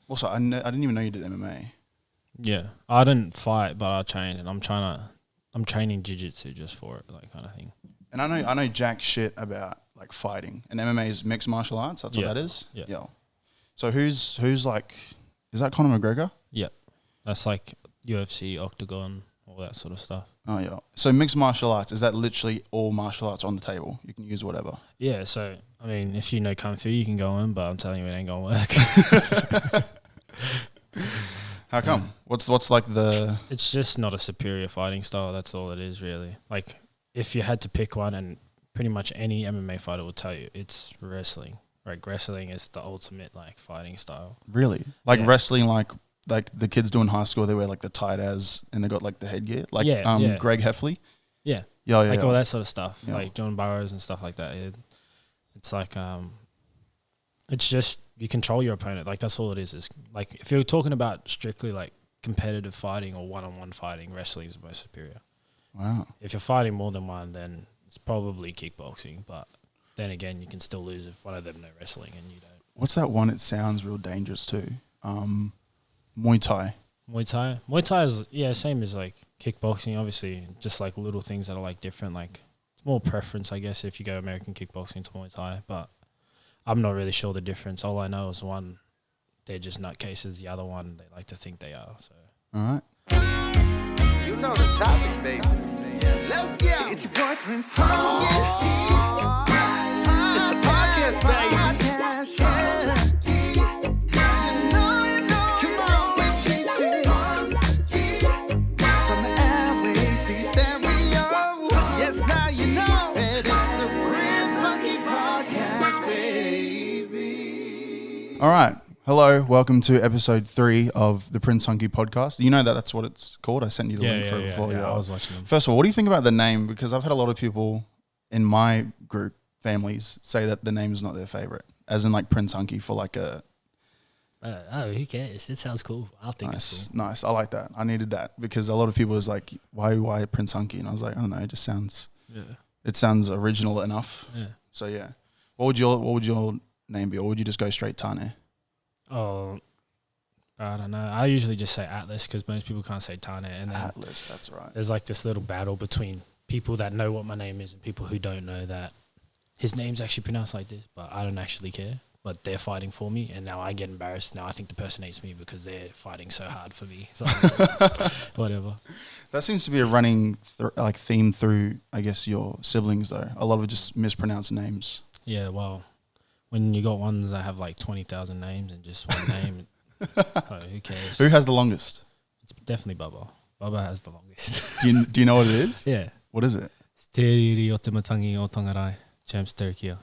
Also, I didn't even know you did MMA. Yeah, I didn't fight, but I trained, and I'm training jiu-jitsu just for it, like kind of thing. And I know jack shit about like fighting, and MMA is mixed martial arts. That's what that is. Yeah. So who's like, is that Conor McGregor? Yeah, that's like UFC, Octagon, all that sort of stuff. Oh yeah. So mixed martial arts, is that literally all martial arts on the table? You can use whatever. Yeah. So I mean, if you know kung fu, you can go in, but I'm telling you, it ain't gonna work. How come? Yeah. What's like the? It's just not a superior fighting style. That's all it is, really. Like, if you had to pick one, and pretty much any MMA fighter will tell you, it's wrestling. Like, wrestling is the ultimate like fighting style. Really? Like wrestling, like the kids do in high school, they wear like the tight as and they got like the headgear, like Greg Heffley. Yeah. Like all that sort of stuff, like John Burroughs and stuff like that. It's like it's just you control your opponent. Like that's all it is. Is like if you're talking about strictly like competitive fighting or one-on-one fighting, wrestling is the most superior. Wow. If you're fighting more than one, then it's probably kickboxing. But then again, you can still lose if one of them know wrestling and you don't. What's that one? It sounds real dangerous too. Muay Thai. Muay Thai is same as like kickboxing. Obviously, just like little things that are like different. Like it's more preference, I guess, if you go American kickboxing to Muay Thai. But I'm not really sure the difference. All I know is one, they're just nutcases. The other one, they like to think they are. So. All right. You know the topic, baby. Let's go. It's your boy Prince Hunky. It's the podcast, baby. From the airways, see stereo. Yes, now you know that it's the Prince Hunky Podcast, baby. All right. Hello, welcome to episode 3 of the Prince Hunky Podcast. You know that's what it's called. I sent you the link for it before. Yeah, I was watching them. First of all, what do you think about the name? Because I've had a lot of people in my group, families, say that the name is not their favorite, as in like Prince Hunky for like a... who cares? It sounds cool. I think it's cool. Nice. I like that. I needed that because a lot of people was like, why Prince Hunky? And I was like, I don't know, it just sounds... Yeah. It sounds original enough. Yeah. So yeah. What would your name be, or would you just go straight Tane? Oh, I don't know. I usually just say Atlas because most people can't say Tane. And then Atlas, that's right. There's like this little battle between people that know what my name is and people who don't know that his name's actually pronounced like this, but I don't actually care. But they're fighting for me, and now I get embarrassed. Now I think the person hates me because they're fighting so hard for me. So whatever. That seems to be a running theme through, I guess, your siblings, though. A lot of just mispronounced names. Yeah, well, when you got ones that have like 20,000 names and just one name, who cares? Who has the longest? It's definitely Bubba. Bubba has the longest. Do you know what it is? Yeah. What is it? Tane Terekia, Prince Terekia.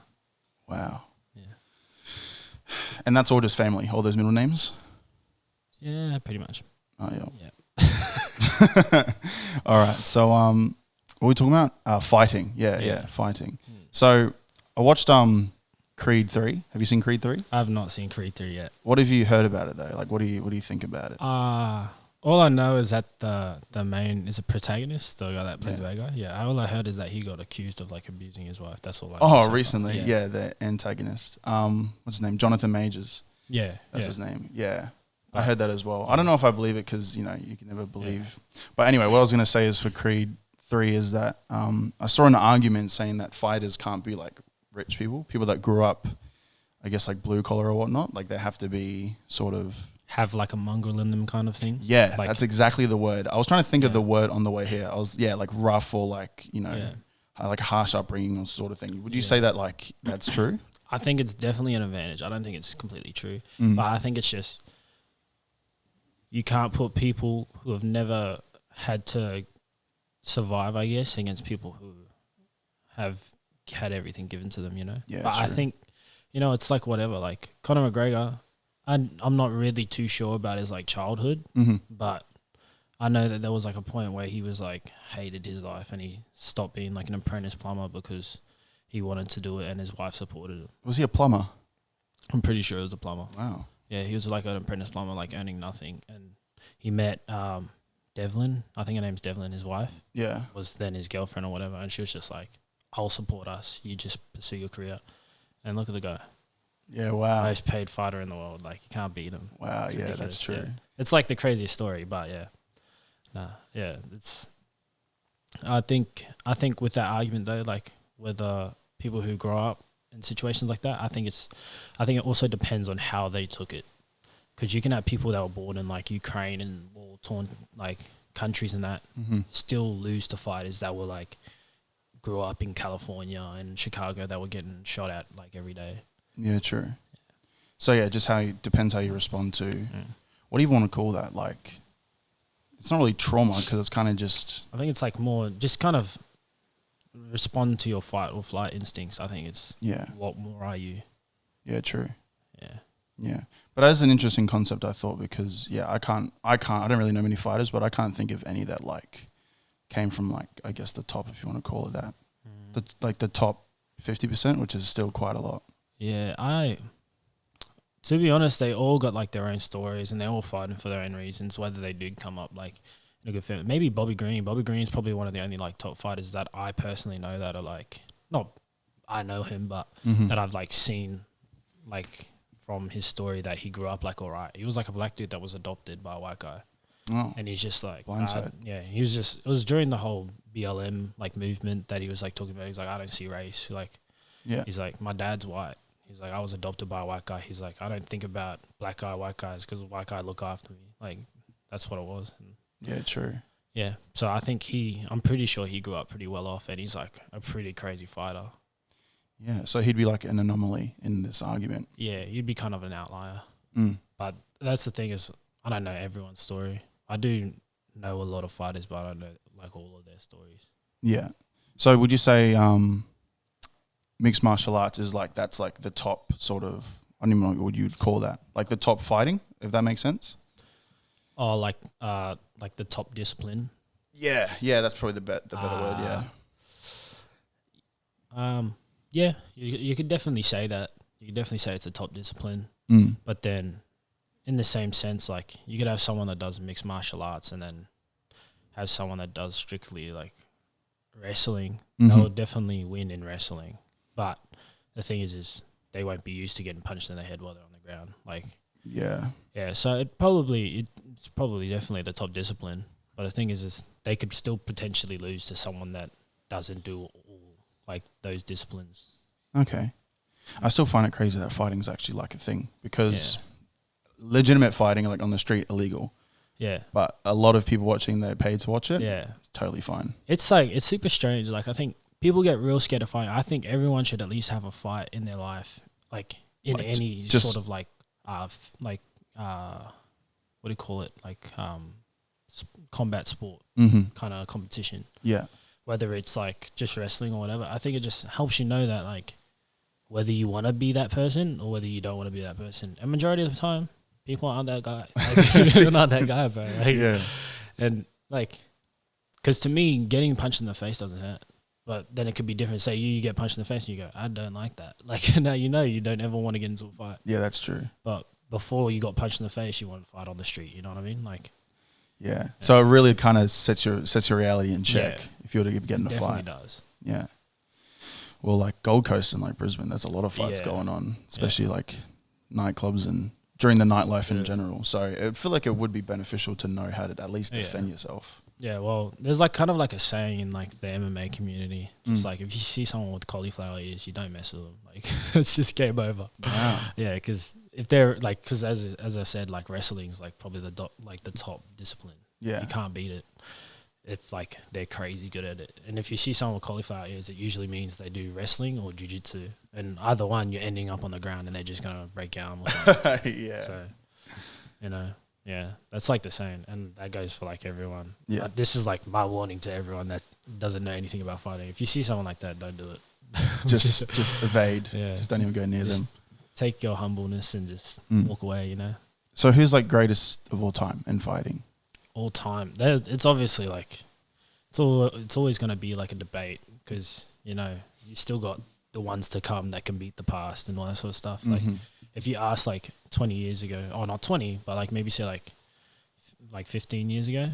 Wow. Yeah. And that's all just family, all those middle names? Yeah, pretty much. Oh, yeah. Yeah. All right. So, what are we talking about? Fighting. Yeah, fighting. So, I watched Creed 3. Have you seen Creed 3? I have not seen Creed 3 yet. What have you heard about it though? Like, what do you think about it? All I know is that the main is a protagonist, the guy that plays the bad guy. Yeah, all I heard is that he got accused of like abusing his wife. That's all I know. Oh, recently, the antagonist. What's his name? Jonathan Majors. Yeah, that's his name. Yeah, I heard that as well. I don't know if I believe it because you can never believe. Yeah. But anyway, what I was gonna say is for Creed 3 is that I saw an argument saying that fighters can't be like rich people that grew up, I guess, like blue collar or whatnot. Like they have to be sort of have like a mongrel in them kind of thing. Yeah, like, that's exactly the word. I was trying to think of the word on the way here. I was like rough or like like harsh upbringing or sort of thing. Would you say that like that's true? I think it's definitely an advantage. I don't think it's completely true, but I think it's just you can't put people who have never had to survive, I guess, against people who have had everything given to them, Yeah, but true. I think, it's like whatever. Like Conor McGregor, I'm not really too sure about his like childhood, but I know that there was like a point where he was like hated his life and he stopped being like an apprentice plumber because he wanted to do it and his wife supported it. Was he a plumber? I'm pretty sure he was a plumber. Wow. Yeah, he was like an apprentice plumber, like earning nothing, and he met Devlin. I think her name's Devlin. His wife. Yeah. Was then his girlfriend or whatever, and she was just like, I'll support us. You just pursue your career. And look at the guy. Yeah, wow. Most paid fighter in the world. Like, you can't beat him. Wow, It's yeah, ridiculous. that's true. Yeah. It's like the craziest story, but yeah. Nah, yeah, it's... I think with that argument, though, like, with people who grow up in situations like that, I think it also depends on how they took it. Because you can have people that were born in, like, Ukraine and war-torn, like, countries and that still lose to fighters that were, like, grew up in California and Chicago that were getting shot at, like, every day. Yeah, true. So, yeah, just depends how you respond to... What do you want to call that? Like, it's not really trauma because it's kind of just... I think it's, like, more just kind of respond to your fight or flight instincts. I think it's... Yeah. What more are you? Yeah, true. Yeah. Yeah. But that is an interesting concept, I thought, because, yeah, I don't really know many fighters, but I can't think of any that, like, came from, like, I guess the top, if you want to call it that. The top 50%, which is still quite a lot. Yeah, to be honest, they all got, like, their own stories and they're all fighting for their own reasons, whether they did come up, like, in a good family. Maybe Bobby Green. Bobby Green's probably one of the only, like, top fighters that I personally know that are, like, not I know him, but that I've, like, seen, like... from his story that he grew up like all right. He was like a black dude that was adopted by a white guy. Oh. And he's just like... Blindside. He was just... It was during the whole BLM like movement that he was like talking about. He's like, I don't see race. Like, he's like, my dad's white. He's like, I was adopted by a white guy. He's like, I don't think about black guy, white guys because the white guy look after me. Like, that's what it was. And yeah, true. Yeah. So I think I'm pretty sure he grew up pretty well off and he's like a pretty crazy fighter. Yeah, so he'd be like an anomaly in this argument. Yeah, you'd be kind of an outlier. But that's the thing is, I don't know everyone's story. I do know a lot of fighters, but I don't know like all of their stories. Yeah. So would you say mixed martial arts is like, that's like the top sort of, I don't even know what you'd call that, like the top fighting, if that makes sense? Oh, like the top discipline? Yeah, that's probably the better word, yeah. Yeah, you could definitely say that. You could definitely say it's a top discipline. But then, in the same sense, like, you could have someone that does mixed martial arts and then have someone that does strictly, like, wrestling. They'll definitely win in wrestling. But the thing is they won't be used to getting punched in the head while they're on the ground. Like, yeah, so it's probably definitely the top discipline. But the thing is they could still potentially lose to someone that doesn't do all like those disciplines. Okay. I still find it crazy that fighting is actually like a thing because legitimate fighting, like on the street, illegal. Yeah. But a lot of people watching, they're paid to watch it. Yeah. It's totally fine. It's like, it's super strange. Like, I think people get real scared of fighting. I think everyone should at least have a fight in their life, like in like any sort of like, what do you call it? Like, combat sport kind of competition. Yeah. Whether it's like just wrestling or whatever, I think it just helps you know that like whether you want to be that person or whether you don't want to be that person. And majority of the time, people aren't that guy. Like, they're not that guy, bro. Like, yeah. And like, because to me, getting punched in the face doesn't hurt. But then it could be different. Say you get punched in the face and you go, I don't like that. Like, now you know you don't ever want to get into a fight. Yeah, that's true. But before you got punched in the face, you want to fight on the street. You know what I mean? Like, yeah. So it really kind of sets your reality in check if you were to get in a fight. It definitely does. Yeah. Well, like Gold Coast and like Brisbane, there's a lot of fights going on, especially like nightclubs and during the nightlife in general. So I feel like it would be beneficial to know how to at least defend yourself. Yeah, well, there's like kind of like a saying in like the MMA community. Just like if you see someone with cauliflower ears, you don't mess with them. Like it's just game over. Wow. Yeah, because if they're like, because as I said, like wrestling is like probably the top discipline. Yeah, you can't beat it if like they're crazy good at it. And if you see someone with cauliflower ears, it usually means they do wrestling or jiu-jitsu. And either one, you're ending up on the ground and they're just gonna break your arm or something. Yeah. So, you know. Yeah, that's like the saying, and that goes for like everyone. Yeah, this is like my warning to everyone that doesn't know anything about fighting. If you see someone like that, don't do it. just evade. Yeah, just don't even go near them. Take your humbleness and just walk away. You know. So who's like greatest of all time in fighting? All time. It's obviously like it's always going to be like a debate because you know you still got the ones to come that can beat the past and all that sort of stuff. Like. If you ask like 20 years ago, or not 20, but like maybe say like 15 years ago,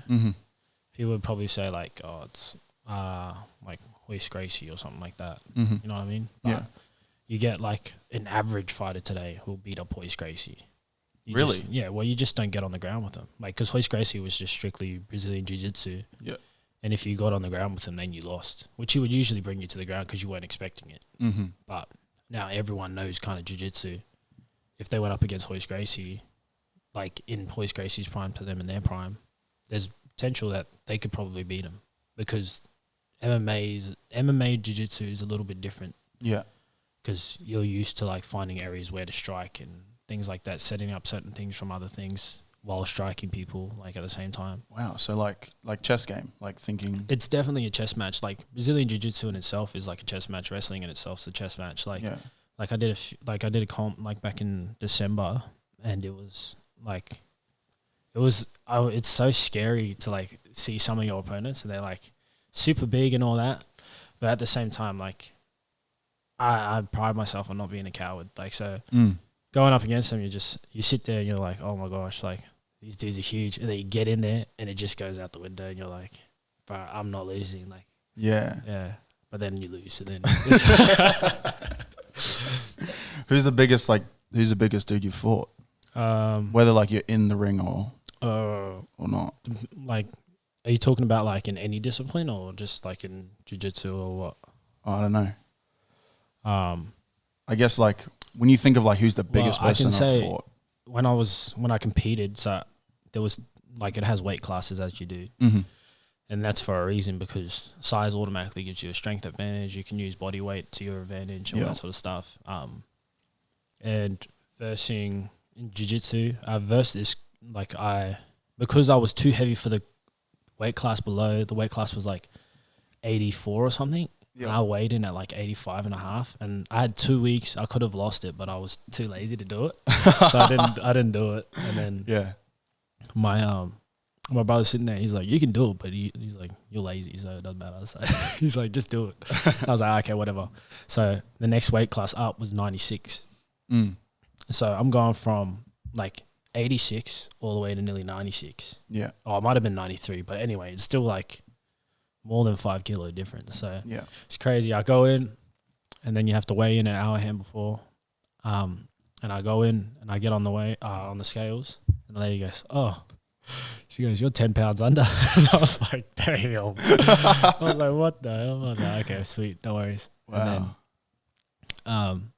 people would probably say like, oh, it's like Hoist Gracie or something like that. You know what I mean? But you get like an average fighter today who'll beat up Hoist Gracie. Really? You just don't get on the ground with him. Like, because Hoist Gracie was just strictly Brazilian Jiu-Jitsu. Yeah. And if you got on the ground with him, then you lost, which he would usually bring you to the ground because you weren't expecting it. Mm-hmm. But now everyone knows kind of Jiu-Jitsu. If they went up against Hoist Gracie, like in Hoist Gracie's prime to them in their prime, there's potential that they could probably beat him because MMA Jiu-Jitsu is a little bit different. Yeah. Because you're used to like finding areas where to strike and things like that, setting up certain things from other things while striking people like at the same time. Wow. So like chess game, like thinking. It's definitely a chess match. Like Brazilian Jiu-Jitsu in itself is like a chess match. Wrestling in itself is a chess match. Like, yeah. like I did a comp like back in December, and it was like, it's so scary to like see some of your opponents and they're like super big and all that, but at the same time, like I pride myself on not being a coward. Like, so going up against them, you sit there and you're like, oh my gosh, like these dudes are huge, and then you get in there and it just goes out the window and you're like, bro, I'm not losing. Like, yeah, but then you lose, and then who's the biggest dude you fought? Whether like you're in the ring or not. Like, are you talking about like in any discipline or just like in jiu-jitsu or what? I don't know. I guess like when you think of like who's the biggest person I've fought. When I competed, so there was like, it has weight classes as you do. Mm-hmm. And that's for a reason, because size automatically gives you a strength advantage. You can use body weight to your advantage, all that sort of stuff. And versing in jiu-jitsu, I versed this, like because I was too heavy for the weight class below, the weight class was like 84 or something. Yep. And I weighed in at like 85 and a half, and I had 2 weeks. I could have lost it, but I was too lazy to do it. So I didn't do it. And then my brother's sitting there. He's like, you can do it, but he's like, you're lazy, so it doesn't matter. So he's like, just do it. I was like, okay, whatever. So the next weight class up was 96. So I'm going from like 86 all the way to nearly 96. Yeah. Oh, it might have been 93, but anyway, it's still like more than 5 kilo difference. So it's crazy. I go in, and then you have to weigh in an hour hand before. And I go in and I get on the scales, and the lady goes, oh, she goes, you're 10 pounds under. And I was like, damn. I was like, what the hell? I was like, okay, sweet, no worries. Wow. And then,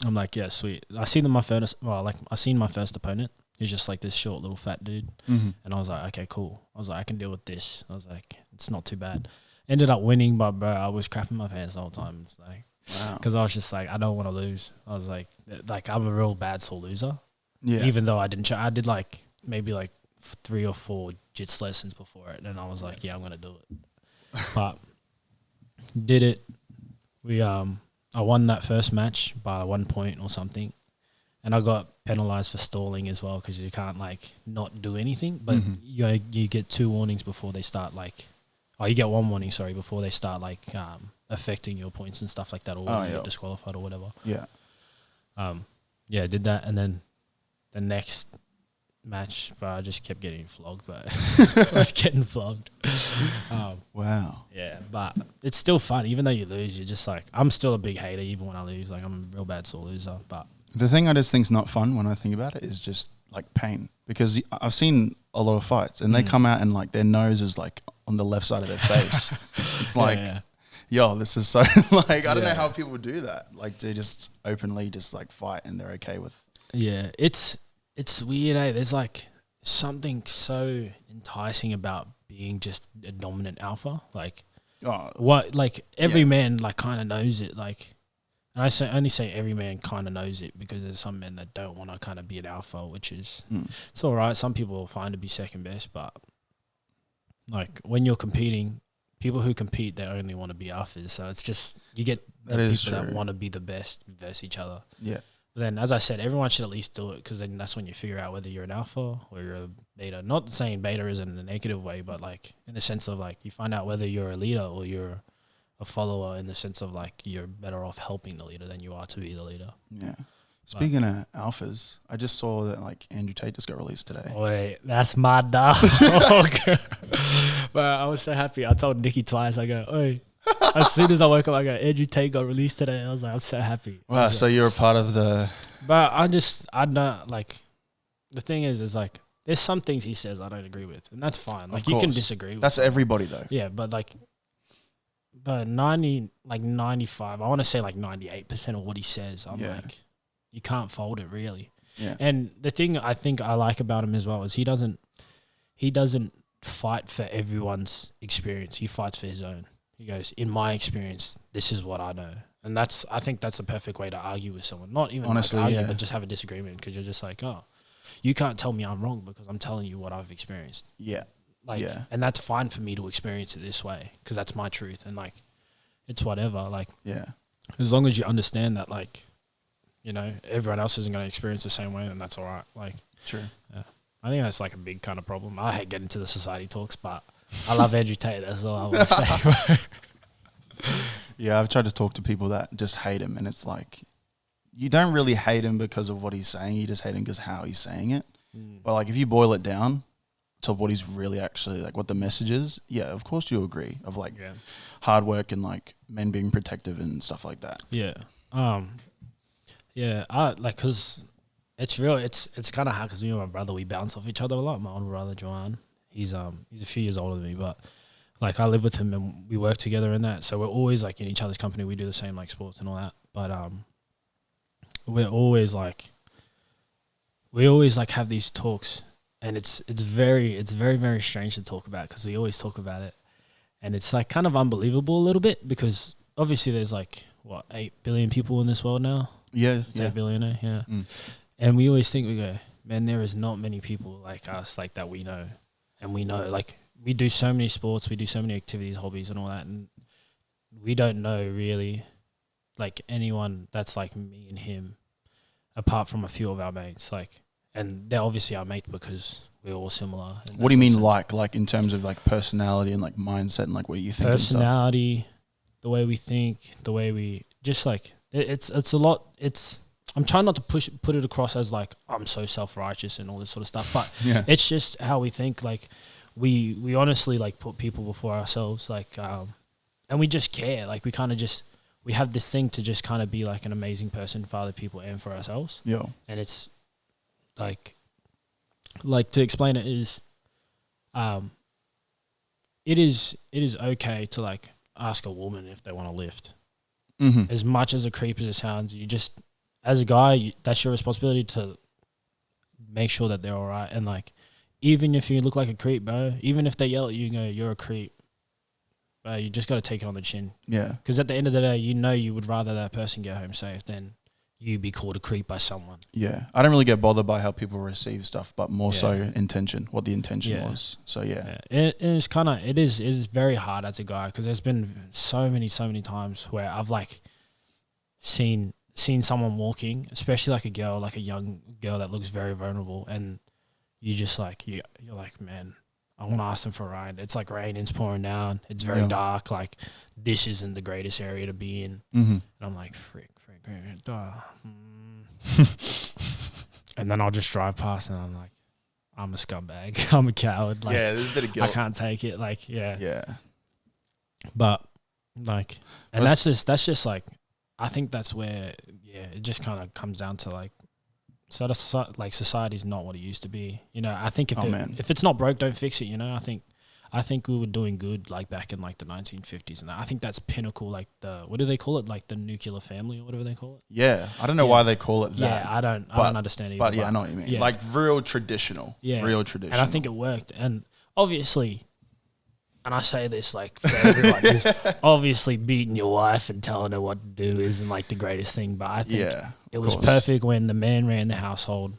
I'm like, yeah, sweet. I seen my first opponent. He's just like this short little fat dude. Mm-hmm. And I was like, okay, cool. I was like, I can deal with this. I was like, it's not too bad. Ended up winning, but bro, I was crapping my pants the whole time. It's like, wow. Because I was just like, I don't want to lose. I was like I'm a real bad sore loser. Yeah. Even though I didn't, I did like maybe like 3 or 4 jits lessons before it, and I was like, yeah, I'm gonna do it. But did it. I won that first match by 1 point or something, and I got penalized for stalling as well, because you can't like not do anything, but you get 2 warnings before they start like. Oh, you get 1 warning, sorry, before they start like affecting your points and stuff like that, or you get disqualified or whatever. Yeah. I did that, and then the next match, bro, I just kept getting flogged, but I was getting flogged. Wow. Yeah, but it's still fun, even though you lose. You're just like, I'm still a big hater, even when I lose. Like, I'm a real bad sore loser. But the thing I just think's not fun when I think about it is just like pain, because I've seen a lot of fights, and they come out and like their nose is like on the left side of their face. It's like, yo, this is so like, I don't know how people do that. Like, they just openly just like fight and they're okay with. Yeah, it's weird, eh? There's like something so enticing about being just a dominant alpha. Like, every man like kind of knows it. Like, and I only say every man kind of knows it, because there's some men that don't want to kind of be an alpha, which is it's all right. Some people will find to be second best, but like when you're competing, people who compete, they only want to be alphas. So it's just, you get the people that want to be the best versus each other. Yeah. But then, as I said, everyone should at least do it, because then that's when you figure out whether you're an alpha or you're a beta. Not saying beta is in a negative way, but like in the sense of like you find out whether you're a leader or you're a follower, in the sense of like you're better off helping the leader than you are to be the leader. Yeah. Speaking of alphas, I just saw that like Andrew Tate just got released today. Wait, that's my dog. But I was so happy. I told Nikki twice. I go, "Oi, As soon as I woke up, I go, Andrew Tate got released today. I was like, I'm so happy. Wow, so you're a part of the... But I don't, like, the thing is like, there's some things he says I don't agree with, and that's fine. Like, you can disagree with That's everybody, though. Yeah, but, like, 95, I want to say, like, 98% of what he says, I'm like, you can't fold it, really. Yeah. And the thing I think I like about him as well is he doesn't fight for everyone's experience. He fights for his own. He goes, in my experience, this is what I know. And I think that's a perfect way to argue with someone. Not even honestly, like argue, but just have a disagreement, because you're just like, oh, you can't tell me I'm wrong because I'm telling you what I've experienced. Yeah. Like, and that's fine for me to experience it this way because that's my truth. And, like, it's whatever. Like, as long as you understand that, like, you know, everyone else isn't going to experience the same way, then that's all right. Like, true. Yeah. I think that's, like, a big kind of problem. I hate getting into the society talks, but I love Andrew Tate. That's all I want to say. Yeah, I've tried to talk to people that just hate him, and it's like, you don't really hate him because of what he's saying. You just hate him because how he's saying it. But, like, if you boil it down to what he's really actually, like, what the message is, yeah, of course you agree of, like, hard work and, like, men being protective and stuff like that. Yeah. Yeah, like, because it's real. It's kind of hard because me and my brother, we bounce off each other a lot. My older brother, Joanne, he's a few years older than me, but, like, I live with him and we work together in that. So we're always, like, in each other's company. We do the same, like, sports and all that. But we're always, like, have these talks, and it's very, very strange to talk about because we always talk about it. And it's, like, kind of unbelievable a little bit because obviously there's, like, 8 billion people in this world now? Yeah. 8 billion, yeah. And we always think, we go, man, there is not many people like us, like, that we know. And we know, like, we do so many sports, we do so many activities, hobbies and all that, and we don't know really, like, anyone that's like me and him, apart from a few of our mates, like, and they're obviously our mates because we're all similar. What do you mean, like in terms of, like, personality and, like, mindset and, like, what you think? Personality, the way we think, the way we just, like, it's a lot. I'm trying not to put it across as, like, I'm so self-righteous and all this sort of stuff, but it's just how we think. Like, we honestly, like, put people before ourselves, like, and we just care. Like, we kind of just, we have this thing to just kind of be, like, an amazing person for other people and for ourselves. Yeah. And it's, like, to explain it is, it is okay to, like, ask a woman if they want to lift. Mm-hmm. As much as a creep as it sounds, you just, as a guy, that's your responsibility to make sure that they're all right. And, like, even if you look like a creep, bro, even if they yell at you and go, you're a creep, bro, you just got to take it on the chin. Yeah. Because at the end of the day, you know you would rather that person get home safe than you be called a creep by someone. Yeah. I don't really get bothered by how people receive stuff, but more so intention, what the intention was. So, yeah. It's kind of, it is very hard as a guy because there's been so many times where I've, like, seen someone walking, especially, like, a girl, like a young girl that looks very vulnerable, and you just, like, you're like, man, I want to ask them for a ride. It's, like, rain, it's pouring down, it's very dark, like, this isn't the greatest area to be in. Mm-hmm. And I'm like, frick. And then I'll just drive past and I'm like, I'm a scumbag. I'm a coward. Like, there's a bit of guilt. I can't take it. Like, yeah. But, like, and that's just like, I think that's where, it just kind of comes down to, like, like, society's not what it used to be. You know, I think if it's not broke, don't fix it. You know, I think we were doing good, like, back in, like, the 1950s, and I think that's pinnacle, like, what do they call it, like, the nuclear family or whatever they call it. Yeah, I don't know why they call it that. Yeah, I don't understand either. But I know what you mean. Yeah. Like, real traditional. Yeah, real traditional. And I think it worked. And obviously, and I say this, like, for everyone, obviously beating your wife and telling her what to do isn't, like, the greatest thing. But I think it was perfect when the man ran the household,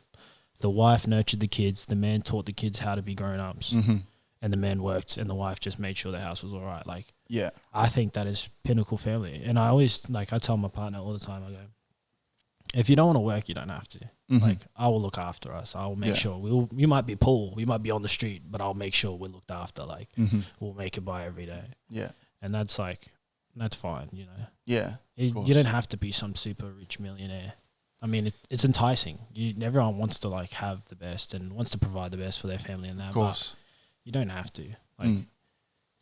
the wife nurtured the kids, the man taught the kids how to be grown-ups. Mm-hmm. And the man worked and the wife just made sure the house was all right. Like, I think that is pinnacle family. And I always, like, I tell my partner all the time, I go, if you don't want to work, you don't have to. Mm-hmm. Like, I will look after us. I will make sure we might be poor, we might be on the street, but I'll make sure we're looked after. Like, we'll make it by every day. Yeah. And that's, like, that's fine, you know. Yeah. You don't have to be some super rich millionaire. I mean, it's enticing. Everyone wants to, like, have the best and wants to provide the best for their family and that. Of course. You don't have to. Like,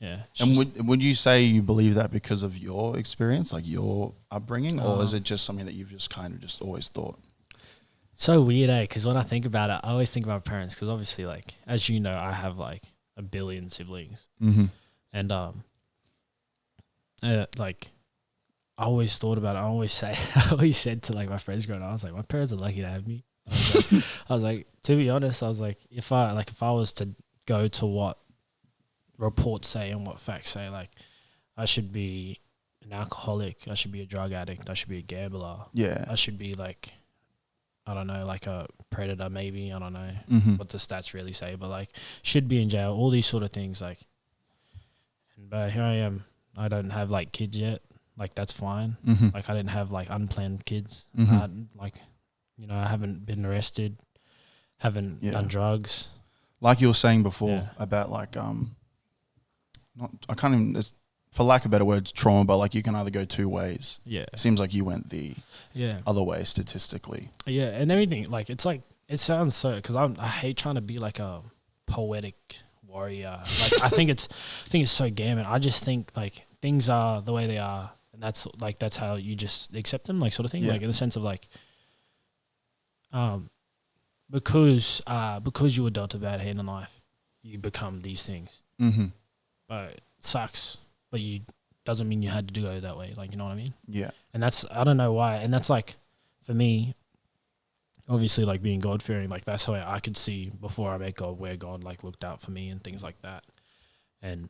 Yeah. And would you say you believe that because of your experience, like your upbringing, or is it just something that you've just kind of just always thought? So weird, eh? Because when I think about it, I always think about parents. Because obviously, like, as you know, I have like a billion siblings, and like, I always thought about it. I always said to like my friends growing up, I was like, my parents are lucky to have me. I was like, to be honest, I was like, if I was to go to what reports say and what facts say, like, I should be an alcoholic, I should be a drug addict, I should be a gambler, I should be like, I don't know, like a predator maybe, I don't know what the stats really say, but like, should be in jail, all these sort of things, like, but here I am, I don't have like kids yet, like that's fine, like I didn't have like unplanned kids, like, you know, I haven't been arrested, haven't done drugs. Like you were saying before about like, I can't even, for lack of better words, trauma, but like you can either go two ways. Yeah. It seems like you went the other way statistically. Yeah, and everything, like, it's like, it sounds so, because I hate trying to be like a poetic warrior. Like, I think it's so gamut. I just think like things are the way they are, and that's how you just accept them, like, sort of thing. Like, in the sense of like, because you were dealt a bad hand in life, you become these things. But it sucks. But doesn't mean you had to go that way. Like, you know what I mean? Yeah. And that's, I don't know why. And that's like, for me, obviously, like being God fearing, like that's how I could see before I met God, where God like looked out for me and things like that. And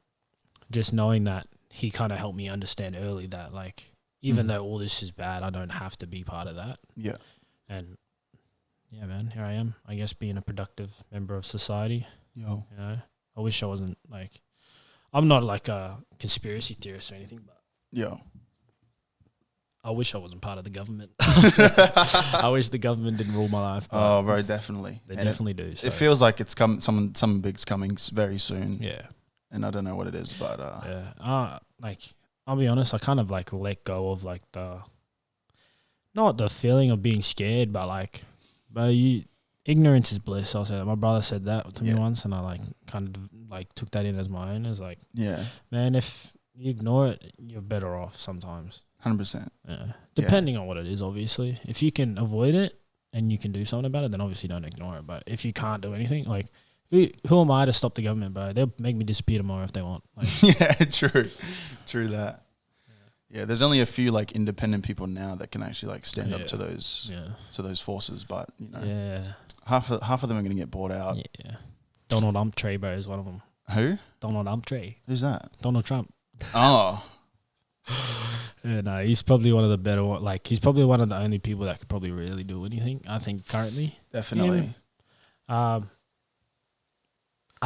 just knowing that He kind of helped me understand early that like, even though all this is bad, I don't have to be part of that. Yeah. And yeah, man, here I am. I guess being a productive member of society. You know, I wish I wasn't like, I'm not like a conspiracy theorist or anything, but I wish I wasn't part of the government. I wish the government didn't rule my life. Oh, bro, definitely. They definitely do. So. It feels like it's some big's coming very soon. Yeah. And I don't know what it is, but like, I'll be honest, I kind of like let go of like not the feeling of being scared, but like, ignorance is bliss. I'll say that. My brother said that to me once, and I like kind of like took that in as my own. As like, man, if you ignore it, you're better off sometimes. 100%. Yeah, depending on what it is, obviously. If you can avoid it and you can do something about it, then obviously don't ignore it. But if you can't do anything, like, who am I to stop the government, bro? They'll make me disappear tomorrow if they want. Like, true that. Yeah, there's only a few like independent people now that can actually like stand up to those forces, but you know, half of them are going to get bought out. Yeah, Donald Trump, bro, is one of them. Who? Donald Trump. Who's that? Donald Trump. Oh. Yeah, no, he's probably one of the better one. Like, he's probably one of the only people that could probably really do anything, I think, currently. Definitely. I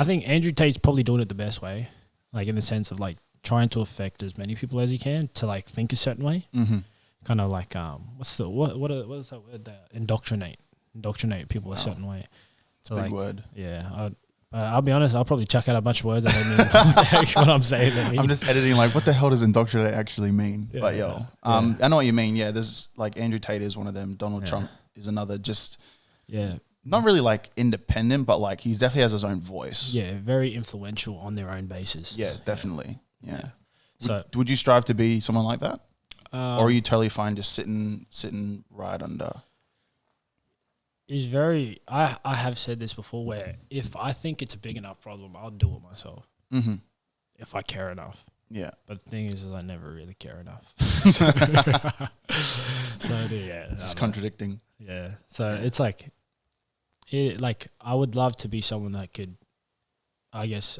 think Andrew Tate's probably doing it the best way, like in the sense of like trying to affect as many people as he can to like think a certain way. Kind of like what is that word? Indoctrinate people a certain way. So big like, word. Yeah. I'll be honest, I'll probably chuck out a bunch of words that don't mean what I'm saying. I'm just editing like, what the hell does indoctrinate actually mean? But I know what you mean. Yeah, there's like Andrew Tate is one of them. Donald Trump is another. Just not really like independent, but like he definitely has his own voice. Yeah, very influential on their own basis. Yeah, definitely. Yeah. So would you strive to be someone like that, or are you totally fine just sitting right under? Is very. I have said this before, where if I think it's a big enough problem, I'll do it myself. If I care enough. Yeah. But the thing is I never really care enough. So it's contradicting. Yeah. So it's like, I would love to be someone that could, I guess,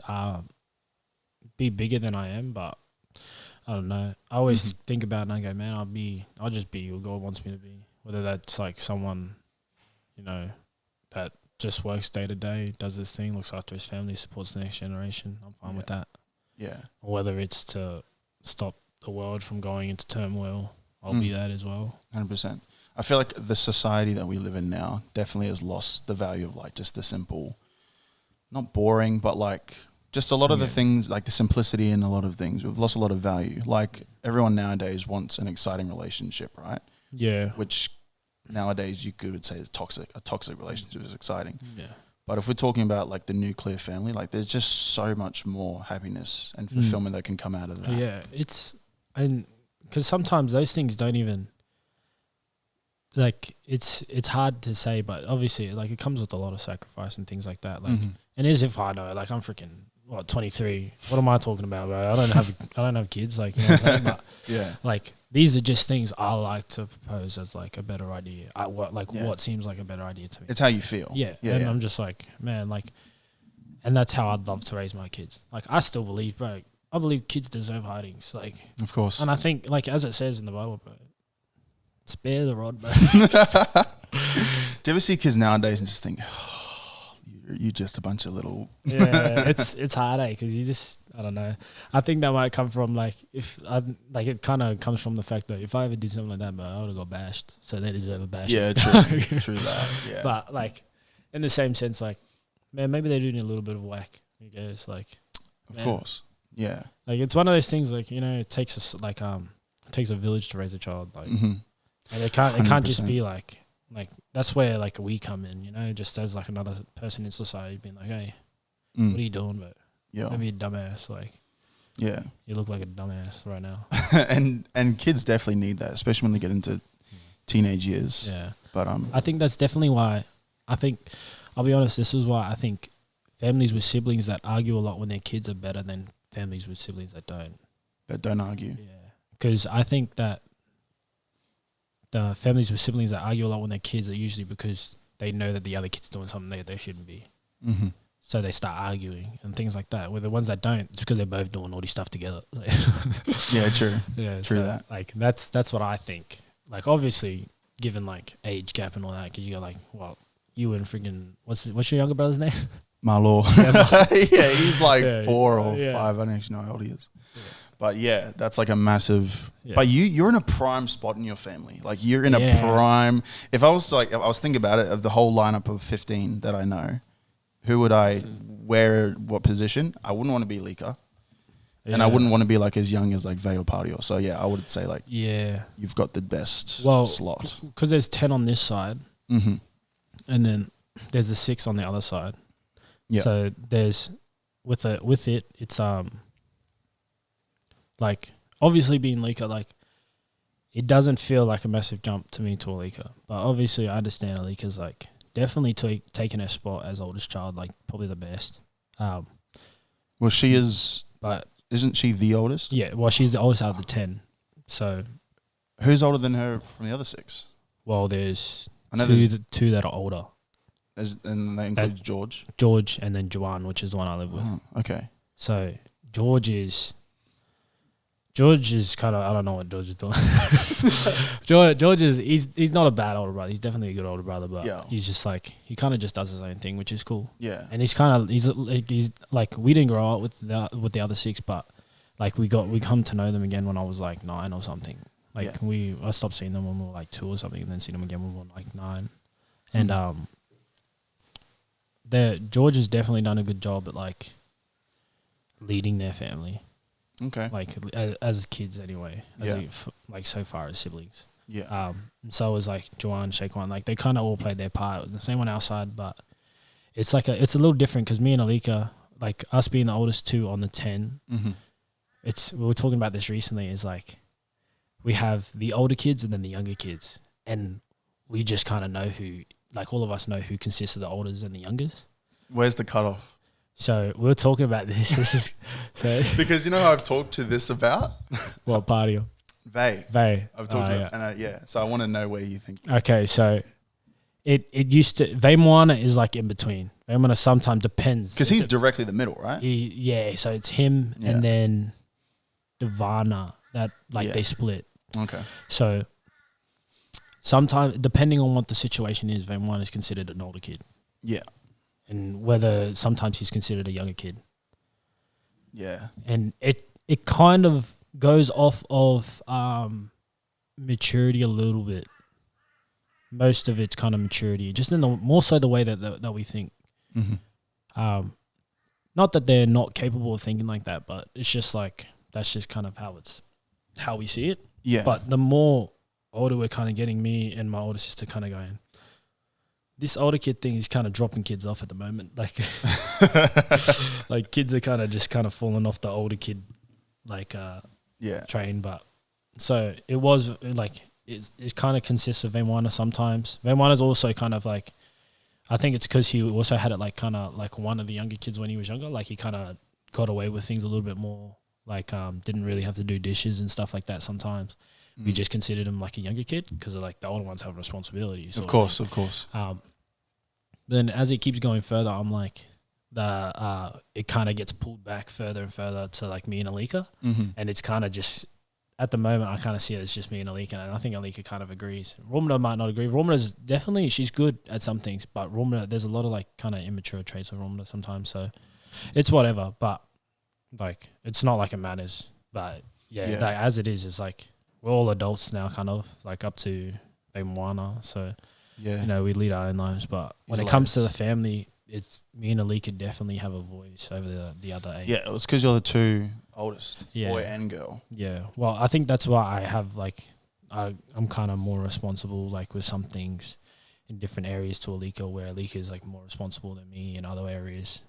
be bigger than I am, but I don't know. I always think about it and I go, man, I'll just be who God wants me to be. Whether that's like someone, you know, that just works day to day, does his thing, looks after his family, supports the next generation. I'm fine with that. Yeah. Or whether it's to stop the world from going into turmoil, I'll be that as well. 100%. I feel like the society that we live in now definitely has lost the value of like just the simple, not boring, but like just a lot of the things, like the simplicity in a lot of things. We've lost a lot of value. Like everyone nowadays wants an exciting relationship, right? Yeah. Which nowadays you could say is toxic. A toxic relationship is exciting. Yeah. But if we're talking about like the nuclear family, like there's just so much more happiness and fulfillment that can come out of that. Yeah, and because sometimes those things don't even, like, it's hard to say, but obviously, like, it comes with a lot of sacrifice and things like that. Like, and as if I know, like, I'm freaking 23. What am I talking about, bro? I don't have kids, like, you know what I'm saying? But Yeah. like, these are just things I like to propose as like a better idea. What seems like a better idea to me. It's how you feel. Yeah, and I'm just like, man, like, and that's how I'd love to raise my kids. Like, I still believe, bro. I believe kids deserve hidings, like, Of course. and I think, like, as it says in the Bible, bro, spare the rod, bro. Do you ever see kids nowadays and just think, oh, you're just a bunch of little... Yeah, it's hard, because you just, I don't know. I think that might come from, like, it kind of comes from the fact that if I ever did something like that, bro, I would have got bashed. So they deserve a bash. Yeah, true that. Yeah. But, like, in the same sense, like, man, maybe they do need a little bit of whack. I guess, like, Of course. Yeah. like, it's one of those things, like, you know, it takes a village to raise a child, like, and it can't just 100%. be like that's where, like, we come in, you know, just as like another person in society being like, hey, what are you doing, bro? Yeah. Maybe a dumbass, like, Yeah. you look like a dumbass right now. and kids definitely need that, especially when they get into teenage years. Yeah, But I think that's definitely why. I'll be honest, this is why I think families with siblings that argue a lot when their kids are better than families with siblings that don't. argue. Yeah, because I think that the families with siblings that argue a lot when they're kids are usually because they know that the other kid's doing something they shouldn't be. Mm-hmm. So they start arguing and things like that. Where the ones that don't, it's because they're both doing naughty stuff together. Yeah, true. Yeah, True so, that. Like, that's what I think. Like, obviously, given like age gap and all that, because you got like, well, you and freaking what's your younger brother's name? Marlo. Yeah, he's like 4 or 5. I don't actually know how old he is. Yeah. But yeah, that's like a massive. Yeah. But you're in a prime spot in your family. Like you're in a prime. If I was thinking about it, of the whole lineup of 15 that I know, who would I wear what position? I wouldn't want to be Lika. And I wouldn't want to be like as young as like Vay or Patio. So yeah, I would say like you've got the best slot. Because there's 10 on this side, and then there's a 6 on the other side. Yeah. So there's with it, it's like, obviously being Lika, like, it doesn't feel like a massive jump to me to Alika. But obviously I understand Alika's like definitely taking her spot as oldest child, like probably the best. Well, she is, but isn't she the oldest? yeah, well, she's the oldest out of the 10. So Who's older than her from the other 6? well, there's I know two that are older. And they include George. George and then Joanne, which is the one I live with. Oh, okay. So George is kind of, I don't know what George is doing. George is he's not a bad older brother. He's definitely a good older brother, but he's just like, he kind of just does his own thing, which is cool. Yeah. And he's like, we didn't grow up with the other 6, but like we come to know them again when I was like 9 or something. Like I stopped seeing them when we were like 2 or something, and then seen them again when we were like 9. And George has definitely done a good job at like leading their family. Okay. Like as kids anyway. Like so far as siblings. Yeah. And so was like Joanne, Shaquan, like they kind of all played their part. The same on our side, but it's like it's a little different because me and Alika, like us being the oldest 2 on the 10, we were talking about this recently, is like we have the older kids and then the younger kids, and we just kind of know who, like all of us know who consists of the oldest and the youngest. Where's the cutoff? So we were talking about this. This is so because you know who I've talked to this about? What party? Vay. I've talked to and so I want to know where you think. Okay, so it used to, Vay Moana is like in between. Vay Moana sometimes depends. Because he's directly the middle, right? So it's him and then Devana that they split. Okay. So sometimes, depending on what the situation is, Vay Moana is considered an older kid. Yeah. And whether sometimes he's considered a younger kid. Yeah. And it kind of goes off of maturity a little bit. Most of it's kind of maturity, just in the more so the way that we think. Not that they're not capable of thinking like that, but it's just like that's just kind of how we see it. Yeah. But the more older we're kind of getting, me and my older sister kind of going, this older kid thing is kind of dropping kids off at the moment. Like, like kids are kind of falling off the older kid, like, train. But so it was like, it kind of consists of Vemwana sometimes. Vemwana's also kind of like, I think it's because he also had it like kind of like one of the younger kids when he was younger. Like he kind of got away with things a little bit more. Like didn't really have to do dishes and stuff like that sometimes. We just considered him like a younger kid because like the older ones have responsibilities. Of course. Then as it keeps going further, I'm like, it kind of gets pulled back further and further to like me and Alika. And it's kind of just, at the moment, I kind of see it as just me and Alika, and I think Alika kind of agrees. Romana might not agree. Romana's definitely, she's good at some things, but Romana, there's a lot of like kind of immature traits with Romana sometimes, so it's whatever, but like, it's not like it matters, but yeah. Like, as it is, it's like, we're all adults now, kind of, like up to Vemwana, so, you know, we lead our own lives, but when it comes to the family, it's me and Alika definitely have a voice over the other 8. Yeah, it was because you're the 2 oldest, boy and girl. Yeah, well, I think that's why I have, like, I'm kind of more responsible, like, with some things in different areas to Alika, where Alika is, like, more responsible than me in other areas.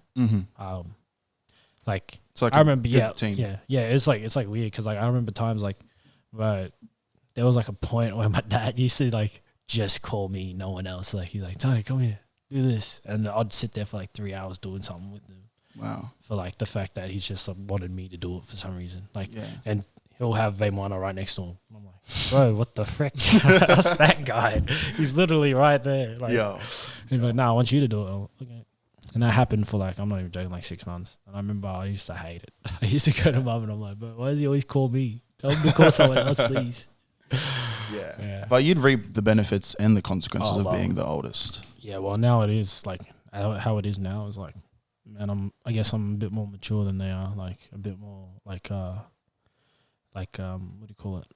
Like, it's like I remember, team. It's like weird, because, like, I remember times, like, but there was, like, a point where my dad used to, like, just call me, no one else. Like, he's like, Tane, come here, do this. And I'd sit there for, like, 3 hours doing something with him. Wow. For, like, the fact that he's just like, wanted me to do it for some reason. Like, and he'll have Vemwana right next to him. I'm like, bro, what the frick? That's that guy. He's literally right there. Like, he's like, nah, I want you to do it. Like, okay. And that happened for, like, I'm not even joking, like 6 months. And I remember I used to hate it. I used to go to mum and I'm like, bro, why does he always call me? Tell him to call someone else, please. Yeah. But you'd reap the benefits and the consequences of being the oldest. Yeah, well, now it is, like, how it is now is, like, man, I guess I'm a bit more mature than they are, like, a bit more, like, what do you call it?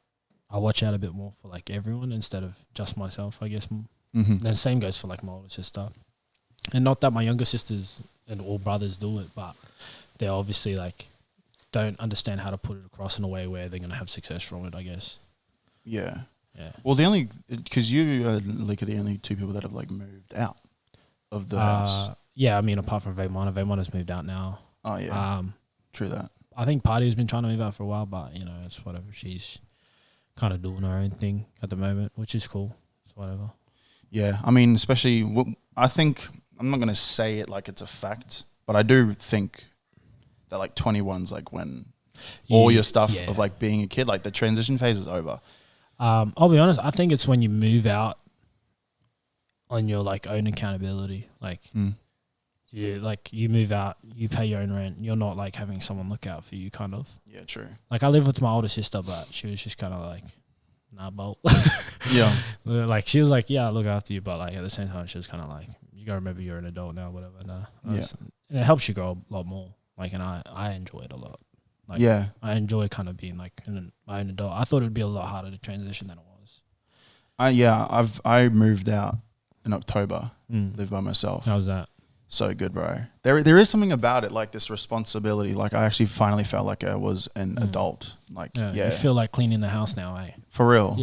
I watch out a bit more for, like, everyone instead of just myself, I guess. And the same goes for, like, my older sister. And not that my younger sisters and all brothers do it, but they're obviously, like, don't understand how to put it across in a way where they're going to have success from it, I guess. Yeah. Well, because you are like the only 2 people that have, like, moved out of the house. Yeah, I mean, apart from Vemwana. Vemwana's moved out now. Oh, yeah. True that. I think Party has been trying to move out for a while, but, you know, it's whatever. She's kind of doing her own thing at the moment, which is cool. It's whatever. Yeah, I mean, especially, I think, I'm not going to say it like it's a fact, but I do think that, like, 21's, like, when all your stuff of, like, being a kid, like, the transition phase is over. I'll be honest, I think it's when you move out on your, like, own accountability. Like, you move out, you pay your own rent. You're not, like, having someone look out for you, kind of. Yeah, true. Like, I live with my older sister, but she was just kind of like, nah, bolt. Yeah. Like, she was like, yeah, I'll look after you, but, like, at the same time, she was kind of like, you gotta remember you're an adult now, whatever. Nah. And it helps you grow a lot more. Like, and I enjoy it a lot. Like, I enjoy kind of being, like, my own adult. I thought it would be a lot harder to transition than it was. I moved out in October, lived by myself. How was that? So good, bro. There is something about it, like this responsibility. Like, I actually finally felt like I was an adult. Like, You feel like cleaning the house now, eh? For real.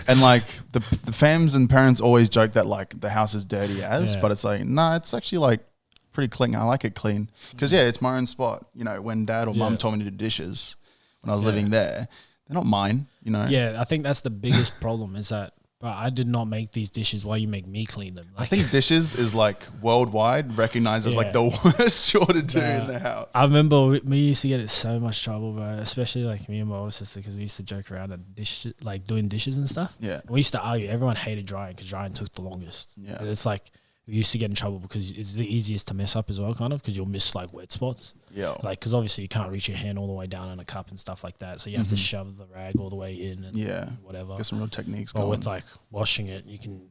And, like, the fams and parents always joke that, like, the house is dirty but it's like, nah, it's actually, like, pretty clean. I like it clean. Because, it's my own spot. You know, when dad or mum told me to do dishes when I was living there, they're not mine, you know? Yeah, I think that's the biggest problem is that, but I did not make these dishes. Why you make me clean them? Like, I think dishes is, like, worldwide recognized as, like, the worst chore to do in the house. I remember we used to get in so much trouble, bro. Especially, like, me and my older sister, because we used to joke around and doing dishes and stuff. Yeah. We used to argue. Everyone hated drying because drying took the longest. Yeah. And it's like, we used to get in trouble because it's the easiest to mess up as well, kind of, because you'll miss, like, wet spots. Yeah. Like, because obviously you can't reach your hand all the way down in a cup and stuff like that. So you have to shove the rag all the way in and whatever. Get some real techniques going. Or with, like, washing it, you can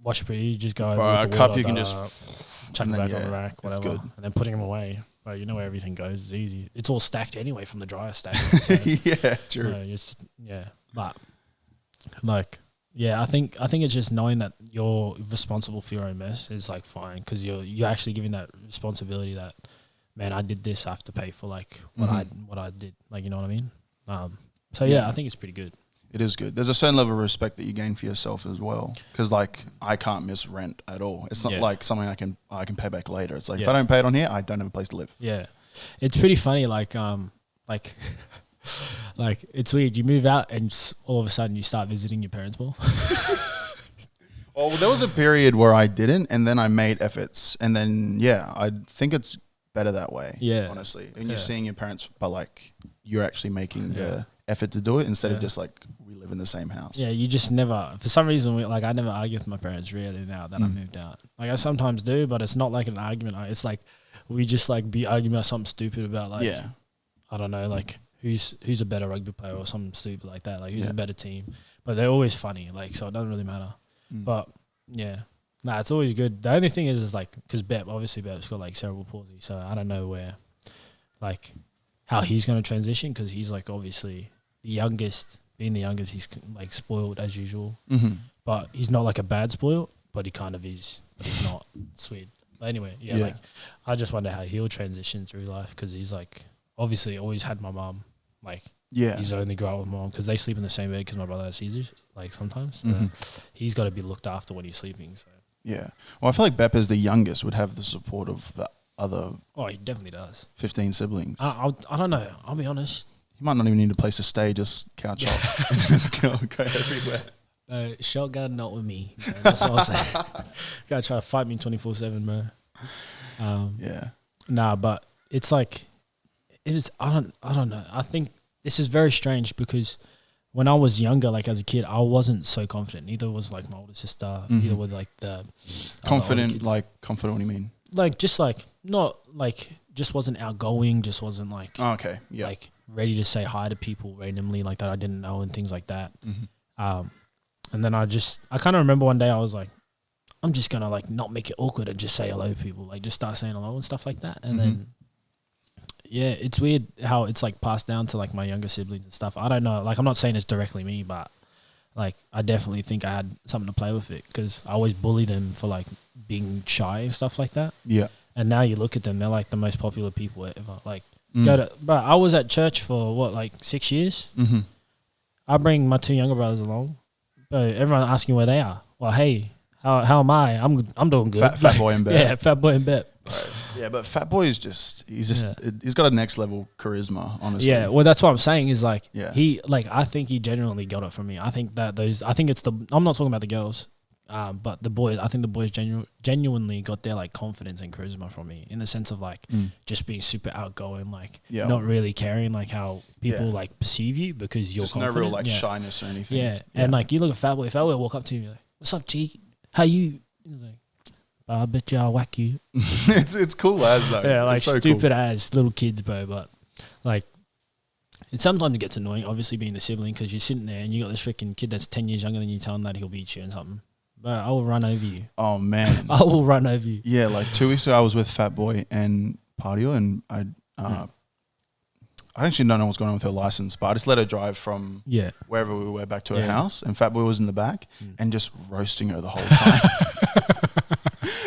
wash it you just go over with the cup, water, you can just chuck it back on the rack, whatever. Good. And then putting them away. But you know where everything goes. It's easy. It's all stacked anyway from the dryer stack. So, yeah, true. But, like... Yeah, I think it's just knowing that you're responsible for your own mess is, like, fine, because you're actually giving that responsibility that, man, I did this, I have to pay for, like, what I did, like, you know what I mean? So I think it's pretty good. It is good. There's a certain level of respect that you gain for yourself as well. Because like I can't miss rent at all. It's not like something I can pay back later. It's like if I don't pay it on here, I don't have a place to live. Yeah, it's pretty funny. Like it's weird. You move out and all of a sudden you start visiting your parents more. Well, there was a period where I didn't, and then I made efforts, and then I think it's better that way. Yeah, honestly, and you're seeing your parents, but like you're actually making the effort to do it instead of just like we live in the same house. Yeah, you just never, for some reason, I never argue with my parents really now that I moved out. Like I sometimes do, but it's not like an argument. It's like we just like be arguing about something stupid about like I don't know, like who's a better rugby player or something stupid like that. Like who's a better team, but they're always funny. Like so it doesn't really matter. But it's always good. The only thing is like because Bep's got like cerebral palsy, so I don't know where like how he's going to transition because he's like obviously the youngest. Being the youngest, he's like spoiled as usual, but he's not like a bad spoiled, but he kind of is. But he's not sweet. But anyway, like I just wonder how he'll transition through life because he's like obviously always had my mom. Like he's only grew up with my mom because they sleep in the same bed because my brother has seizures. Like sometimes he's got to be looked after when he's sleeping. So well, I feel like Bep as the youngest would have the support of the other. Oh, he definitely does. 15 siblings. I don't know. I'll be honest. He might not even need a place to stay. Just couch up and just go everywhere. Shotgun, not with me. Bro. That's all I'm saying. Gotta try to fight me 24/7, bro. Nah, but it's like it is. I don't know. I think this is very strange because when I was younger, like as a kid, I wasn't so confident. Neither was like my older sister. Neither was like the confident. Like confident. What do you mean? Like just like not like just wasn't outgoing. Just wasn't like like ready to say hi to people randomly like that I didn't know and things like that. And then I kind of remember one day I was like, I'm just gonna like not make it awkward and just say hello to people, like just start saying hello and stuff like that. And then it's weird how it's like passed down to like my younger siblings and stuff. I don't know, like I'm not saying it's directly me, but like I definitely think I had something to play with it because I always bully them for like being shy and stuff like that. And now you look at them, they're like the most popular people ever. Like but I was at church for what, like 6 years. I bring my two younger brothers along, but everyone asking where they are. Well, hey, how am I? I'm doing good. Fat boy and Bet. Fat boy and Bet. Yeah, but Fat Boy is he's got a next level charisma, honestly. Yeah, well, that's what I'm saying is like he like I think he genuinely got it from me. I think that I'm not talking about the girls. But the boys, I think the boys genuinely got their like confidence and charisma from me in the sense of like just being super outgoing, like not really caring like how people like perceive you because you're just confident. No real like shyness or anything. And like you look at Fat Boy will walk up to you like, "What's up, G? How you?" He's like, "I bet you I'll whack you." it's cool as though. Yeah, like so stupid as little kids, bro. But like it sometimes gets annoying, obviously being the sibling because you're sitting there and you got this freaking kid that's 10 years younger than you, telling that he'll beat you and something. But I will run over you. Oh, man. I will run over you. Yeah, like 2 weeks ago, I was with Fat Boy and Patio, and I actually don't know what's going on with her license, but I just let her drive from wherever we were back to her house, and Fat Boy was in the back and just roasting her the whole time.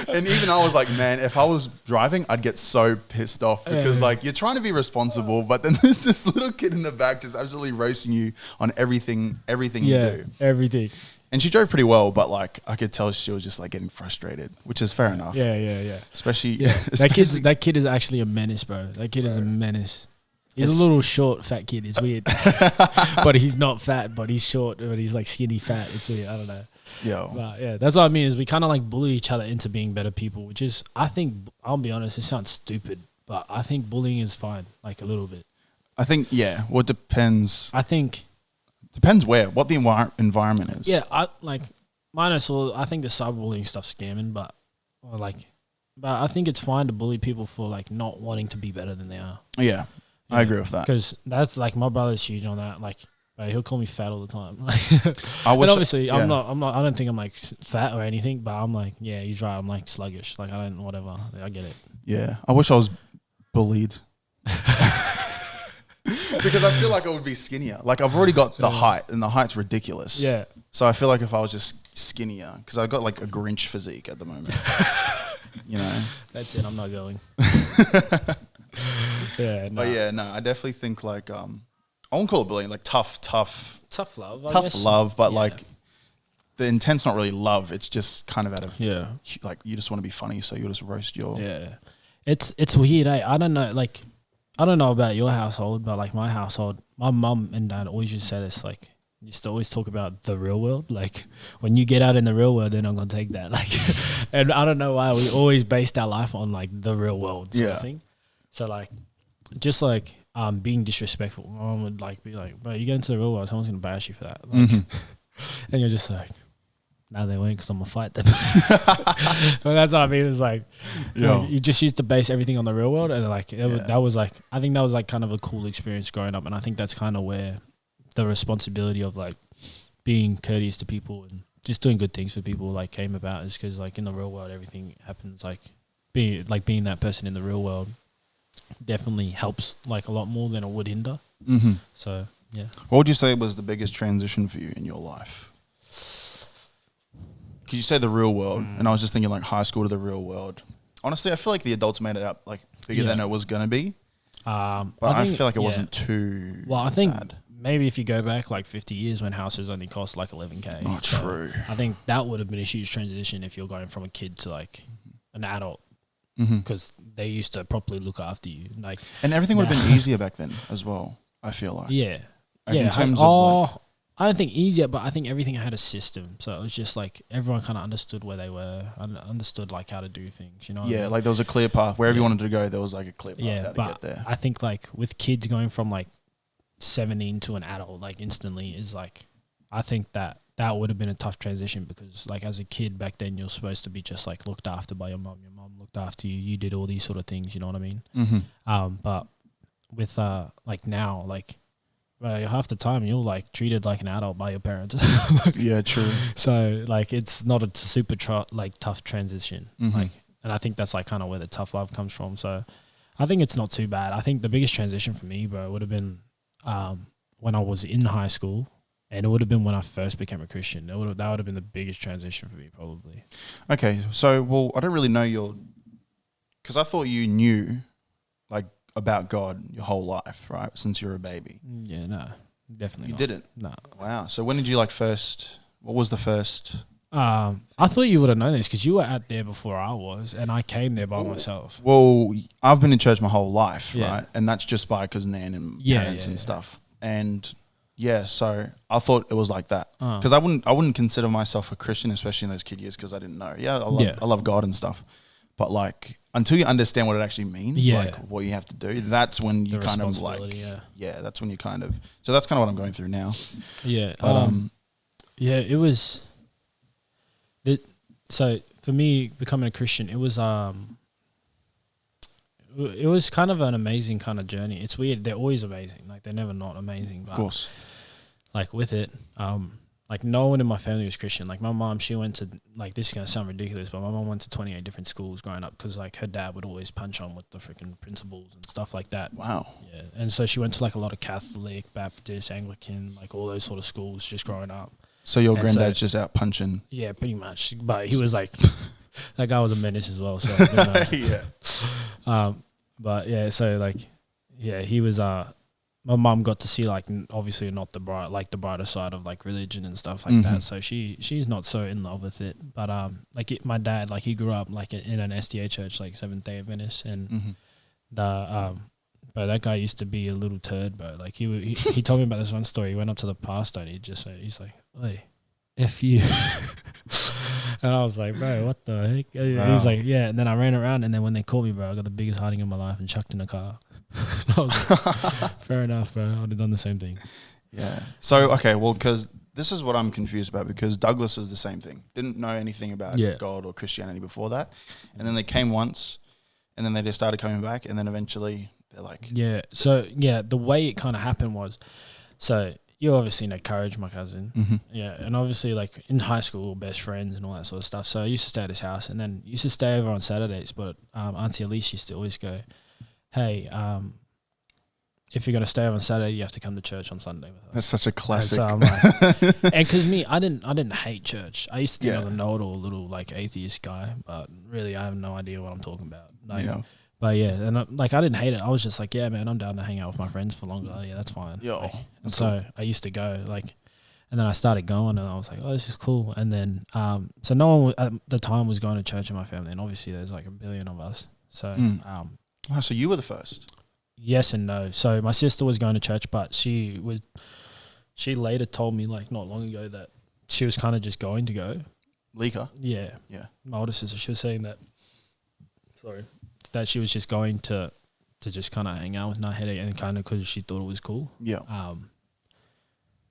And even I was like, man, if I was driving, I'd get so pissed off because like you're trying to be responsible, but then there's this little kid in the back just absolutely roasting you on everything you do. Everything. And she drove pretty well, but like I could tell she was just like getting frustrated, which is fair enough. Yeah. Especially that kid is actually a menace, bro. That kid is a menace. He's a little short, fat kid. It's weird, but he's not fat, but he's short, but he's like skinny fat. It's weird. I don't know. But that's what I mean is we kind of like bully each other into being better people, which is I think I'll be honest, it sounds stupid, but I think bullying is fine, like a little bit. I think well, it depends. I think. Depends what the environment is. Yeah, I think the cyberbullying stuff's scamming, but I think it's fine to bully people for like not wanting to be better than they are. Yeah, I agree with that. Because that's like my brother's huge on that. Like he'll call me fat all the time. And obviously I'm not. I don't think I'm like fat or anything, but I'm like, yeah, he's right. I'm like sluggish. Like whatever. I get it. Yeah, I wish I was bullied. Because I feel like I would be skinnier. Like I've already got the height, and the height's ridiculous. Yeah. So I feel like if I was just skinnier, because I've got like a Grinch physique at the moment. You know. That's it. I'm not going. I definitely think like I won't call it bullying, like tough love, but like the intent's not really love. It's just kind of out of like you just want to be funny, so you'll just roast your It's weird, eh? I don't know about your household, but like my household, my mum and dad always used to say this, like used to always talk about the real world. Like when you get out in the real world, they're not gonna take that. Like, and I don't know why we always based our life on like the real world sort of thing. So like, just like being disrespectful, my mom would like be like, "Bro, you get into the real world, someone's gonna bash you for that." Like, and you're just like, "No, they won't, because I'm gonna fight them." But that's what I mean. It's like, you just used to base everything on the real world, and like that was like, I think that was like kind of a cool experience growing up, and I think that's kind of where the responsibility of like being courteous to people and just doing good things for people like came about, is because like in the real world everything happens, like being that person in the real world definitely helps like a lot more than it would hinder. So yeah. What would you say was the biggest transition for you in your life? Because you say the real world, and I was just thinking like high school to the real world. Honestly, I feel like the adults made it up like bigger than it was gonna be. But I feel like it wasn't too I think bad. Maybe if you go back like 50 years when houses only cost like 11K. Oh, true. I think that would have been a huge transition if you're going from a kid to like an adult, because they used to properly look after you. Like, and everything would have been easier back then as well, I feel like. Like in terms of like, I don't think easier, but I think everything had a system. So it was just like everyone kind of understood where they were, understood like how to do things, you know? Yeah, like there was a clear path. Wherever you wanted to go, there was like a clear path how to get there. I think like with kids going from like 17 to an adult like instantly is like, I think that would have been a tough transition, because like as a kid back then you're supposed to be just like looked after by your mom looked after you did all these sort of things, you know what I mean? But with like now, like half the time you're like treated like an adult by your parents. Yeah, true. So like it's not a super tough transition. Like, and I think that's like kind of where the tough love comes from. So I think it's not too bad. I think the biggest transition for me, bro, would have been when I was in high school, and it would have been when I first became a Christian. That would have been the biggest transition for me, probably. Okay, so well, I don't really know because I thought you knew like about God your whole life, right? Since you're a baby. Yeah, no, definitely. You didn't? No. Wow. So when did you like first? What was the first? I thought you would have known this because you were out there before I was, and I came there by myself. Well, I've been in church my whole life, right? And that's just because Nan and parents and stuff. And yeah, so I thought it was like that, because I wouldn't consider myself a Christian, especially in those kid years, because I didn't know. Yeah, I love God and stuff, but like until you understand what it actually means, like what you have to do, that's when you kind of like, that's when you kind of. So that's kind of what I'm going through now. Yeah, but it was. So for me, becoming a Christian, it was kind of an amazing kind of journey. It's weird; they're always amazing. Like they're never not amazing. But of course. Like with it, like no one in my family was Christian. Like my mom, she went to, like, this is gonna sound ridiculous, but my mom went to 28 different schools growing up, because like her dad would always punch on with the freaking principals and stuff like that. Wow. Yeah, and so she went to like a lot of Catholic, Baptist, Anglican, like all those sort of schools just growing up. So your granddad's just out punching. Yeah, pretty much. But he was like, that guy was a menace as well. So you know. But yeah, so like, yeah, he was. My mum got to see like obviously not the brighter side of like religion and stuff like that. So she's not so in love with it. But my dad, like he grew up like in an SDA church, like Seventh Day Adventist, and but that guy used to be a little turd, bro. Like he told me about this one story. He went up to the pastor and he's like, "Oi, F you." And I was like, "Bro, what the heck?" Wow. He's like, "Yeah." And then I ran around, and then when they called me, bro, I got the biggest hiding in my life and chucked in the car. I was like, fair enough, bro. I would have done the same thing. Yeah. So, okay, well, because this is what I'm confused about, because Douglas is the same thing. Didn't know anything about God or Christianity before that. And then they came once, and then they just started coming back, and then eventually they're like... Yeah. So, yeah, the way it kind of happened was... So, you obviously know Courage, my cousin. Yeah, and obviously, like, in high school, we were best friends and all that sort of stuff. So, I used to stay at his house, and then used to stay over on Saturdays, but Auntie Elise used to always go... Hey, if you're going to stay over on Saturday, you have to come to church on Sunday with us. That's such a classic. And, so like, and because me, I didn't hate church. I used to think I was a know-it-all little like atheist guy, but really I have no idea what I'm talking about. Like, But yeah, and I didn't hate it. I was just like, yeah, man, I'm down to hang out with my friends for longer. Yeah, that's fine. Yo, and so I used to go and then I started going, and I was like, oh, this is cool. And then so no one at the time was going to church in my family, and obviously there's like a billion of us. So so you were the first. Yes and no. So my sister was going to church, but she later told me like not long ago that she was kind of just going to go. Lika? Yeah. Yeah. My older sister, she was saying that, that she was just going to just kind of hang out with Nahede and kind of because she thought it was cool. Yeah.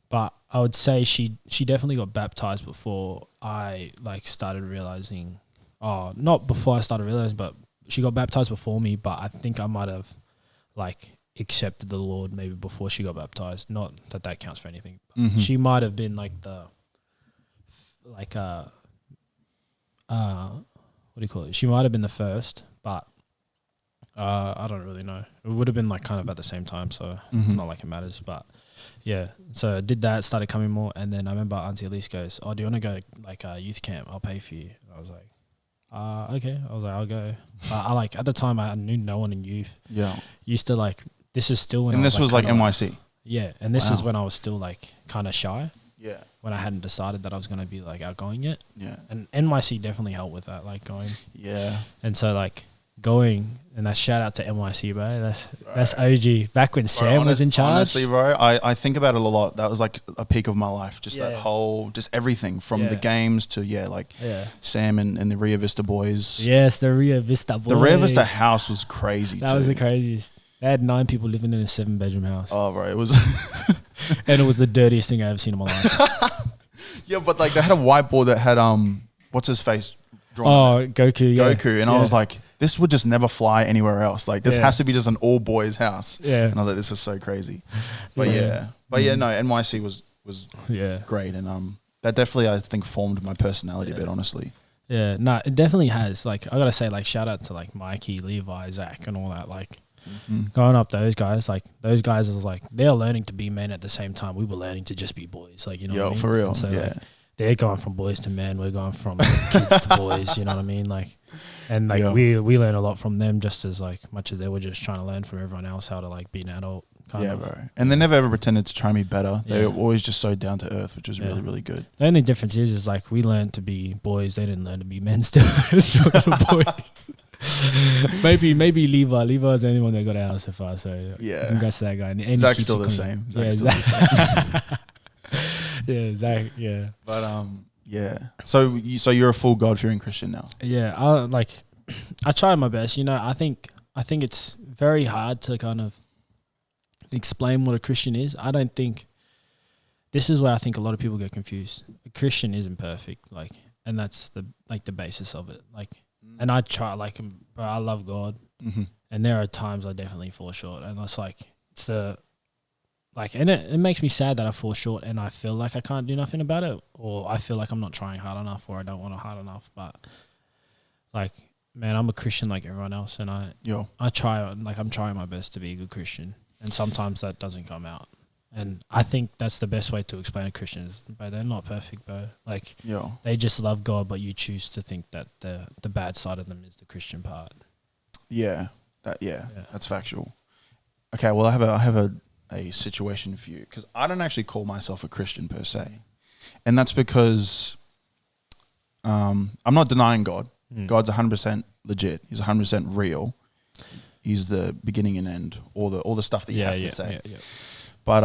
But I would say she definitely got baptized before I like started realizing, not before I started realizing, but she got baptized before me, but I think I might have like accepted the Lord maybe before she got baptized. Not that counts for anything. Mm-hmm. She might have been like what do you call it? She might have been the first, but I don't really know. It would have been like kind of at the same time, so it's not like it matters. But yeah, so I did that, started coming more, and then I remember Auntie Elise goes, "Oh, do you want to go like a youth camp? I'll pay for you." And I was like, okay. I was like, I'll go. But I like at the time I knew no one in youth. Yeah. Used to like this is still when and this was like NYC. Yeah, and this is when I was still like kind of shy. Yeah. When I hadn't decided that I was going to be like outgoing yet. Yeah. And NYC definitely helped with that, like going. Yeah. And so like going, and that's shout out to NYC, bro. That's OG. Back when Sam was in charge. Honestly, bro, I think about it a lot. That was like a peak of my life. Just that whole, just everything from the games to Sam and the Rio Vista boys. Yes, the Rio Vista boys. The Rio Vista house was crazy. That was the craziest. They had 9 people living in a 7-bedroom house. Oh, bro, it was. And it was the dirtiest thing I ever seen in my life. Yeah, but like they had a whiteboard that had what's his face drawn. Oh, Goku. Yeah. Goku, and I was like, this would just never fly anywhere else. Like this has to be just an all boys house. Yeah. And I was like, this is so crazy. But no, NYC was great, and that definitely I think formed my personality a bit, honestly. Yeah, no, it definitely has. Like I gotta say, like shout out to like Mikey, Levi, Zach, and all that. Like. Going up those guys is like they're learning to be men at the same time we were learning to just be boys, like, you know what I mean? For real. And so like, they're going from boys to men, we're going from kids to boys, you know what I mean? Like, and like we learn a lot from them just as like much as they were just trying to learn from everyone else how to like be an adult kind of. Bro. And they never ever pretended to try and be better. They were always just so down to earth, which was really, really good. The only difference is like we learned to be boys, they didn't learn to be men still boys. maybe Levi is the only one that got out so far. So congrats to that guy. And Zach's still the same. Zach. Yeah. But So you're a full God-fearing Christian now. Yeah. I try my best. You know, I think it's very hard to kind of explain what a Christian is. I don't think this is where I think a lot of people get confused. A Christian isn't perfect, like, and that's the basis of it, like. And I try, like, bro, I love God, and there are times I definitely fall short, and it's like and it makes me sad that I fall short, and I feel like I can't do nothing about it, or I feel like I'm not trying hard enough, or I don't want to hard enough. But like, man, I'm a Christian like everyone else, and I try, like, I'm trying my best to be a good Christian, and sometimes that doesn't come out. And I think that's the best way to explain a Christian is, bro, they're not perfect, bro. Like, they just love God, but you choose to think that the bad side of them is the Christian part. That's factual. Okay, well, I have a situation for you, because I don't actually call myself a Christian per se, and that's because I'm not denying God. God's 100% legit. He's 100% real. He's the beginning and end, all the stuff that you have to say. Yeah. But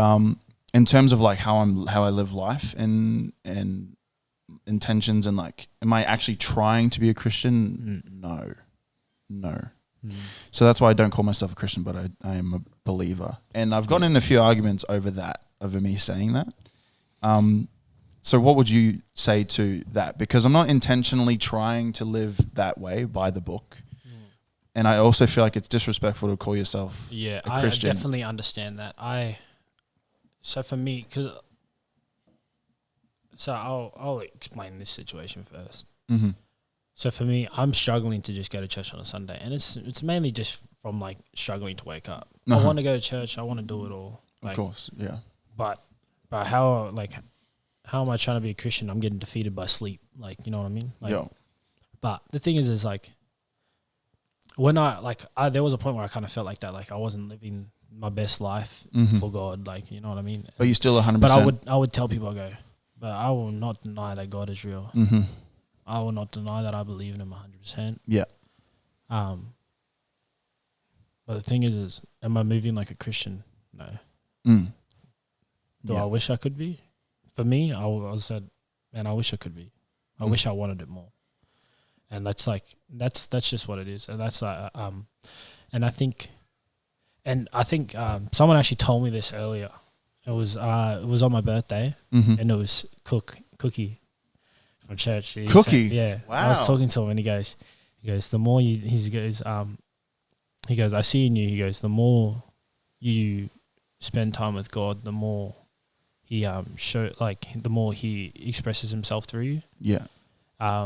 in terms of like how I live life and intentions and like, am I actually trying to be a Christian? No. So that's why I don't call myself a Christian, but I am a believer. And I've gotten in a few arguments over me saying that. So what would you say to that? Because I'm not intentionally trying to live that way by the book. And I also feel like it's disrespectful to call yourself a Christian. I definitely understand that. So for me, I'll explain this situation first. Mm-hmm. So for me, I'm struggling to just go to church on a Sunday, and it's mainly just from like struggling to wake up. I want to go to church. I want to do it all. Like, of course, yeah. But how am I trying to be a Christian? I'm getting defeated by sleep. Like, you know what I mean? Like, but the thing is like, when there was a point where I kind of felt like that, like I wasn't living my best life for God, like, you know what I mean? But you still 100%. But I would tell people, but I will not deny that God is real. Mm-hmm. I will not deny that I believe in him 100%. Yeah. But the thing is am I moving like a Christian? No. Do I wish I could be? For me, I said, man, I wish I could be. I wish I wanted it more. And that's just what it is. And that's and I think someone actually told me this earlier. It was on my birthday, and it was Cookie from church. Cookie? Yeah. Wow. I was talking to him, and he goes, the more you, he goes, I see in you, he goes, the more you spend time with God, the more he the more he expresses himself through you. Yeah.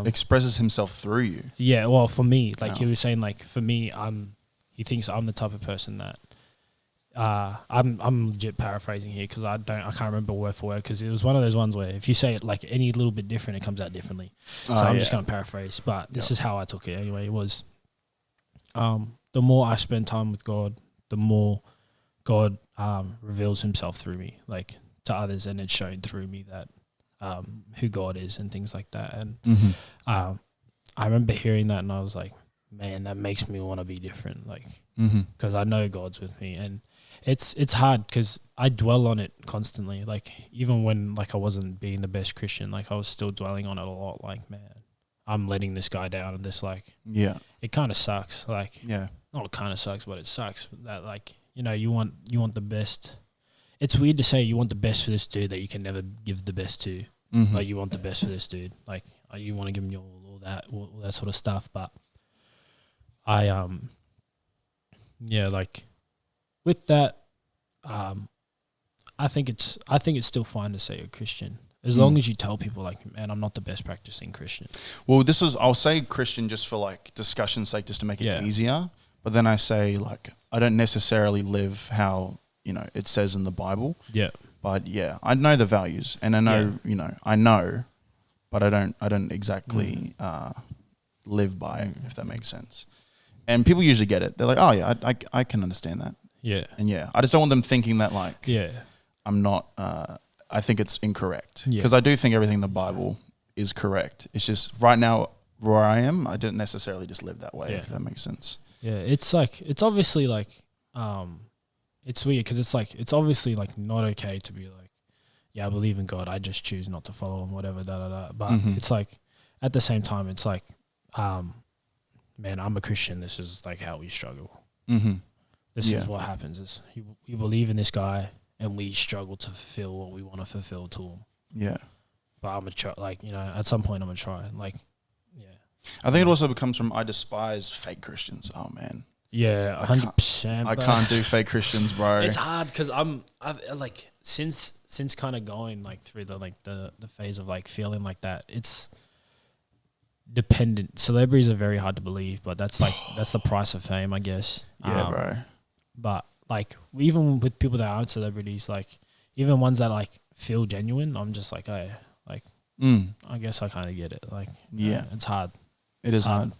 Expresses himself through you. Yeah, well, for me, he was saying, like, for me, he thinks I'm the type of person that I'm legit paraphrasing here because I can't remember word for word, because it was one of those ones where if you say it like any little bit different, it comes out differently. So I'm just going to paraphrase, but this is how I took it anyway. It was the more I spend time with God, the more God reveals himself through me, like, to others, and it's shown through me that who God is and things like that. And I remember hearing that, and I was like, man, that makes me want to be different, like, because I know God's with me. And it's hard because I dwell on it constantly, like, even when, like, I wasn't being the best Christian, like, I was still dwelling on it a lot, like, man, I'm letting this guy down, and this, like, it kind of sucks, like, not it kind of sucks, but it sucks that, like, you know, you want the best. It's weird to say you want the best for this dude that you can never give the best to. Like, you want the best for this dude, like, you want to give him all that sort of stuff. But I like, with that, I think it's still fine to say you're a Christian, as long as you tell people, like, man, I'm not the best practicing Christian. Well, I'll say Christian just for, like, discussion's sake, just to make it easier. But then I say, like, I don't necessarily live how, you know, it says in the Bible. Yeah. But I know the values, and I know, you know, but I don't exactly live by it, if that makes sense. And people usually get it. They're like, oh yeah, I can understand that. Yeah. And I just don't want them thinking that, like, I'm not, I think it's incorrect. Because I do think everything in the Bible is correct. It's just right now where I am, I don't necessarily just live that way, if that makes sense. Yeah, it's like, it's obviously like, it's weird because it's like, it's obviously like not okay to be like, I believe in God, I just choose not to follow him, whatever, But it's like, at the same time, it's like, man, I'm a Christian. This is like how we struggle. This is what happens is you believe in this guy, and we struggle to fulfill what we want to fulfill to him. Yeah. But I'm going to try, like, you know, at some point I'm going to try. Like, I think it also comes from, I despise fake Christians. Oh, man. Yeah, 100%. I can't do fake Christians, bro. It's hard because I've like, since kind of going, like, through the phase of, like, feeling like that, it's dependent. Celebrities are very hard to believe, but that's like, that's the price of fame, I guess. Yeah, bro. But, like, even with people that aren't celebrities, like, even ones that, like, feel genuine, I'm just like, oh, like, I guess I kind of get it. Like, it's hard. It is hard.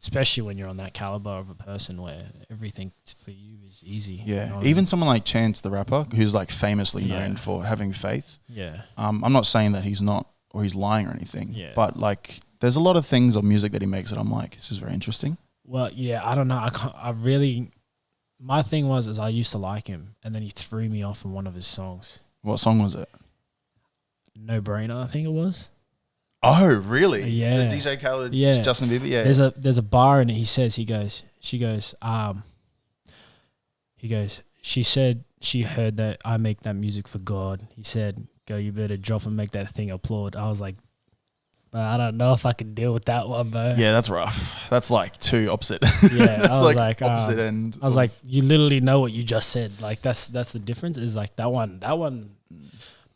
Especially when you're on that caliber of a person where everything for you is easy. Yeah. You know, even someone like Chance the rapper, who's, like, famously known for having faith. Yeah. I'm not saying that he's not, or he's lying or anything. Yeah. But, like, there's a lot of things of music that he makes that I'm like, this is very interesting. Well, yeah, I don't know. My thing is I used to like him, and then he threw me off from one of his songs. What song was it? No Brainer, I think it was. Oh, really? Yeah. The DJ Khaled, Justin Bieber? Yeah. There's a bar in it. She goes, she said she heard that I make that music for God. He said, go, you better drop and make that thing applaud. I was like, but I don't know if I can deal with that one, bro. Yeah, that's rough. That's like too opposite. Yeah, that's like opposite end. I was like, you literally know what you just said. Like, that's the difference. Is like that one.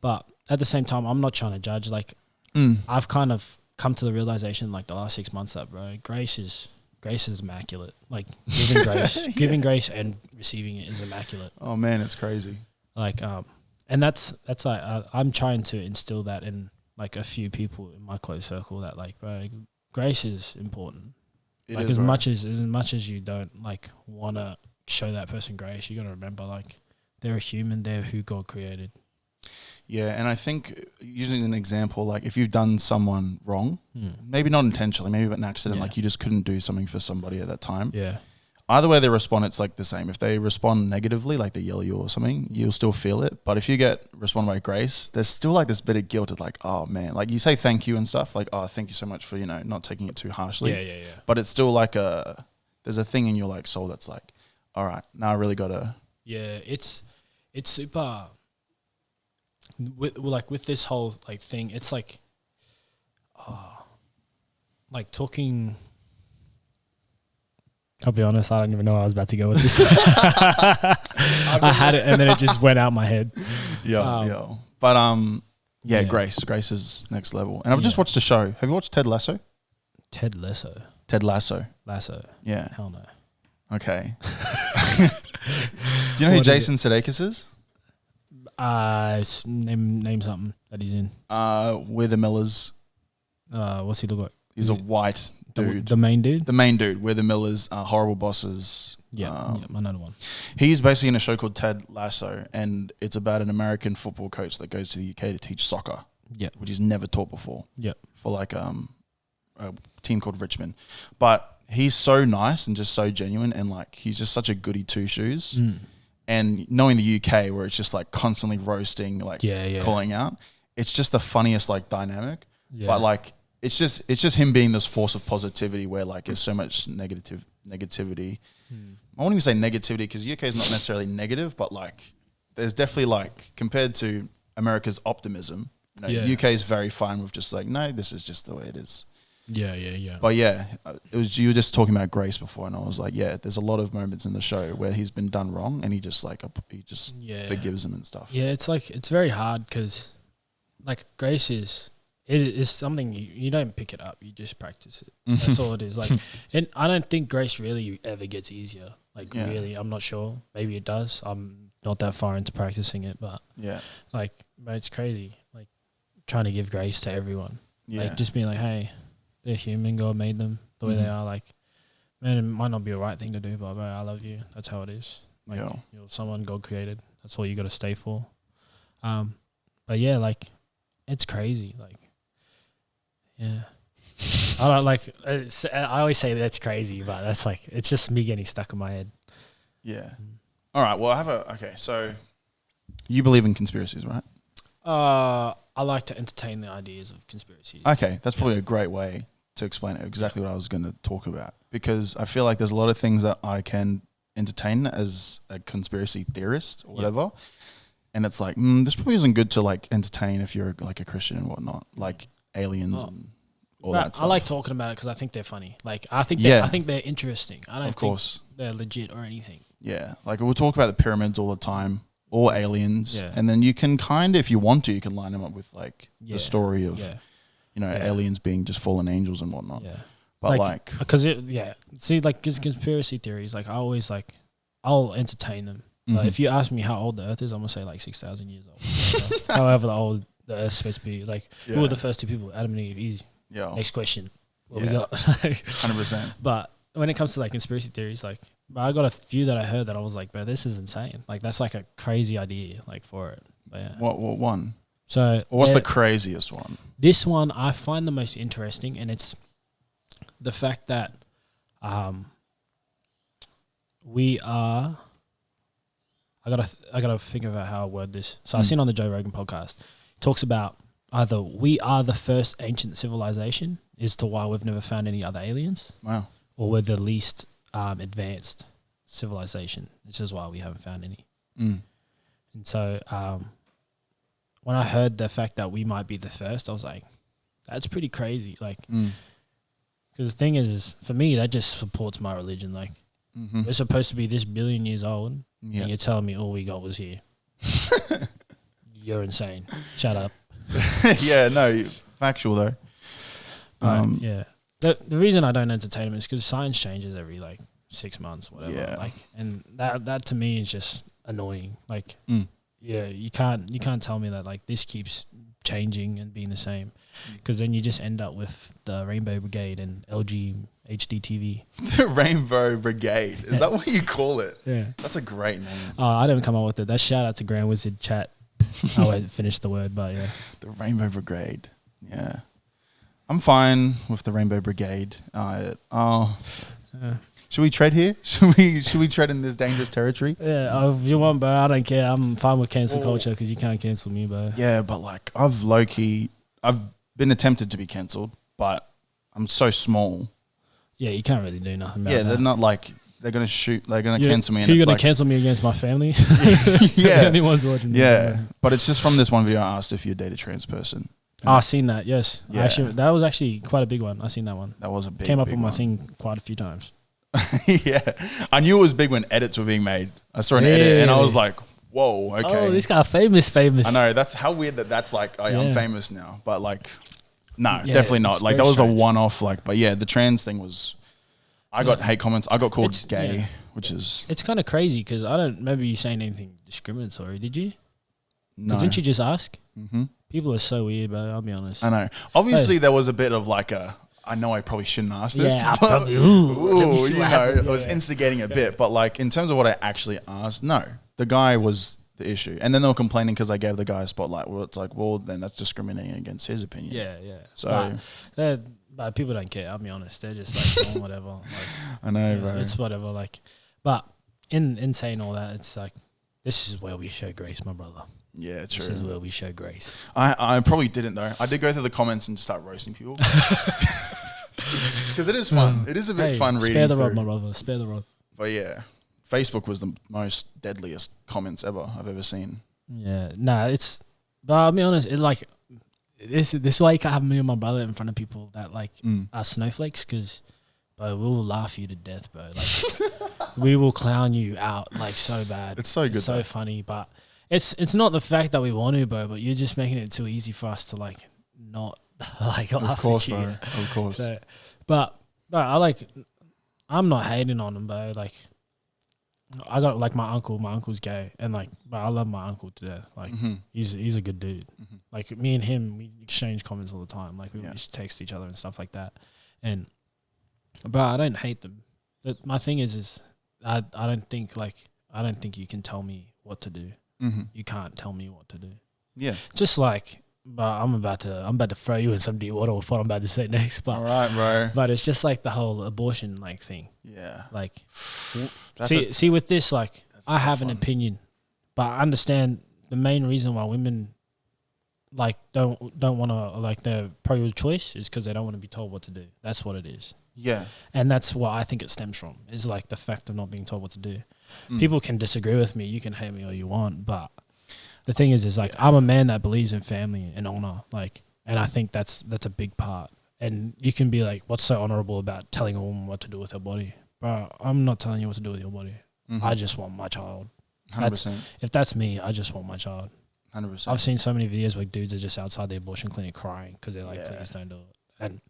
But at the same time, I'm not trying to judge. Like, I've kind of come to the realization, like, the last 6 months that, bro, grace is immaculate. Like, giving grace, giving grace and receiving it is immaculate. Oh man, it's crazy. Like, and that's like, I'm trying to instill that in, like, a few people in my close circle that, like, bro, grace is important. It like is, as right? much as you don't like want to show that person grace, you got to remember like they're a human. They're who God created. Yeah, and I think using an example, like if you've done someone wrong, maybe not intentionally, maybe an accident, like you just couldn't do something for somebody at that time. Yeah. Either way they respond, it's like the same. If they respond negatively, like they yell at you or something, you'll still feel it. But if you get responded by grace, there's still like this bit of guilt of like, oh man, like you say thank you and stuff, like, oh, thank you so much for, not taking it too harshly. Yeah. But it's still like there's a thing in your like soul that's like, all right, now I really gotta. Yeah, it's super. With this whole like thing, it's like talking. I'll be honest, I don't even know where I was about to go with this. I had it and then it just went out my head. Yeah. But Grace is next level. And I've just watched a show. Have you watched Ted Lasso? Ted Lasso. Ted Lasso. Lasso. Yeah. Hell no. Okay. Do you know who Jason Sudeikis is? Name something that he's in. We're the Millers. What's he look like? He's a white dude. The main dude? The main dude. We're the Millers. Horrible Bosses. Yeah, another one. He's basically in a show called Ted Lasso, and it's about an American football coach that goes to the UK to teach soccer. Yeah. Which he's never taught before. Yeah. For like a team called Richmond. But he's so nice and just so genuine, and like he's just such a goody two shoes. And knowing the UK where it's just like constantly roasting, like calling out, it's just the funniest like dynamic. Yeah. But like it's just him being this force of positivity where like there's so much negativity. I won't even say negativity because UK is not necessarily negative, but like there's definitely like compared to America's optimism, UK is very fine with just like, no, this is just the way it is. Yeah. But yeah, you were just talking about grace before, and I was like, yeah, there's a lot of moments in the show where he's been done wrong, and he just forgives him and stuff. Yeah, it's like it's very hard because like grace is something you don't pick it up, you just practice it. That's all it is. Like, and I don't think grace really ever gets easier. Like really, I'm not sure. Maybe it does. I'm not that far into practicing it, but like, but it's crazy. Like trying to give grace to everyone. Yeah. Like just being like, hey, they're human. God made them the way they are. Like, man, it might not be the right thing to do, but bro, I love you. That's how it is. Like, you're someone God created. That's all you got to stay for. But yeah, like, it's crazy. Like, yeah. I don't like. I always say that's crazy, but that's like it's just me getting stuck in my head. Yeah. All right. Well, okay. So, you believe in conspiracies, right? I like to entertain the ideas of conspiracy. Okay, that's probably a great way to explain it. Exactly what I was going to talk about, because I feel like there's a lot of things that I can entertain as a conspiracy theorist or whatever, and it's like this probably isn't good to like entertain if you're like a Christian and whatnot, like aliens and all that stuff. I like talking about it because I think they're funny. Like I think they're interesting. I don't think they're legit or anything. Yeah, like we'll talk about the pyramids all the time. Or aliens, and then you can kind of, if you want to, you can line them up with like the story of, aliens being just fallen angels and whatnot. Yeah, but like because see, like conspiracy theories, like I always like, I'll entertain them. Like, if you ask me how old the Earth is, I'm gonna say like 6,000 years old. However old the Earth's supposed to be. Like, who were the first two people? Adam and Eve. Easy. Yeah. Next question. What we got? 100%. But when it comes to like conspiracy theories, like. But I got a few that I heard that I was like, bro, this is insane. Like, that's like a crazy idea, like, for it. But yeah. What one? So, what's the craziest one? This one I find the most interesting, and it's the fact that we are. I gotta think about how I word this. So I seen on the Joe Rogan podcast, it talks about either we are the first ancient civilization, as to why we've never found any other aliens. Wow. Or we're the least advanced civilization, which is why we haven't found any. And so when I heard the fact that we might be the first, I was like, that's pretty crazy. Like, because the thing is, for me, that just supports my religion. Like, we're supposed to be this billion years old, and you're telling me all we got was here. You're insane. Shut up. Yeah, no, factual though. Yeah. The reason I don't entertain them is because science changes every like 6 months, whatever. Yeah. Like, and that to me is just annoying. Like, you can't tell me that like this keeps changing and being the same, because then you just end up with the Rainbow Brigade and HDTV. The Rainbow Brigade. Is that what you call it? Yeah. That's a great name. I didn't come up with it. That's shout out to Grand Wizard chat. I won't finish the word, but yeah. The Rainbow Brigade. Yeah. I'm fine with the Rainbow Brigade. Should we tread here? Should we tread in this dangerous territory? Yeah, if you want, bro, I don't care. I'm fine with cancel culture because you can't cancel me, bro. Yeah, but like I've been attempted to be cancelled, but I'm so small. Yeah, you can't really do nothing about that. They're not like they're gonna cancel me. Who you gonna cancel me against my family? Yeah, anyone's watching. Yeah, but it's just from this one video. I asked if you date a trans person. I've seen that. Yes, yeah. That was actually quite a big one. I seen that one. That was a big. Came up on my thing quite a few times. Yeah, I knew it was big when edits were being made. I saw an edit and I was like, "Whoa, okay." Oh, this guy famous. I know, that's how weird that's like. I'm famous now, but like, no, definitely not. Like that was strange. A one-off. Like, but yeah, the trans thing was. I got hate comments. I got called gay, which is. It's kind of crazy because I don't remember you saying anything discriminatory. Did you? No. Didn't you just ask? Mm-hmm. People are so weird, bro. I'll be honest. I know. Obviously, there was a bit of like a. I know I probably shouldn't ask this. Yeah, but, probably. I was instigating a bit, but like in terms of what I actually asked, no, the guy was the issue, and then they were complaining because I gave the guy a spotlight. Well, it's like, well, then that's discriminating against his opinion. Yeah. So, but people don't care. I'll be honest. They're just like doing whatever. Like, I know, bro. It's whatever. Like, but in saying all that, it's like this is where we show grace, my brother. Yeah, true. This is where we show grace. I probably didn't though. I did go through the comments and start roasting people. Because it is fun. It is a bit fun reading. Spare the rod, my brother. Spare the rod. But yeah, Facebook was the most deadliest comments I've ever seen. Yeah, but I'll be honest, it like this is why you can't have me and my brother in front of people that like are snowflakes, because bro, we'll laugh you to death, bro. Like we will clown you out like so bad. It's so good, it's so funny, but it's not the fact that we want to, bro, but you're just making it too easy for us to like not like laugh of course, at you. Bro. Of course. So, but I'm not hating on him, bro. Like I got like my uncle's gay, and like, but I love my uncle to death. Like he's a good dude. Mm-hmm. Like me and him, we exchange comments all the time. Like we just text each other and stuff like that. But I don't hate them. My thing is I don't think you can tell me what to do. Mm-hmm. You can't tell me what to do. Yeah. Just like, but I'm about to throw you in some deep water with what I'm about to say next. But all right, bro. But it's just like the whole abortion like thing. Yeah. Like, see with this, like I have an opinion, but I understand the main reason why women like don't want to, like, they're pro-choice is because they don't want to be told what to do. That's what it is. Yeah. And that's what I think it stems from, is like the fact of not being told what to do. People can disagree with me. You can hate me all you want, but the thing is like, I'm a man that believes in family and honor, like, and I think that's a big part. And you can be like, what's so honorable about telling a woman what to do with her body? Bro, I'm not telling you what to do with your body. Mm-hmm. I just want my child. 100%. If that's me, I just want my child. 100%. I've seen so many videos where dudes are just outside the abortion clinic crying because they're like, please don't do it. And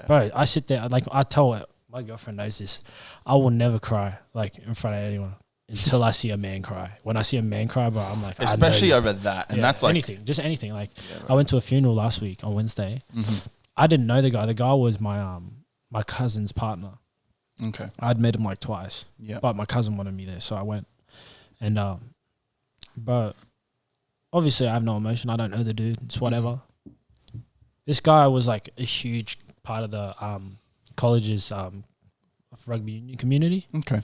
bro, I sit there, like, I tell her, my girlfriend knows this, I will never cry like in front of anyone until I see a man cry. When I see a man cry, bro, I'm like, especially over that, and that's like anything. Like, I went to a funeral last week on Wednesday. Mm-hmm. I didn't know the guy. The guy was my my cousin's partner. Okay, I'd met him like twice. Yeah, but my cousin wanted me there, so I went. And but obviously I have no emotion. I don't know the dude. It's whatever. This guy was like a huge part of the college's rugby union community. Okay.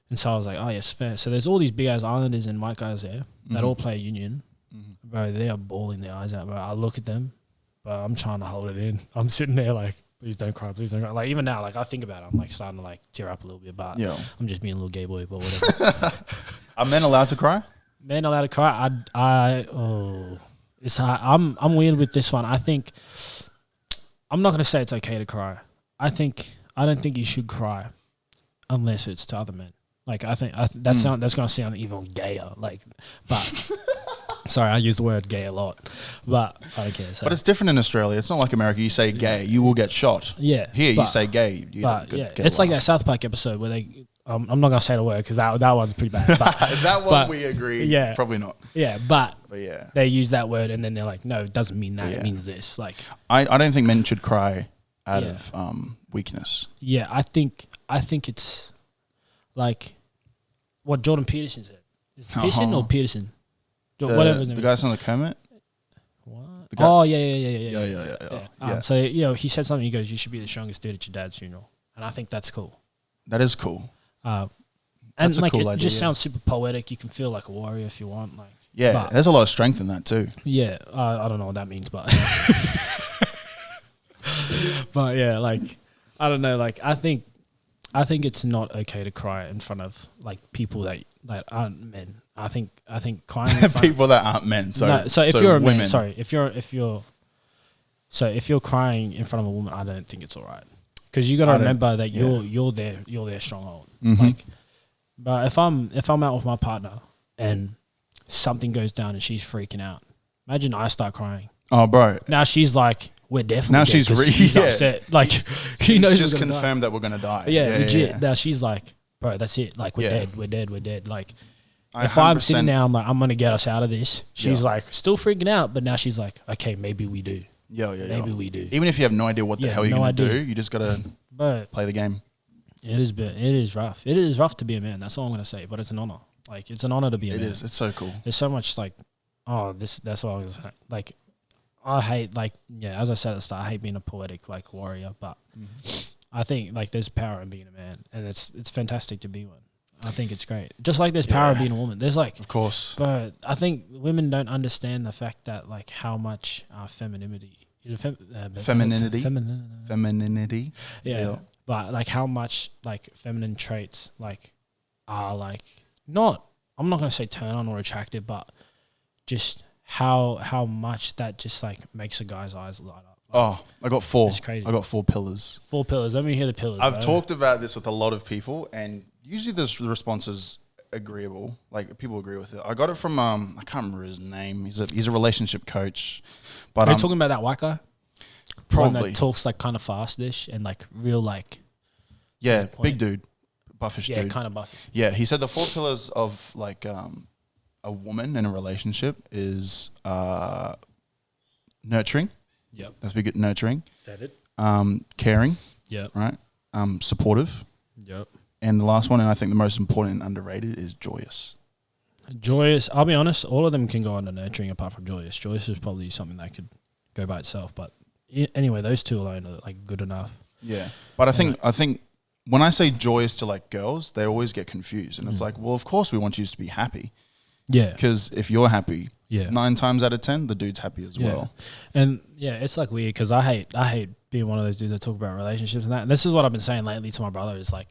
And so I was like, oh, yes, fair. So there's all these big-ass Islanders and white guys there that all play union. Mm-hmm. Bro, they are bawling their eyes out, bro. I look at them, but I'm trying to hold it in. I'm sitting there like, please don't cry, please don't cry. Like, even now, like, I think about it, I'm like starting to like tear up a little bit, but I'm just being a little gay boy, but whatever. Are men allowed to cry? Men allowed to cry? It's hard. I'm weird with this one. I think, I'm not going to say it's okay to cry. I don't think you should cry unless it's to other men. Like, I think that's going to sound even gayer. Like, but sorry, I use the word gay a lot, but I don't care. So. But it's different in Australia. It's not like America. You say gay, you will get shot. Yeah. Here, you say gay, you get it's like that South Park episode where they. I'm not going to say the word because that one's pretty bad. But, that one we agree. Yeah. Probably not. Yeah, but they use that word and then they're like, no, it doesn't mean that. It means this. Like, I don't think men should cry out of weakness. Yeah, I think it's like what Jordan Peterson said. Is it Peterson or Peterson? Whatever his name the guy's on the Kermit. What? Guy- Oh yeah. Yeah. So he said something. He goes, "You should be the strongest dude at your dad's funeral," and I think that's cool. That is cool. And That's a like cool it idea, just yeah. sounds super poetic. You can feel like a warrior if you want. Like There's a lot of strength in that too. yeah, I don't know what that means, but but yeah, like I don't know. Like I think it's not okay to cry in front of like people that aren't men. I think crying in front People that aren't men. So if you're a women. man, sorry, if you're crying in front of a woman, I don't think it's all right. Because you got to remember that you're their stronghold. Mm-hmm. Like, but if I'm out with my partner and something goes down and she's freaking out, imagine I start crying. Oh, bro. Now she's like, we're definitely Now dead she's 'cause he's upset. Like he knows just we're gonna confirmed die. that we're gonna die. Yeah, legit. Now she's like, bro, that's it. Like we're dead. Like if 100% I'm sitting there, I'm like, I'm gonna get us out of this. She's like, still freaking out, but now she's like, okay, maybe we do. Maybe we do. Even if you have no idea what the hell you're gonna do, you just gotta play the game. It is rough. It is rough to be a man. That's all I'm gonna say. But it's an honor. Like it's an honor to be a man. It is. It's so cool. There's so much like, that's what I was like. I hate as I said at the start, I hate being a poetic like warrior, but I think like there's power in being a man, and it's fantastic to be one. I think it's great. Just like there's power in being a woman. There's like, of course, but I think women don't understand the fact that like how much femininity. Yeah. But like how much like feminine traits like are like not, I'm not gonna say turn on or attractive, but just how much that just like makes a guy's eyes light up. Like, I got 4. It's crazy. I got 4 pillars. 4 pillars. Let me hear the pillars. I've talked about this with a lot of people, and usually the response is agreeable. Like people agree with it. I got it from I can't remember his name. He's a relationship coach. But are you talking about that white guy? Probably. One that talks like kind of fastish and like real like. Yeah, big dude, buffish dude. Yeah, kind of buffish. Yeah, he said the 4 pillars of like a woman in a relationship is nurturing. Yep. Let's be good. Nurturing. Said it. Caring. Yep. Right. Supportive. Yep. And the last one, and I think the most important and underrated, is joyous. Joyous. I'll be honest. All of them can go under nurturing, apart from joyous. Joyous is probably something that could go by itself. But anyway, those 2 alone are like good enough. Yeah. But I think when I say joyous to like girls, they always get confused, and it's like, well, of course we want you to be happy. Yeah. Because if you're happy, 9 times out of 10, the dude's happy as well. And it's like weird because I hate being one of those dudes that talk about relationships and that. And this is what I've been saying lately to my brother is like,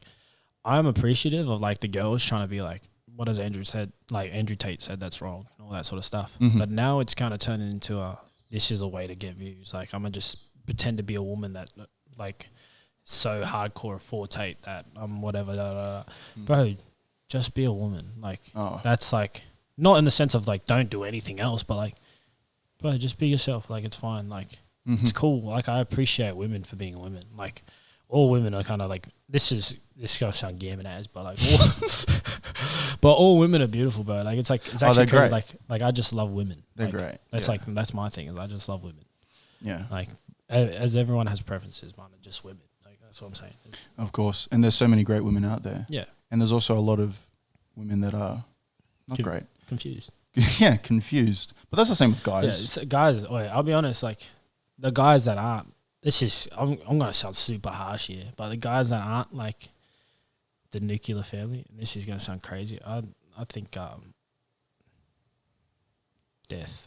I'm appreciative of like the girls trying to be like, what has Andrew said? Like Andrew Tate said that's wrong and all that sort of stuff. Mm-hmm. But now it's kind of turning into this is a way to get views. Like I'm gonna just pretend to be a woman that like so hardcore for Tate that I'm whatever. Bro, just be a woman. Like that's like. Not in the sense of like don't do anything else, but like, bro, just be yourself. Like it's fine. Like it's cool. Like I appreciate women for being women. Like all women are kind of like this gonna sound gammon as, but like, but all women are beautiful, bro. Like it's actually cool. Great. Like I just love women. They're like, great. That's like that's my thing. Is I just love women. Yeah. Like as everyone has preferences, mine are just women. Like that's what I'm saying. Of course, and there's so many great women out there. Yeah. And there's also a lot of women that are not great. Confused. Yeah, confused. But that's the same with guys. Yeah, guys, I'll be honest, like the guys that aren't, I'm gonna sound super harsh here, but the guys that aren't like the nuclear family, and this is gonna sound crazy, I think death.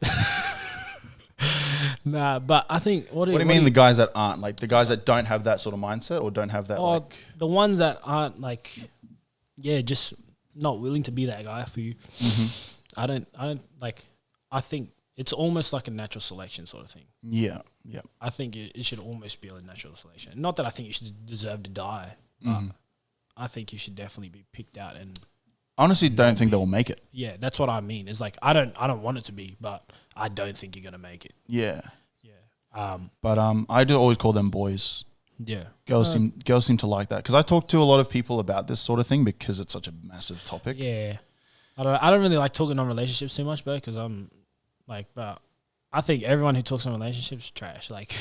Nah, but I think what do you mean the guys that aren't, like the guys that don't have that sort of mindset or don't have that like the ones that aren't like just not willing to be that guy for you. I don't like, I think it's almost like a natural selection sort of thing. Yeah. I think it should almost be a natural selection. Not that I think you should deserve to die, but I think you should definitely be picked out. And I honestly don't think they'll make it. Yeah, that's what I mean. It's like I don't want it to be, but I don't think you're gonna make it. Yeah. But I do always call them boys. Yeah. Girls seem to like that because I talk to a lot of people about this sort of thing because it's such a massive topic. Yeah. I don't really like talking on relationships too much, bro, because I'm like, but I think everyone who talks in relationships is trash. Like,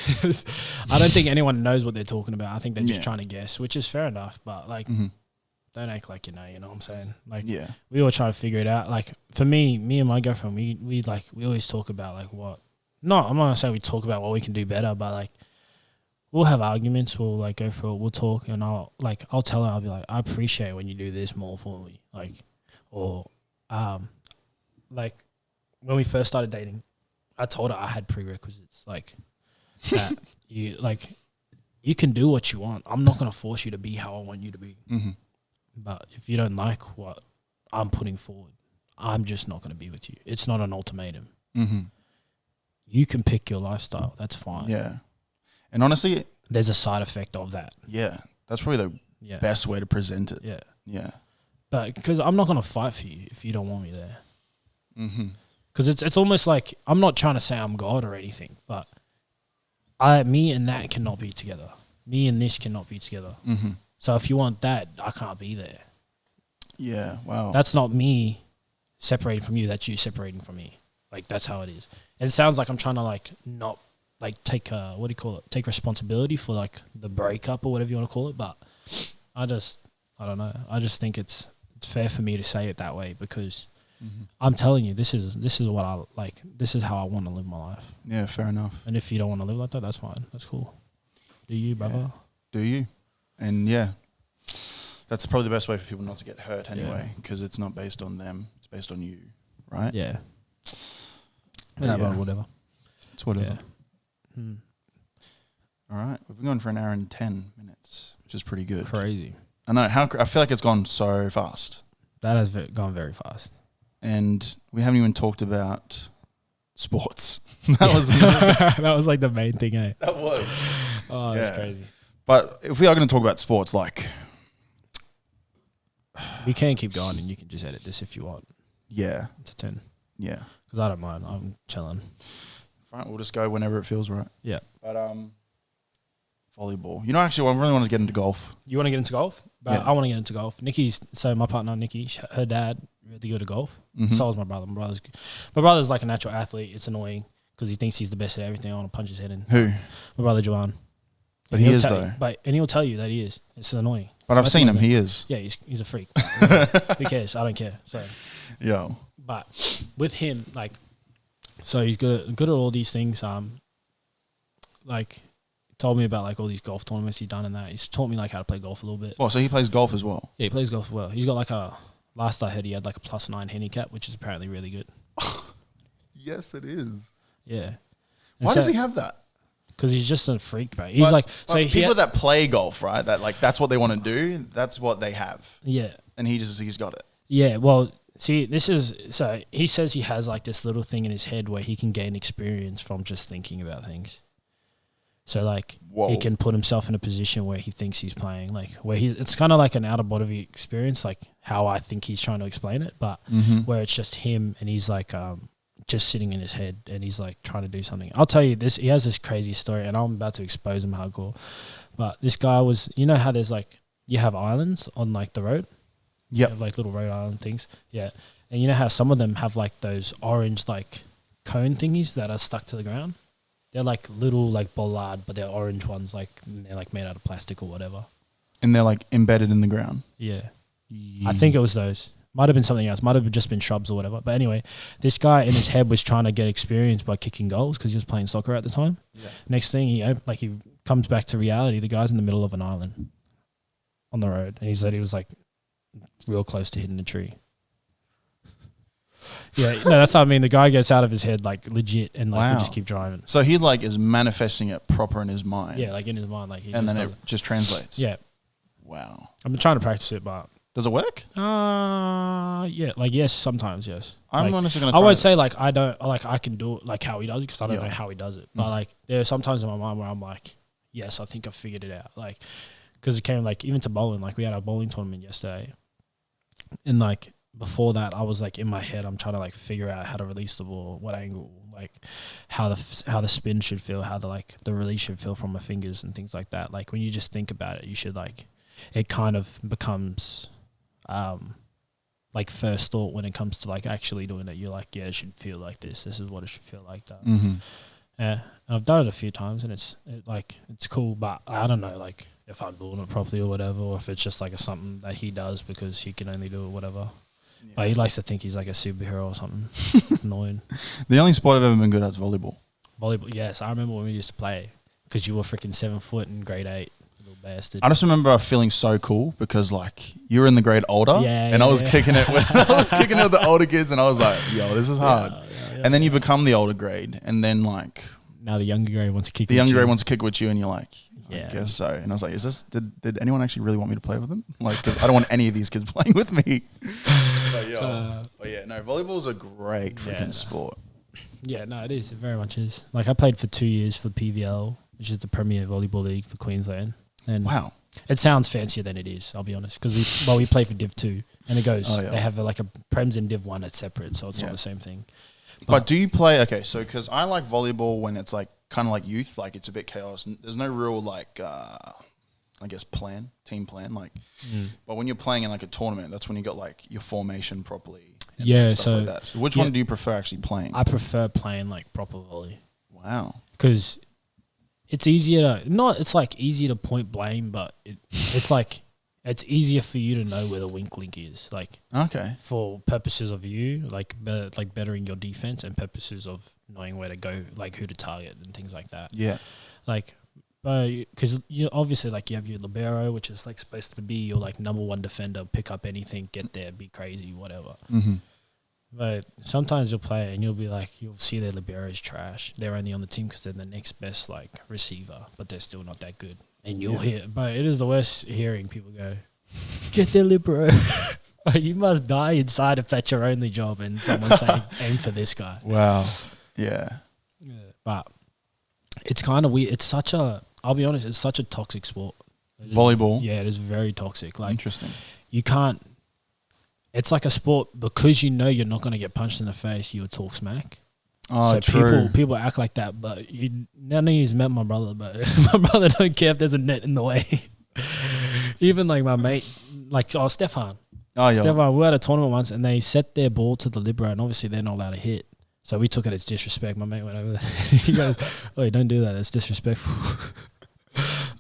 I don't think anyone knows what they're talking about. I think they're just trying to guess, which is fair enough. But like, don't act like you know what I'm saying? Like, we all try to figure it out. Like, for me and my girlfriend, we always talk about like what. No, I'm not gonna say we talk about what we can do better, but like, we'll have arguments. We'll like go through it. We'll talk, and I'll tell her, I'll be like, I appreciate when you do this more for me, like, or like when we first started dating, I told her I had prerequisites, like that you can do what you want. I'm not gonna force you to be how I want you to be. But if you don't like what I'm putting forward, I'm just not gonna be with you. It's not an ultimatum. You can pick your lifestyle. That's fine. Yeah. And honestly, there's a side effect of that. Yeah. That's probably the best way to present it. Yeah. Yeah. But because I'm not going to fight for you if you don't want me there. Because it's almost like, I'm not trying to say I'm God or anything, but me and that cannot be together. Me and this cannot be together. So if you want that, I can't be there. Yeah. Wow. That's not me separating from you. That's you separating from me. Like, that's how it is. And it sounds like I'm trying to like not like take take responsibility for like the breakup or whatever you want to call it. But I don't know. I just think it's fair for me to say it that way because I'm telling you, this is what I like. This is how I want to live my life. Yeah, fair enough. And if you don't want to live like that, that's fine. That's cool. Do you, brother? Yeah. Do you? And yeah, that's probably the best way for people not to get hurt anyway, because it's not based on them. It's based on you, right? Yeah. Whatever. It's whatever. Yeah. All right. We've been going for an hour and 10 minutes, which is pretty good. Crazy. I know. I feel like it's gone so fast. That has gone very fast. And we haven't even talked about sports. That was like the main thing, eh? That was. Oh, that's crazy. But if we are going to talk about sports, like... we can keep going and you can just edit this if you want. Yeah. It's a 10. Yeah. Because I don't mind. I'm chilling. Right, we'll just go whenever it feels right. Yeah. But volleyball. You know, actually, I really want to get into golf. You want to get into golf? But I want to get into golf. My partner, Nikki, her dad, really good at golf. So is my brother. My brother's like a natural athlete. It's annoying because he thinks he's the best at everything. I want to punch his head in. Who? My brother, Joanne. But he is, though. And he'll tell you that he is. It's annoying. But I've seen him. He is. Yeah, he's a freak. Who cares? I don't care. So. Yo. But with him, like, so he's good at all these things. Like, told me about like all these golf tournaments he's done and that. He's taught me like how to play golf a little bit. Oh, so he plays golf as well? Yeah, he plays golf as well. He's got like last I heard, he had like a +9 handicap, which is apparently really good. Yes, it is. Yeah. And why does he have that? Because he's just a freak, bro. He's like, so people that play golf, right? That like that's what they want to do. That's what they have. Yeah. And he's got it. Yeah. Well, see, so he says he has like this little thing in his head where he can gain experience from just thinking about things. So like he can put himself in a position where he thinks he's playing, like where it's kind of like an out of body experience, like how I think he's trying to explain it, but where it's just him and he's like just sitting in his head and he's like trying to do something. I'll tell you this, he has this crazy story and I'm about to expose him hardcore. But this guy was, you know how there's like, you have islands on like the road? Yeah. Like little road island things. Yeah. And you know how some of them have like those orange like cone thingies that are stuck to the ground? They're like little like bollard, but they're orange ones, like they're like made out of plastic or whatever. And they're like embedded in the ground. Yeah. I think it was those. Might have been something else. Might have just been shrubs or whatever. But anyway, this guy in his head was trying to get experience by kicking goals because he was playing soccer at the time. Yeah. Next thing he comes back to reality. The guy's in the middle of an island on the road, and he said he was like real close to hitting a tree. Yeah, no, that's what I mean. The guy gets out of his head like legit, and like we just keep driving. So he like is manifesting it proper in his mind. Yeah, like in his mind, like and then it just translates. Yeah. Wow. I've been trying to practice it, but does it work? Yeah, like yes, sometimes yes. I'm like, honestly gonna. Try I won't say like I don't like I can do it like how he does it because I don't know how he does it. But like there are sometimes in my mind where I'm like, yes, I think I figured it out. Like because it came like even to bowling. Like we had a bowling tournament yesterday, and like before that, I was like in my head, I'm trying to like figure out how to release the ball, what angle, like how the spin should feel, how the release should feel from my fingers and things like that. Like when you just think about it, you should like it kind of becomes like first thought when it comes to like actually doing it. You're like, yeah, it should feel like this. This is what it should feel like. That. Mm-hmm. Yeah, and I've done it a few times, and it's cool. But I don't know, like if I'm doing it properly or whatever, or if it's just like something that he does because he can only do it, whatever. Yeah. But he likes to think he's like a superhero or something. Annoying. The only sport I've ever been good at is volleyball. Volleyball, yes. I remember when we used to play because you were freaking 7 foot in grade 8. Little bastard. I just remember feeling so cool because like you were in the grade older, and I was kicking it with the older kids, and I was like, "Yo, this is hard." And then you become the older grade, and then like now the younger grade wants to kick. Wants to kick with you, and you're like, I guess so. And I was like, "Is this? Did anyone actually really want me to play with them? Like, because I don't want any of these kids playing with me." But yeah, no, volleyball's a great freaking sport. Yeah, no, it is. It very much is. Like I played for 2 years for PVL, which is the Premier Volleyball League for Queensland. And wow. It sounds fancier than it is, I'll be honest. Because we play for Div 2 and it goes, they have like a Prems and Div 1 that's separate, so it's not the same thing. But do you play, so because I like volleyball when it's like kind of like youth, like it's a bit chaos. There's no real like, I guess team plan. Like, but when you're playing in like a tournament, that's when you got like your formation properly. And stuff like that. So which one do you prefer actually playing? I prefer playing like proper volley. Wow. Because it's easier it's like easier to point blame, but it's like it's easier for you to know where the wink link is. Like, okay, for purposes of you, like bettering your defense and purposes of knowing where to go, like who to target and things like that. Yeah, like, because you obviously like you have your libero, which is like supposed to be your like number one defender, pick up anything, get there, be crazy, whatever. Mm-hmm. But sometimes you'll play and you'll be like, you'll see their libero is trash. They're only on the team because they're the next best like receiver, but they're still not that good. And you'll hear, but it is the worst hearing people go, get their libero. You must die inside if that's your only job and someone's saying, aim for this guy. Wow. Yeah. But it's kind of weird. I'll be honest, it's such a toxic sport. Volleyball? Yeah, it is very toxic. Like, interesting. You can't, it's like a sport because you know you're not going to get punched in the face, you would talk smack. Oh, so true. people act like that, but none of you's met my brother, but my brother don't care if there's a net in the way. Even like my mate, like Stefan. Oh, yeah. Stefan, we were at a tournament once and they set their ball to the libero and obviously they're not allowed to hit. So we took it as disrespect. My mate went over there. He goes, "Oh, don't do that. It's disrespectful."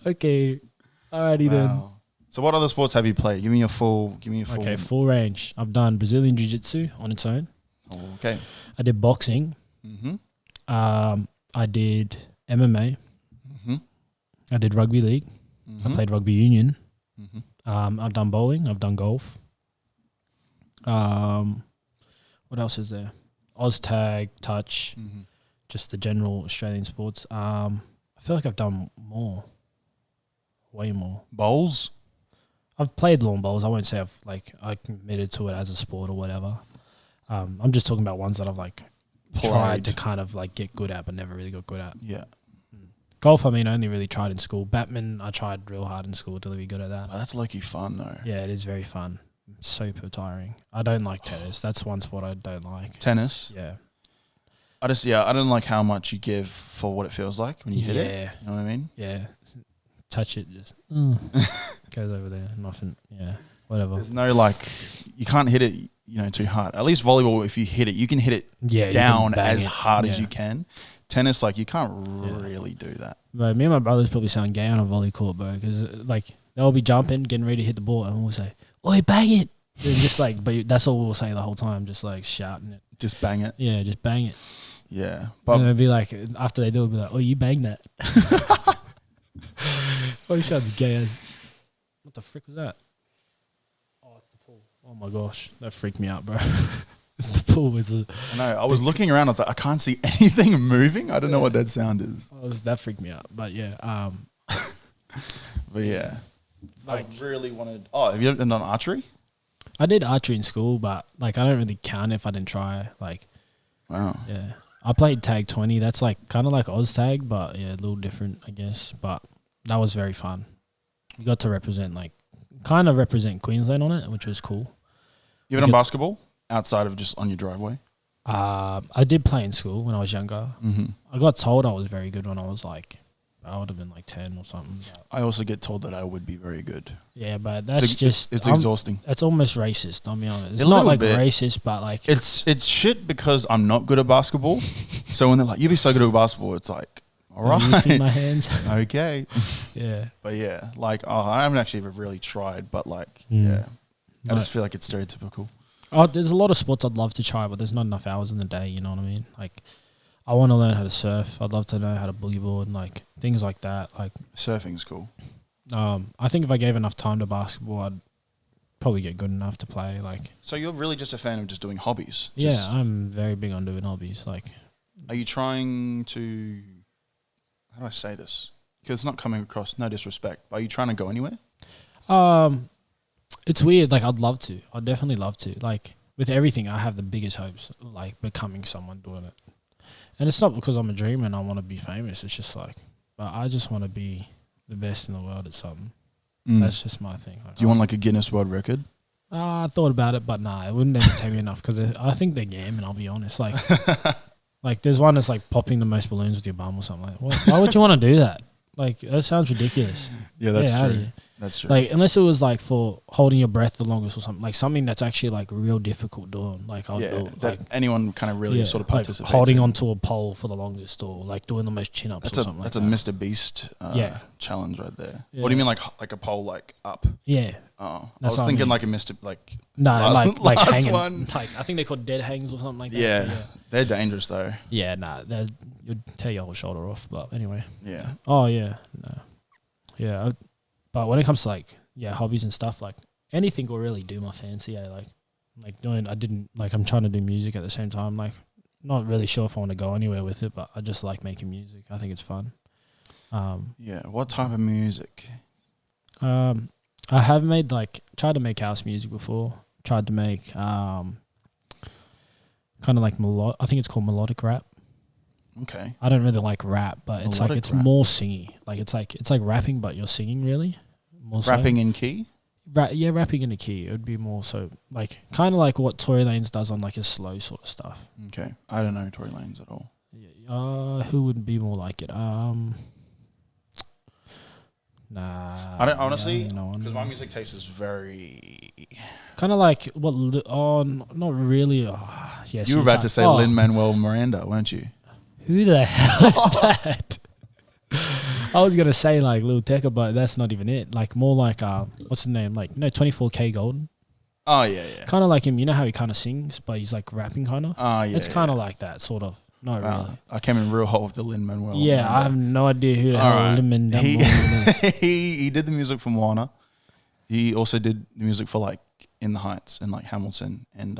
Okay. Alrighty then. So what other sports have you played? Give me a full. Okay, full range. I've done Brazilian Jiu-Jitsu on its own. Oh, okay. I did boxing. Mm-hmm. I did MMA. Mm-hmm. I did rugby league. Mm-hmm. I played rugby union. Mm-hmm. I've done bowling. I've done golf. What else is there? Oztag, touch, just the general Australian sports. I feel like I've done more, way more. Bowls? I've played lawn bowls. I won't say I committed to it as a sport or whatever. I'm just talking about ones that I've like tried to kind of like get good at, but never really got good at. Yeah. Golf, I mean, I only really tried in school. Badminton, I tried real hard in school to be good at that. Oh, that's lucky fun though. Yeah, it is very fun. Super tiring. I don't like tennis. That's one sport I don't like. Tennis? Yeah. I don't like how much you give for what it feels like when you hit it. You know what I mean? Yeah. Touch it, just goes over there. Nothing. Yeah. Whatever. There's no you can't hit it, too hard. At least volleyball, if you hit it, you can hit it down as hard as you can. Tennis, you can't really do that. But me and my brothers probably sound gay on a volley court, bro, because they'll be jumping, getting ready to hit the ball, and we'll say, "Oi, bang it!" And just but that's all we'll say the whole time, just shouting it. Just bang it. Yeah, just bang it. Yeah, but and they'll be like, after they do, it'll be like, "Oh, you bang that." Oh, he sounds gay as. What the frick was that? Oh, it's the pool. Oh my gosh, that freaked me out, bro. It's the pool. I know. I was looking around. I was like, I can't see anything moving. I don't know what that sound is. That freaked me out. But yeah. But yeah. I really wanted. Oh, have you ever done archery? I did archery in school, but I don't really count if I didn't try. Wow. Yeah. I played tag 20. That's kind of like Oz tag, but yeah, a little different, I guess. But that was very fun. You got to represent Queensland on it, which was cool. You ever done basketball outside of just on your driveway? I did play in school when I was younger. Mm-hmm. I got told I was very good when I was I would have been like 10 or something. I also get told that I would be very good. Yeah, but that's it's exhausting. It's almost racist, I'll be honest. It's A not little like bit. racist, but like It's shit because I'm not good at basketball. So when they're like, "You'd be so good at basketball," it's like, all right. You see my hands? Okay. Yeah. But yeah, like, I haven't actually ever really tried, but like, yeah. I just feel like it's stereotypical. Oh, there's a lot of sports I'd love to try, but there's not enough hours in the day, you know what I mean? Like, I want to learn how to surf. I'd love to know how to boogie board and, like, things like that. Like, Surfing's cool. I think if I gave enough time to basketball, I'd probably get good enough to play. Like, So you're really just a fan of just doing hobbies? yeah, I'm very big on doing hobbies. Like, Are you trying to, how do I say this? Because it's not coming across, no disrespect, but are you trying to go anywhere? it's weird. Like, I'd love to. I'd definitely love to. Like, with everything, I have the biggest hopes of, like, becoming someone doing it. And it's not because I'm a dreamer and I want to be famous. It's just like, but I just want to be the best in the world at something. That's just my thing. Like, Do you want like a Guinness World Record? I thought about it, but nah, it wouldn't entertain me enough because I think they're gambling, I'll be honest. Like, like there's one that's like popping the most balloons with your bum or something. Like, why would you want to do that? Like, that sounds ridiculous. Yeah, that's Get outta true. here. That's true. Like, unless it was like for holding your breath the longest or something, like something that's actually like real difficult doing. Like, I'll do it. that Like, anyone kind of really sort of like participates holding in. onto a pole for the longest, or like doing the most chin ups or something like That's that. a Mr. Beast challenge right there. Yeah. What do you mean like a pole like up? Yeah. Oh, I That's was what I thinking mean. like a Mr. like No, last, like last hanging. one. Like, I think they're called dead hangs or something like that. Yeah, they're dangerous though. Yeah, nah, you'd tear your whole shoulder off. But anyway. Yeah. Oh yeah, no, yeah. But when it comes to like hobbies and stuff, like anything will really do my fancy. Like doing. I'm trying to do music at the same time. Like, not really sure if I want to go anywhere with it, but I just like making music. I think it's fun. Yeah. What type of music? I have tried to make house music before. Tried to make kind of like I think it's called melodic rap. Okay. I don't really like rap, but it's Melodic like it's rap. more singy. Like it's like rapping, but you're singing really. More Rapping in key? rapping in a key. It would be more so like kind of like what Tory Lanez does on like his slow sort of stuff. Okay. I don't know Tory Lanez at all. Yeah, who would be more like it? Nah. I don't honestly, no one. because my music taste is very. Kind of like what? Not really. Yes. You were about to say Lin-Manuel Miranda, weren't you? Who the hell is that? I was gonna say like Lil Tecca, but that's not even it. Like more like what's his name? Like 24K Golden. Oh yeah. Kind of like him. You know how he kind of sings, but he's like rapping kind of. Oh yeah. It's kind of like that, sort of. Not really. I came in real hot with the Lin-Manuel. Yeah, Miranda. I have no idea who the hell Lin-Manuel is. He did the music for Moana. He also did the music for like In the Heights and like Hamilton and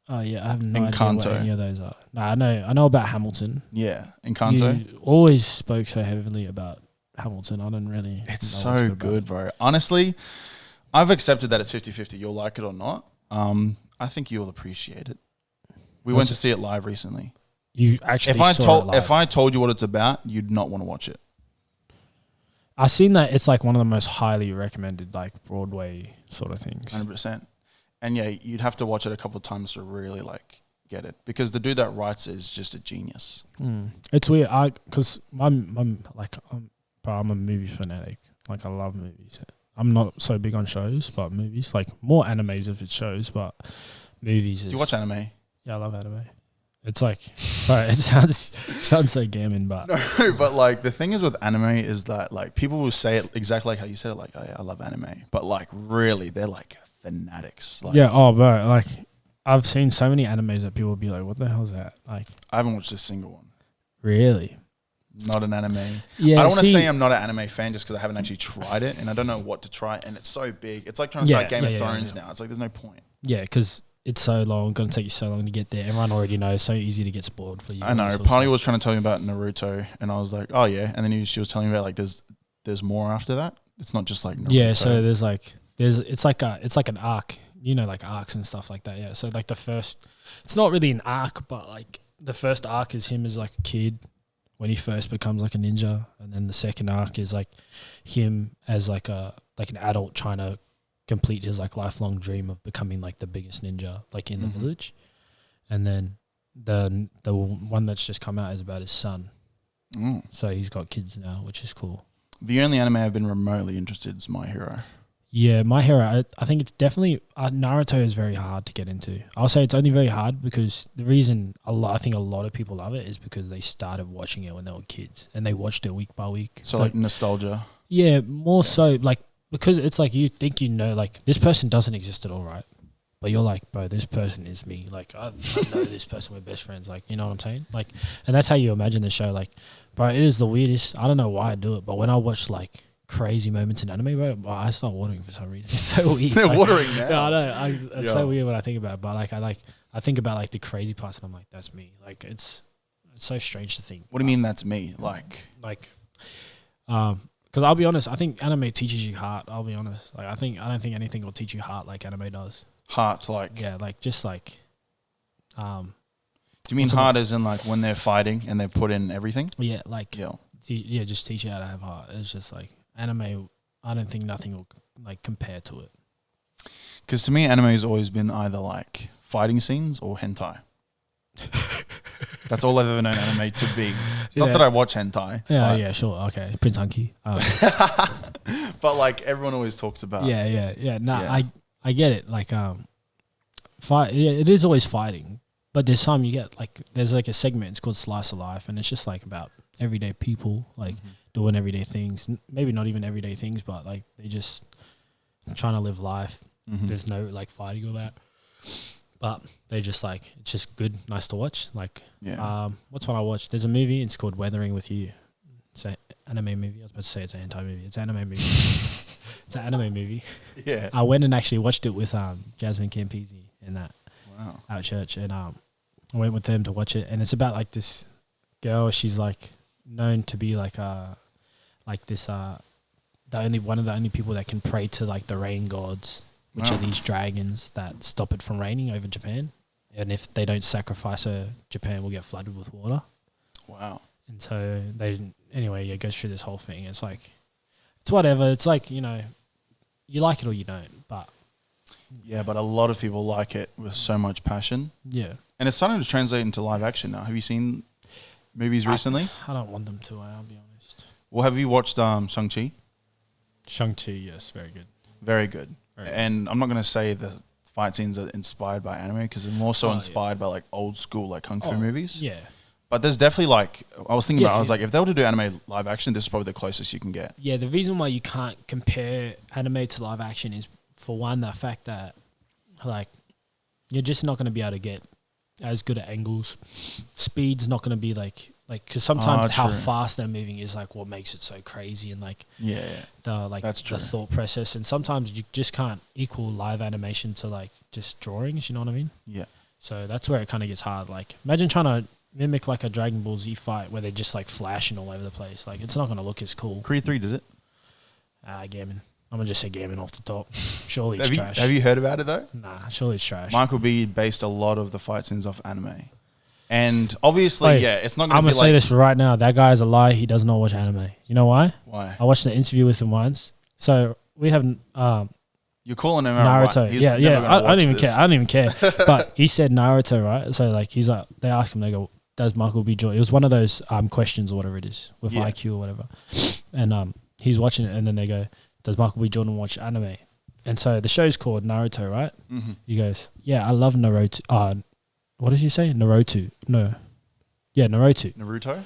Oh yeah, I have no idea Encanto. what any of those are. Nah, I know about Hamilton. yeah, Encanto. You always spoke so heavily about Hamilton. I don't really. It's know what's so about good, it. bro. Honestly, I've accepted that it's 50-50. You'll like it or not. I think you'll appreciate it. We went to see it live recently. You actually If I told you what it's about, you'd not want to watch it. I've seen that it's like one of the most highly recommended like Broadway sort of things. 100%. And yeah, you'd have to watch it a couple of times to really like get it, because the dude that writes it is just a genius. It's weird. Because I'm a movie fanatic. Like I love movies. I'm not so big on shows, but movies, like more animes if it's shows, but movies. Do you watch anime? Yeah, I love anime. It's like, bro, it sounds so gaming, but No, but like the thing is with anime is that like people will say it exactly like how you said it, like, oh yeah, I love anime, but like really they're like fanatics. Like, yeah, oh, bro, like I've seen so many animes that people will be like, what the hell is that? Like, I haven't watched a single one. really? Not an anime. Yeah, I don't want to say I'm not an anime fan just because I haven't actually tried it and I don't know what to try, and it's so big. It's like trying to start Game of Thrones now. It's like there's no point. Yeah, because it's so long, going to take you so long to get there. Everyone already knows, so easy to get spoiled for you. I know. Polly was trying to tell me about Naruto, and I was like, oh yeah. And then she was telling me about like there's more after that. It's not just like Naruto. Yeah, so it's like an arc, you know, like arcs and stuff like that. Yeah, so like it's not really an arc, but like the first arc is him as like a kid when he first becomes like a ninja, and then the second arc is like him as like an adult trying to complete his like lifelong dream of becoming like the biggest ninja like in the village, and then the one that's just come out is about his son. So he's got kids now, which is cool. The only anime I've been remotely interested is My Hero. Yeah, My Hero, I think it's definitely... Naruto is very hard to get into. I'll say it's only very hard because the reason I think a lot of people love it is because they started watching it when they were kids and they watched it week by week. So like nostalgia. Yeah, more so like because it's like you think like this person doesn't exist at all, right? But you're like, bro, this person is me. Like I know this person, we're best friends. Like, you know what I'm saying? Like, and that's how you imagine the show. Like, bro, it is the weirdest. I don't know why I do it, but when I watch like crazy moments in anime, bro, I start watering for some reason. It's so weird. They're watering now. Yeah, I know. It's so weird when I think about it. But I think about like the crazy parts, and I'm like, that's me. Like it's so strange to think. What do you mean that's me? Because I'll be honest, I think anime teaches you heart. I'll be honest. Like I don't think anything will teach you heart like anime does. Heart, like just like. Do you mean heart as in like when they're fighting and they put in everything? Yeah, like just teach you how to have heart. It's just like anime. I don't think nothing will like compare to it. Because to me, anime has always been either like fighting scenes or hentai. That's all I've ever known anime to be. Not that I watch hentai. Yeah, sure. Okay. Prince Hunky. But like everyone always talks about. Yeah. I get it. Like, fight. Yeah, it is always fighting. But there's some you get like, there's like a segment, it's called Slice of Life. And it's just like about everyday people, like doing everyday things. Maybe not even everyday things, but like they just trying to live life. There's no like fighting or that. But they just like, it's just good, nice to watch. Like, what's one I watched? There's a movie, it's called Weathering with You. It's an anime movie. I was about to say it's an anti movie. It's an anime movie. It's an anime movie. Yeah. I went and actually watched it with Jasmine Campisi and that out at church. And I went with them to watch it. And it's about like this girl, she's like known to be like this one of the only people that can pray to like the rain gods, which are these dragons that stop it from raining over Japan. And if they don't sacrifice her, Japan will get flooded with water. Wow. And so it goes through this whole thing. It's like, it's whatever. It's like, you like it or you don't. But yeah, but a lot of people like it with so much passion. Yeah. And it's starting to translate into live action now. Have you seen movies recently? I don't want them to, I'll be honest. Well, have you watched Shang-Chi? Shang-Chi, yes. Very good. Very good. And I'm not going to say the fight scenes are inspired by anime because they're more so inspired by like old school like kung fu movies. Yeah. But there's definitely like, I was thinking about, I was like, if they were to do anime live action, this is probably the closest you can get. Yeah, the reason why you can't compare anime to live action is, for one, the fact that like you're just not going to be able to get as good at angles. Speed's not going to be like because sometimes how fast they're moving is like what makes it so crazy and like the thought process. And sometimes you just can't equal live animation to like just drawings. You know what I mean? Yeah. So that's where it kind of gets hard. Like imagine trying to mimic like a Dragon Ball Z fight where they're just like flashing all over the place. Like it's not going to look as cool. Creed 3 did it. Gammon. I'm going to just say Gammon off the top. Surely it's trash. Have you heard about it though? Nah, surely it's trash. Michael B based a lot of the fight scenes off anime. And obviously, it's not going to be like... I'm going to say this right now. That guy is a lie. He does not watch anime. You know why? Why? I watched an interview with him once. So we have... You're calling him Naruto. Right. I don't even care. I don't even care. But he said Naruto, right? So like he's like, they asked him, they go, does Michael B. Jordan... It was one of those questions or whatever it is with IQ or whatever. And he's watching it and then they go, does Michael B. Jordan watch anime? And so the show's called Naruto, right? Mm-hmm. He goes, yeah, I love Naruto. What does he say? Naruto. No. Yeah, Naruto. Naruto?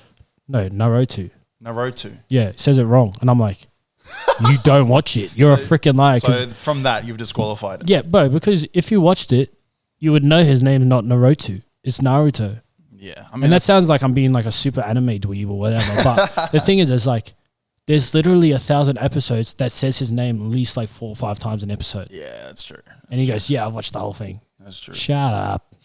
No, Naruto. Naruto. Yeah, it says it wrong. And I'm like, you don't watch it. You're a freaking liar. So from that, you've disqualified it. Yeah, bro, because if you watched it, you would know his name's not Naruto. It's Naruto. Yeah. I mean, and that sounds like I'm being like a super anime dweeb or whatever. But the thing is, it's like, there's literally 1,000 episodes that says his name at least like 4 or 5 times an episode. Yeah, that's true. And he goes, yeah, I've watched the whole thing. That's true. Shut up.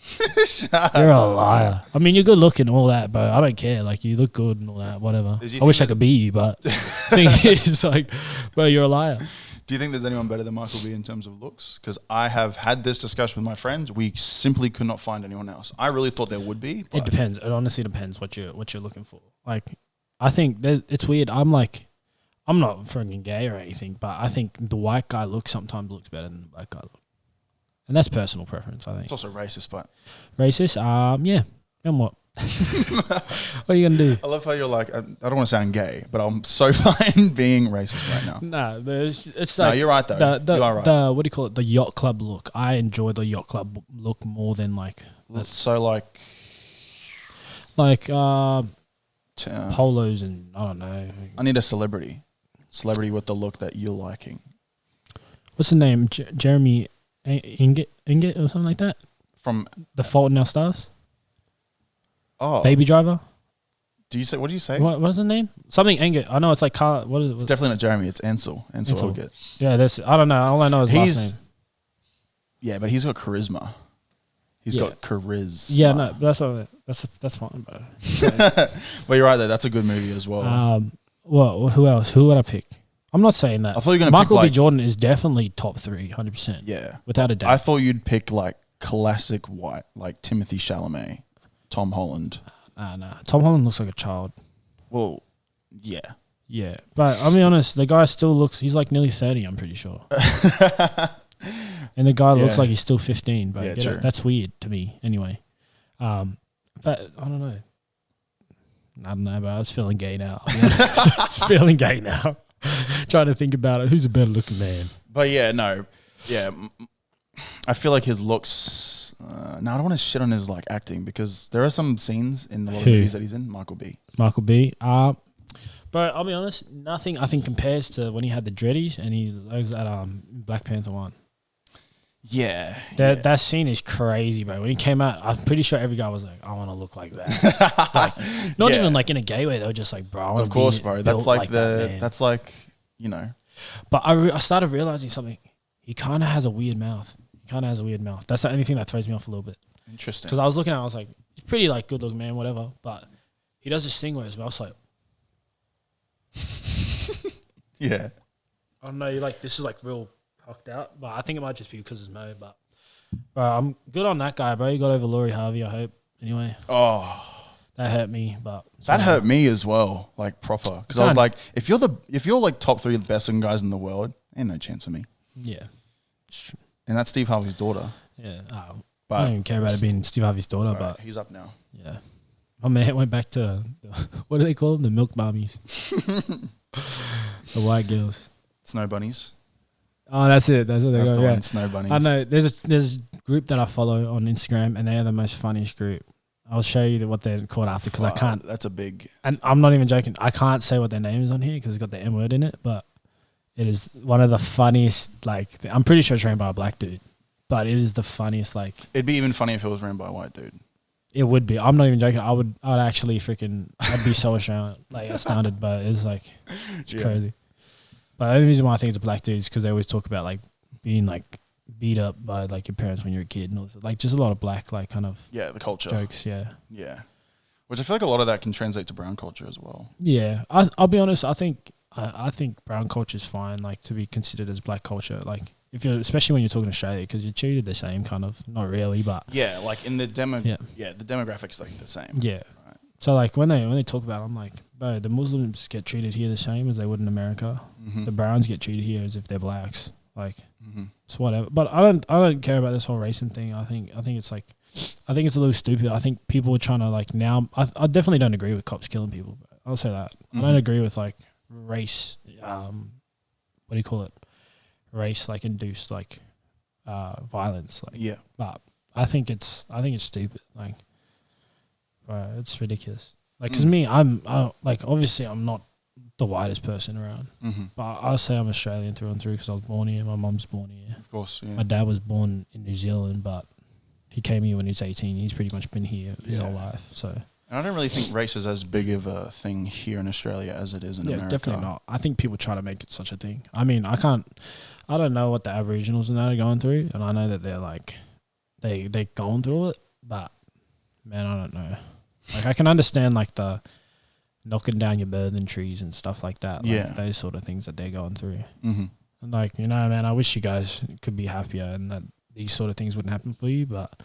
You're a liar. I mean, you're good looking and all that, but I don't care. Like, you look good and all that, whatever. I wish I could be you, but the thing is, like, bro, you're a liar. Do you think there's anyone better than Michael B in terms of looks? Because I have had this discussion with my friends. We simply could not find anyone else. I really thought there would be. It depends. It honestly depends what you're looking for. Like, I think it's weird. I'm not freaking gay or anything, but I think the white guy look sometimes looks better than the black guy look. And that's personal preference, I think. It's also racist, but... Racist? Yeah. And what? What are you gonna do? I love how you're like, I don't want to sound gay, but I'm so fine being racist right now. Nah, but it's No, like you're right though. You are right. The what do you call it? The yacht club look. I enjoy the yacht club look more than like So like polos and I don't know. I need a celebrity with the look that you're liking. What's the name? Jeremy Inget or something like that. From The Fault in Our Stars. Oh, Baby Driver. Do you say? What do you say? What is his name? Something Inget. I know it's like Carl. What is it? It's definitely not Jeremy. It's Ansel. Ansel Elgort. Yeah, I don't know. All I know is last name. Yeah, but he's got charisma. He's got charisma. Yeah, no, that's fine, bro. But you're right though. That's a good movie as well. Well, who else? Who would I pick? I'm not saying that. I thought you were gonna Michael pick, B. like, Jordan is definitely top 3, 100%. Yeah, without a doubt. I thought you'd pick like classic white, like Timothy Chalamet, Tom Holland. Nah. Tom Holland looks like a child. Well, yeah. Yeah, but I'll be honest. The guy still looks. He's like nearly 30. I'm pretty sure. And the guy looks like he's still 15. But true. That's weird to me. Anyway, but I don't know. But I was feeling gay now. It's feeling gay now. Trying to think about it. Who's a better looking man? But yeah, no. Yeah. I feel like his looks... I don't want to shit on his like acting because there are some scenes in a lot of movies that he's in. Michael B. But I'll be honest, nothing I think compares to when he had the dreadies and he was at Black Panther 1. Yeah. That scene is crazy, bro. When he came out, I'm pretty sure every guy was like, I want to look like that. Like, not even like in a gay way. They were just like, bro, I want to be bro. That's like that's like, you know. But I started realizing something. He kind of has a weird mouth. That's the only thing that throws me off a little bit. Interesting. Because I was looking at it, I was like, he's pretty like good looking man, whatever. But he does this thing where his mouth's like, yeah. I don't know, you're like, this is like real pucked out. But I think it might just be because it's Mo. But I'm good on that guy, bro. You got over Laurie Harvey, I hope. Anyway. Oh. That hurt me, but that hurt me as well, like proper. Because I was like, if you're like top 3 best looking guys in the world, ain't no chance for me. Yeah. And that's Steve Harvey's daughter. Yeah. But I don't even care about it being Steve Harvey's daughter, but he's up now. Yeah. My man went back to what do they call them? The milk mommies. The white girls. Snow bunnies. Oh, that's it. That's what they That's got. the one, Snow bunnies. I know. There's a group that I follow on Instagram, and they are the most funniest group. I'll show you what they're called after because I can't. That's a big. And I'm not even joking. I can't say what their name is on here because it's got the M word in it, but it is one of the funniest. Like, I'm pretty sure it's ran by a black dude, but it is the funniest. Like, it'd be even funny if it was ran by a white dude. It would be. I'm not even joking. I'd actually I'd be so astounded, but it's like, it's crazy. But the only reason why I think it's a black dude is because they always talk about like being like beat up by like your parents when you're a kid and all this. Like just a lot of black like kind of the culture jokes. Yeah. Which I feel like a lot of that can translate to brown culture as well. Yeah, I'll be honest. I think brown culture is fine, like to be considered as black culture. Like if you're, especially when you're talking Australia, because you're treated the same, kind of. Not really, but like in the the demographics like the same. Yeah. Right. So like when they talk about it, I'm like, bro, the Muslims get treated here the same as they would in America. Mm-hmm. The Browns get treated here as if they're blacks. Like, it's whatever. But I don't care about this whole racing thing. I think it's like, I think it's a little stupid. I think people are trying to like now. I definitely don't agree with cops killing people. But I'll say that I don't agree with like race. What do you call it? Race like induced like violence. Like, but I think it's stupid. Like, it's ridiculous. Like, cause me, I'm like obviously I'm not the whitest person around, but I'll say I'm Australian through and through because I was born here. My mum's born here. Of course, yeah. My dad was born in New Zealand, but he came here when he was 18. He's pretty much been here his whole life. So, and I don't really think race is as big of a thing here in Australia as it is in America. Definitely not. I think people try to make it such a thing. I mean, I don't know what the Aboriginals and that are going through, and I know that they're like, they're going through it, but man, I don't know. Like, I can understand like the knocking down your birthing trees and stuff like that. Like those sort of things that they're going through. And like, you know, man, I wish you guys could be happier and that these sort of things wouldn't happen for you, but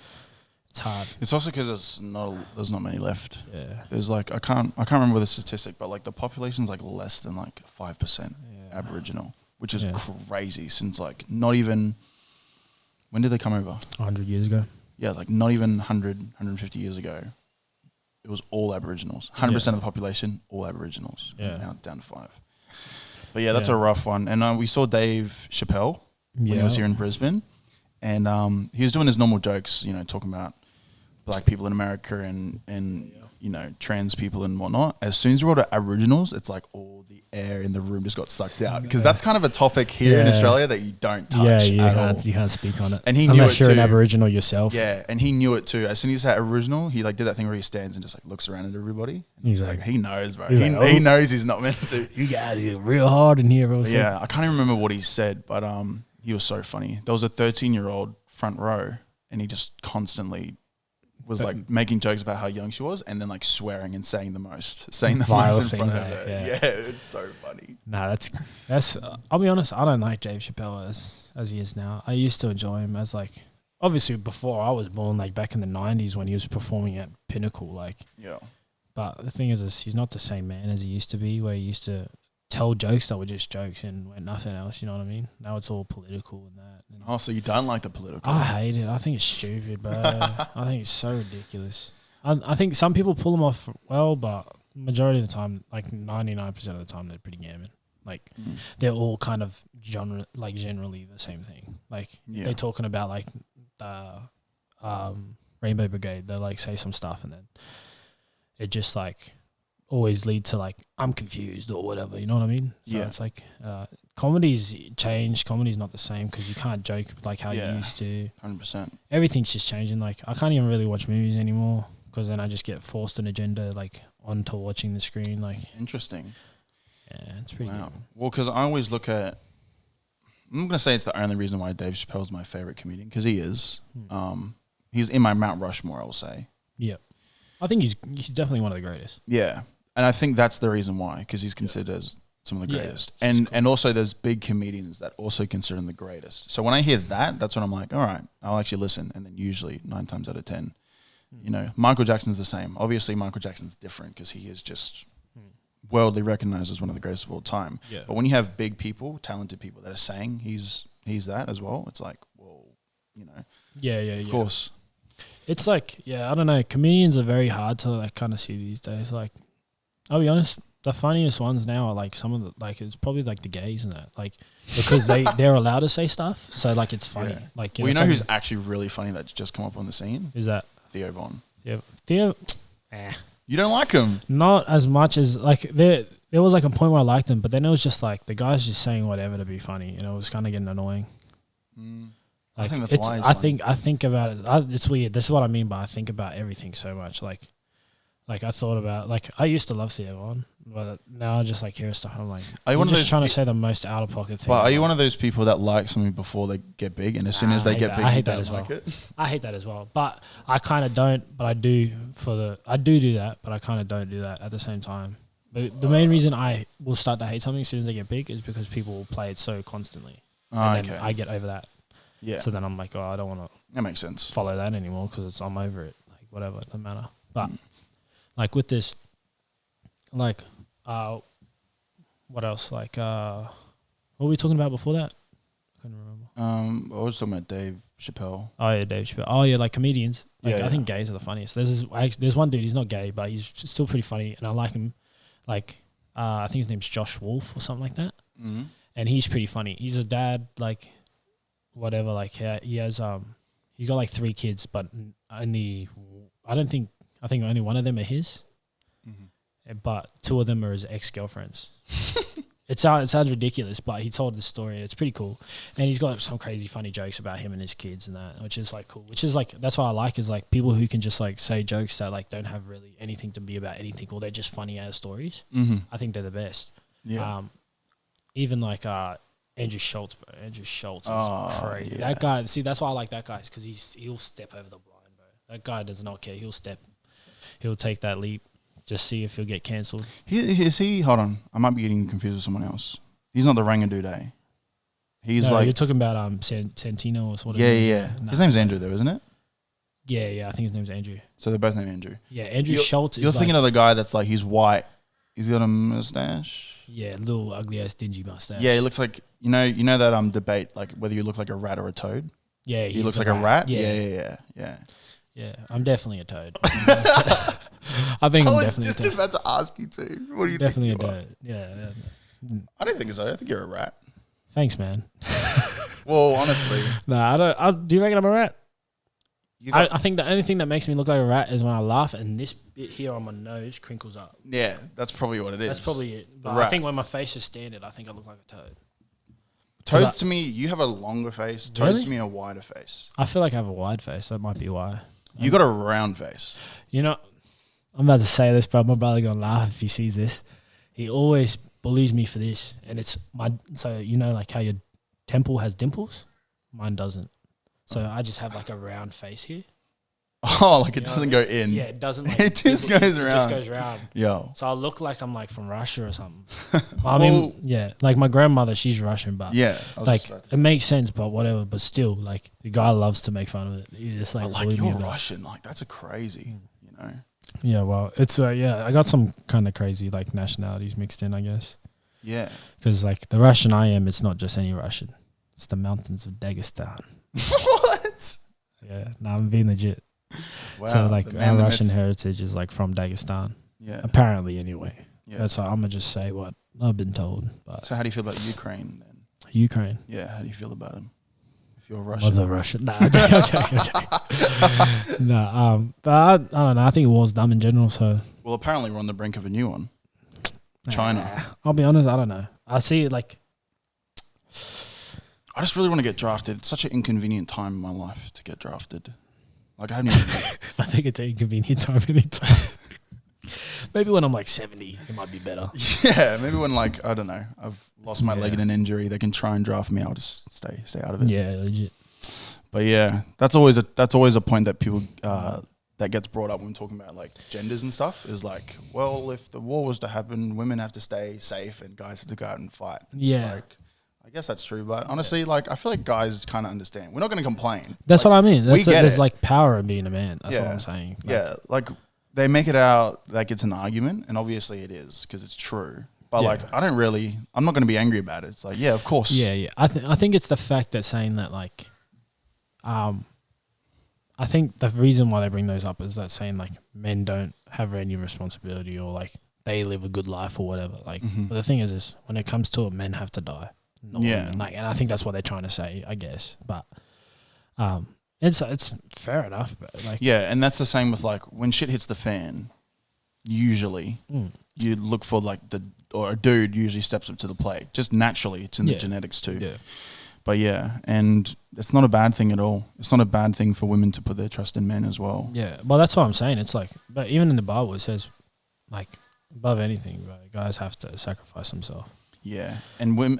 it's hard. It's also because there's not many left. Yeah. There's like, I can't remember the statistic, but like the population's like less than like 5% Aboriginal, which is crazy since like not even, when did they come over? 100 years ago. Yeah, like not even 100, 150 years ago. it was all Aboriginals. 100% of the population, all Aboriginals. Yeah. Now it's down to 5. But yeah, that's a rough one. And we saw Dave Chappelle when he was here in Brisbane. And he was doing his normal jokes, you know, talking about black people in America and you know, trans people and whatnot. As soon as we were to Aboriginals, it's like all the air in the room just got sucked out. Because that's kind of a topic here in Australia that you don't touch at all. You can't speak on it. And he knew unless it you're too. an Aboriginal yourself. Yeah, and he knew it too. As soon as he said Aboriginal, he like did that thing where he stands and just like looks around at everybody. He's like, he knows, bro. He's He knows he's not meant to. You guys are real hard in here, bro. Yeah, I can't even remember what he said, but he was so funny. There was a 13-year-old front row, and he just constantly was like making jokes about how young she was, and then like swearing and saying the most in front of her. Yeah, it's so funny. Nah, that's. I'll be honest, I don't like Dave Chappelle as he is now. I used to enjoy him as like, obviously before I was born, like back in the 90s when he was performing at Pinnacle, like. Yeah. But the thing is he's not the same man as he used to be, where he used to tell jokes that were just jokes and went nothing else. You know what I mean? Now it's all political and that. And so you don't like the political? I hate it. I think it's stupid, bro. I think it's so ridiculous. I think some people pull them off well, but majority of the time, like 99% of the time, they're pretty gammon. Like they're all kind of generally the same thing. Like they're talking about like the Rainbow Brigade. They like say some stuff and then it just like always lead to like I'm confused or whatever. You know what I mean? So it's like comedy's changed. Comedy's not the same because you can't joke like how you used to. 100%. Everything's just changing. Like I can't even really watch movies anymore because then I just get forced an agenda like onto watching the screen. Like interesting. Yeah, it's pretty good. Well, because I always look at. I'm not gonna say it's the only reason why Dave Chappelle's my favorite comedian because he is. He's in my Mount Rushmore. I will say. Yeah, I think he's definitely one of the greatest. Yeah. And I think that's the reason why, because he's considered as some of the greatest. And also there's big comedians that also consider him the greatest. So when I hear that, that's when I'm like, all right, I'll actually listen. And then usually 9 times out of 10, you know, Michael Jackson's the same. Obviously Michael Jackson's different because he is just worldly recognized as one of the greatest of all time. Yeah. But when you have big people, talented people that are saying he's that as well, it's like, well, you know. Yeah. Of course. It's like, I don't know. Comedians are very hard to like kind of see these days. Like, I'll be honest, the funniest ones now are like some of the like it's probably like the gays and that, like because they're allowed to say stuff, so like it's funny. Yeah. Like you know who's actually really funny that's just come up on the scene? Is that Theo Von? Yeah, Theo. You don't like him? Not as much as like there was like a point where I liked him, but then it was just like the guy's just saying whatever to be funny, and it was kind of getting annoying. Like, I think that's why. I think about it. It's weird. This is what I mean by I think about everything so much. Like I thought about, like I used to love Theo Von, but now I just like hear stuff and I'm like, I'm just trying to say the most out of pocket thing. Well, are you one of those people that like something before they get big, and as soon as they get big, I hate that as well. I hate that as well, but I kind of don't. But I do do that, but I kind of don't do that at the same time. But the main reason I will start to hate something as soon as they get big is because people will play it so constantly, and then I get over that. Yeah. So then I'm like, I don't want to. That makes sense. Follow that anymore because I'm over it. Like whatever, it doesn't matter. But like with this, like, what else? Like, what were we talking about before that? I couldn't remember. I was talking about Dave Chappelle. Oh yeah, Dave Chappelle. Oh yeah, like comedians. Like I think gays are the funniest. There's one dude. He's not gay, but he's still pretty funny, and I like him. Like, I think his name's Josh Wolf or something like that. Mm-hmm. And he's pretty funny. He's a dad, like, whatever. Like, he has he's got like 3 kids, but only I think only one of them are his, but 2 of them are his ex-girlfriends. It sounds ridiculous, but he told the story. It's pretty cool, and he's got some crazy funny jokes about him and his kids and that, which is like cool. Which is like that's what I like is like people who can just like say jokes that like don't have really anything to be about anything, or they're just funny ass stories. I think they're the best. Yeah. Even like Andrew Schultz, bro. Andrew Schultz is crazy. Yeah. That guy. See, that's why I like that guy, because he'll step over the line, bro. That guy does not care. He'll take that leap. Just see if he'll get cancelled. Is he? Hold on, I might be getting confused with someone else. He's not the Rangadude. He's you're talking about Santino or sort of. Yeah. His name's Andrew, though, isn't it? Yeah. I think his name's Andrew. So they're both named Andrew. Yeah, Andrew Schultz. You're thinking of the guy that's like he's white. He's got a mustache. Yeah, little ugly ass dingy mustache. Yeah, he looks like you know that debate like whether you look like a rat or a toad. Yeah, he looks like a rat. Yeah, I'm definitely a toad. I think I I'm was definitely just a toad. about to ask you too. What do you Definitely a think? You are? toad. Yeah. I don't think so. I think you're a rat. Thanks, man. Well, honestly, Nah, I don't. Do you reckon I'm a rat? you got, I think the only thing that makes me look like a rat is when I laugh and this bit here on my nose crinkles up. yeah, that's probably what it is. That's probably it. But I rat. think when my face is standard, I think I look like a toad. Toads to me, you have a longer face. Toads Really? to me, a wider face. I feel like I have a wide face. That might be why. You got a round face. You know, I'm about to say this, but my brother gonna laugh if he sees this. He always bullies me for this, and it's my. So you know, like how your temple has dimples, mine doesn't. So I just have like a round face here. Oh, like it You know doesn't what I go in. Yeah, it doesn't. Like, It just goes It around. just goes round. Yo. So I look like I'm like from Russia or something. I mean, yeah, like my grandmother, she's Russian, but Yeah. I was like just about to it makes sense, but whatever. But still, like the guy loves to make fun of it. He's just like, But like bullied me you're about it. Russian, like that's a crazy, you know. Yeah, well, it's yeah, I got some kind of crazy like nationalities mixed in, I guess. Yeah. Because like the Russian I am, it's not just any Russian. It's the mountains of Dagestan. What? Yeah, no, I'm being legit. Wow. So like the man, our the Russian myth. heritage is like from Dagestan, Yeah. apparently. Anyway, Yeah. that's how I'm gonna just say what I've been told. But So how do you feel about Ukraine then? Ukraine, Yeah. How do you feel about them? If you're Russian. mother Russian. Nah, I'm joking. No, but I don't know. I think war's dumb in general. So Well, apparently we're on the brink of a new one. China. I'll be honest. I don't know. I see it like. I just really want to get drafted. It's such an inconvenient time in my life to get drafted. Like I haven't even. I think it's an inconvenient time anytime. Maybe when I'm like 70, it might be better. Yeah, maybe when like I don't know, I've lost my leg Yeah. in an injury, they can try and draft me. I'll just stay out of it. Yeah, legit. But yeah, that's always a point that people that gets brought up when talking about like genders and stuff. Is like, well, if the war was to happen, women have to stay safe and guys have to go out and fight. Yeah. It's like, I guess that's true, but honestly, like I feel like guys kind of understand. We're not going to complain. That's Like, what I mean. we get There's it. like power in being a man. That's what Yeah. I'm saying. Like, Yeah, like they make it out like it's an argument, and obviously it is because it's true. But Yeah. like, I'm not going to be angry about it. It's like, yeah, of course. Yeah. I think it's the fact that saying that like, I think the reason why they bring those up is that saying like men don't have any responsibility or like they live a good life or whatever. Like, Mhm. but the thing is when it comes to it, men have to die. Not Yeah. women. Like, and I think that's what they're trying to say, I guess. But, it's fair enough. But like, Yeah, and that's the same with like when shit hits the fan. Usually, you look for like or a dude usually steps up to the plate. Just naturally, it's in the Yeah. genetics too. yeah. But yeah, and it's not a bad thing at all. It's not a bad thing for women to put their trust in men as well. Yeah, well, that's what I'm saying. It's like, but even in the Bible, it says, like, above anything, bro, guys have to sacrifice themselves. Yeah, and women.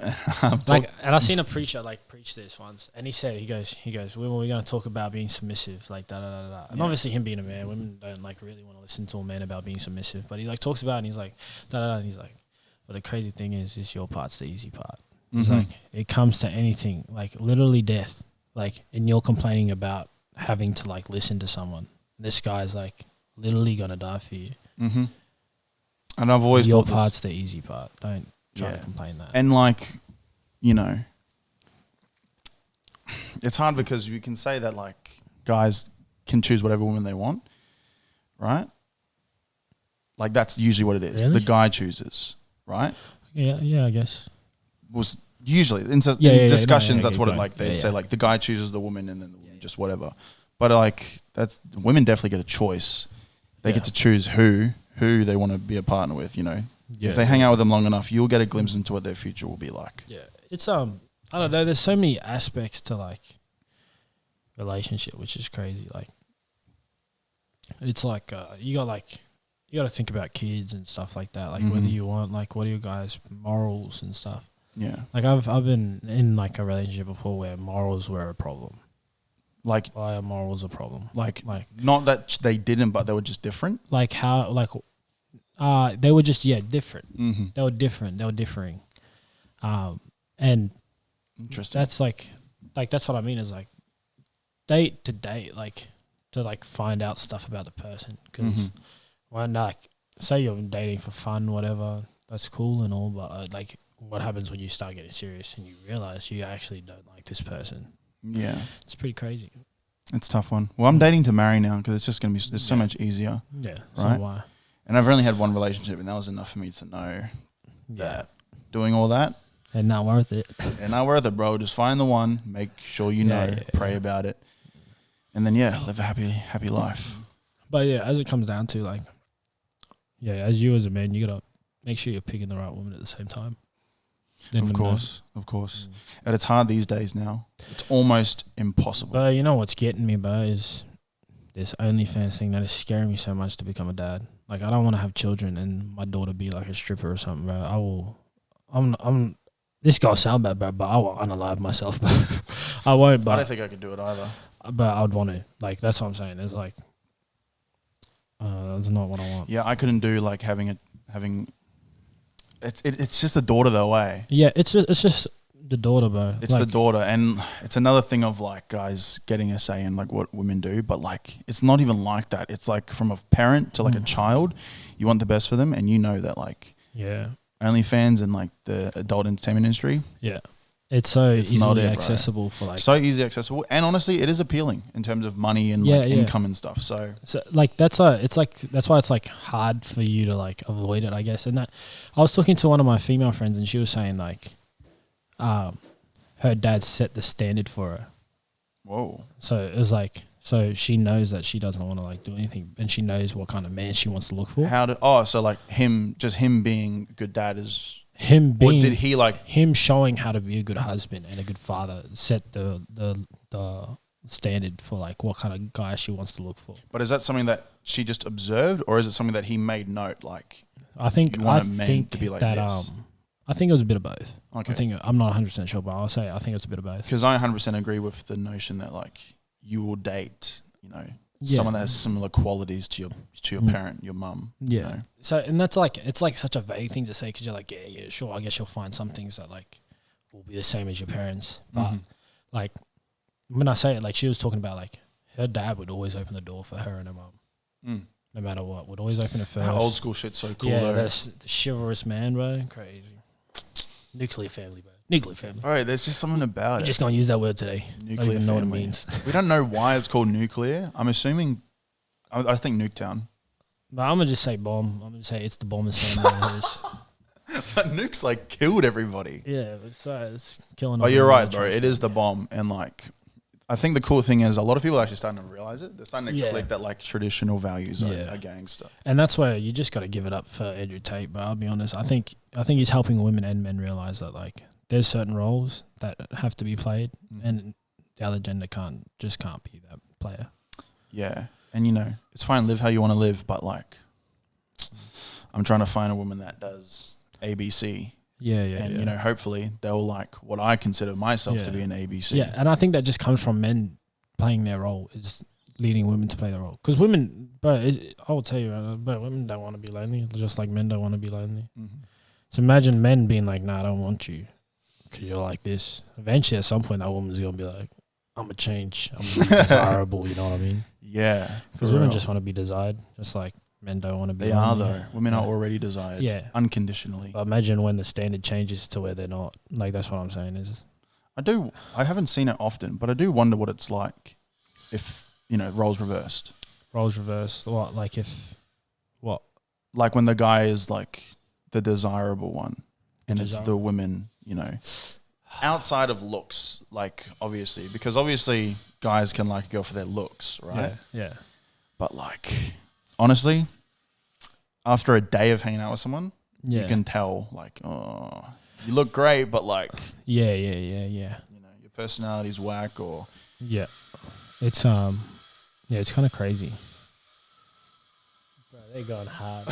Like, and I seen a preacher like preach this once, and he said, he goes, well, we're going to talk about being submissive, like da da da da. And Yeah. obviously, him being a man, women don't like really want to listen to a man about being submissive. But he like talks about it, and he's like da da da. And he's like, but the crazy thing is your part's the easy part. It's Mhm. like it comes to anything, like literally death. Like, and you're complaining about having to like listen to someone. This guy's like literally gonna die for you. Mm-hmm. And I've always Your thought part's the easy part. Don't try Yeah. to complain that. and like, you know, it's hard because you can say that like guys can choose whatever woman they want, right? Like that's usually what it is. Really? The guy chooses, right? Yeah, I guess. Was usually in Yeah, discussions no, that's yeah, what go it on. like they'd Yeah, say yeah. like the guy chooses the woman and then the woman just whatever. But like that's women definitely get a choice. They Yeah. get to choose who they want to be a partner with, you know. Yeah. If they hang out with them long enough, you'll get a glimpse into what their future will be like. Yeah, it's I don't know. There's so many aspects to like relationship, which is crazy. Like, it's like you got to think about kids and stuff like that. Like whether Mhm. you want like what are your guys' morals and stuff. Yeah. Like I've been in like a relationship before where morals were a problem. Like Why are morals a problem? like Like not that they didn't, but they were just different. how they were just different. Mm-hmm. They were different. They were differing. And Interesting. that's like that's what I mean is like date to date, like to like find out stuff about the person. Because Mhm. when like say you're dating for fun, whatever, that's cool and all, but like what happens when you start getting serious and you realize you actually don't like this person? Yeah. It's pretty crazy. It's a tough one. Well, I'm dating to marry now because it's just going to be it's so Yeah. much easier. Yeah. So Right. why? And I've only had one relationship, and that was enough for me to know that doing all that and not worth it. And not worth it, bro. Just find the one. Make sure you know. Pray about it, and then live a happy life. But yeah, as it comes down to like, as you as a man, you gotta make sure you're picking the right woman at the same time. Of course. And it's hard these days now. It's almost impossible. But you know what's getting me, bro, is this OnlyFans thing that is scaring me so much to become a dad. Like, I don't want to have children and my daughter be like a stripper or something, bro. This gonna sound bad, bro, but I will unalive myself, bro. I won't, but I don't think I could do it either. But I'd want to. Like, that's what I'm saying. It's like, that's not what I want. Yeah, I couldn't do like having. It's just the daughter though, eh? Yeah, it's just the daughter, bro. It's like, the daughter, and it's another thing of like guys getting a say in like what women do, but like it's not even like that. It's like from a parent to like a child, you want the best for them, and you know that like OnlyFans and like the adult entertainment industry. Yeah. It's easily accessible for like... So easily accessible. And honestly, it is appealing in terms of money and income and stuff. So like that's why it's like hard for you to like avoid it, I guess. And that I was talking to one of my female friends and she was saying like her dad set the standard for her. Whoa. So it was like... So she knows that she doesn't want to like do anything, and she knows what kind of man she wants to look for. So like him being a good dad is him being. Or did he like him showing how to be a good husband and a good father set the standard for like what kind of guy she wants to look for. But is that something that she just observed, or is it something that he made note? Like, I think you want a man to be like this? I think it was a bit of both. Okay. I'm not 100% sure, but I think it's a bit of both. Because I 100% agree with the notion that like you will date, someone that has similar qualities to your parent, your mum. Yeah. You know? So, and that's like, it's like such a vague thing to say because you're like, yeah, sure. I guess you'll find some things that like will be the same as your parents. But like when I say it, like she was talking about like her dad would always open the door for her and her mum. No matter what, would always open it first. That old school shit's so cool though. That's the chivalrous man, bro. Crazy. Nuclear family, bro. Nuclear family. All right, there's just something about it. We're just going to use that word today. Nuclear I don't even know family. what it means. We don't know why it's called nuclear. I'm assuming, I think Nuketown. But I'm going to just say bomb. I'm going to say it's the bombers family. But Nuke's like killed everybody. Yeah, it's killing. Oh, you're right, bro. It is the bomb. And like, I think the cool thing is a lot of people are actually starting to realize it. They're starting to click that like traditional values are gangster. And that's where you just got to give it up for Andrew Tate. But I'll be honest, I think he's helping women and men realize that like there's certain roles that have to be played, and the other gender can't be that player. Yeah, and it's fine. Live how you want to live, but like, I'm trying to find a woman that does ABC. Yeah. And hopefully they'll like what I consider myself to be an ABC. Yeah, and I think that just comes from men playing their role, is leading women to play their role. Because women, I will tell you, but women don't want to be lonely, just like men don't want to be lonely. So imagine men being like, "Nah, I don't want you because you're like this." Eventually, at some point, that woman's gonna be like, "I'm gonna change. I'm gonna be desirable." You know what I mean? Yeah, because women just want to be desired, just like men don't want to be. They are though. Women are already desired. Yeah, unconditionally. But imagine when the standard changes to where they're not. Like that's what I'm saying is. I haven't seen it often, but I do wonder what it's like if roles reversed. Roles reversed. What? Like if what? Like when the guy is like the desirable one, and it's the women. Outside of looks, like obviously, because obviously guys can like go for their looks, right? Yeah. But like, honestly, after a day of hanging out with someone, you can tell like, oh, you look great, but like, yeah. Your personality's whack, or it's it's kind of crazy. Bro, they're going hard.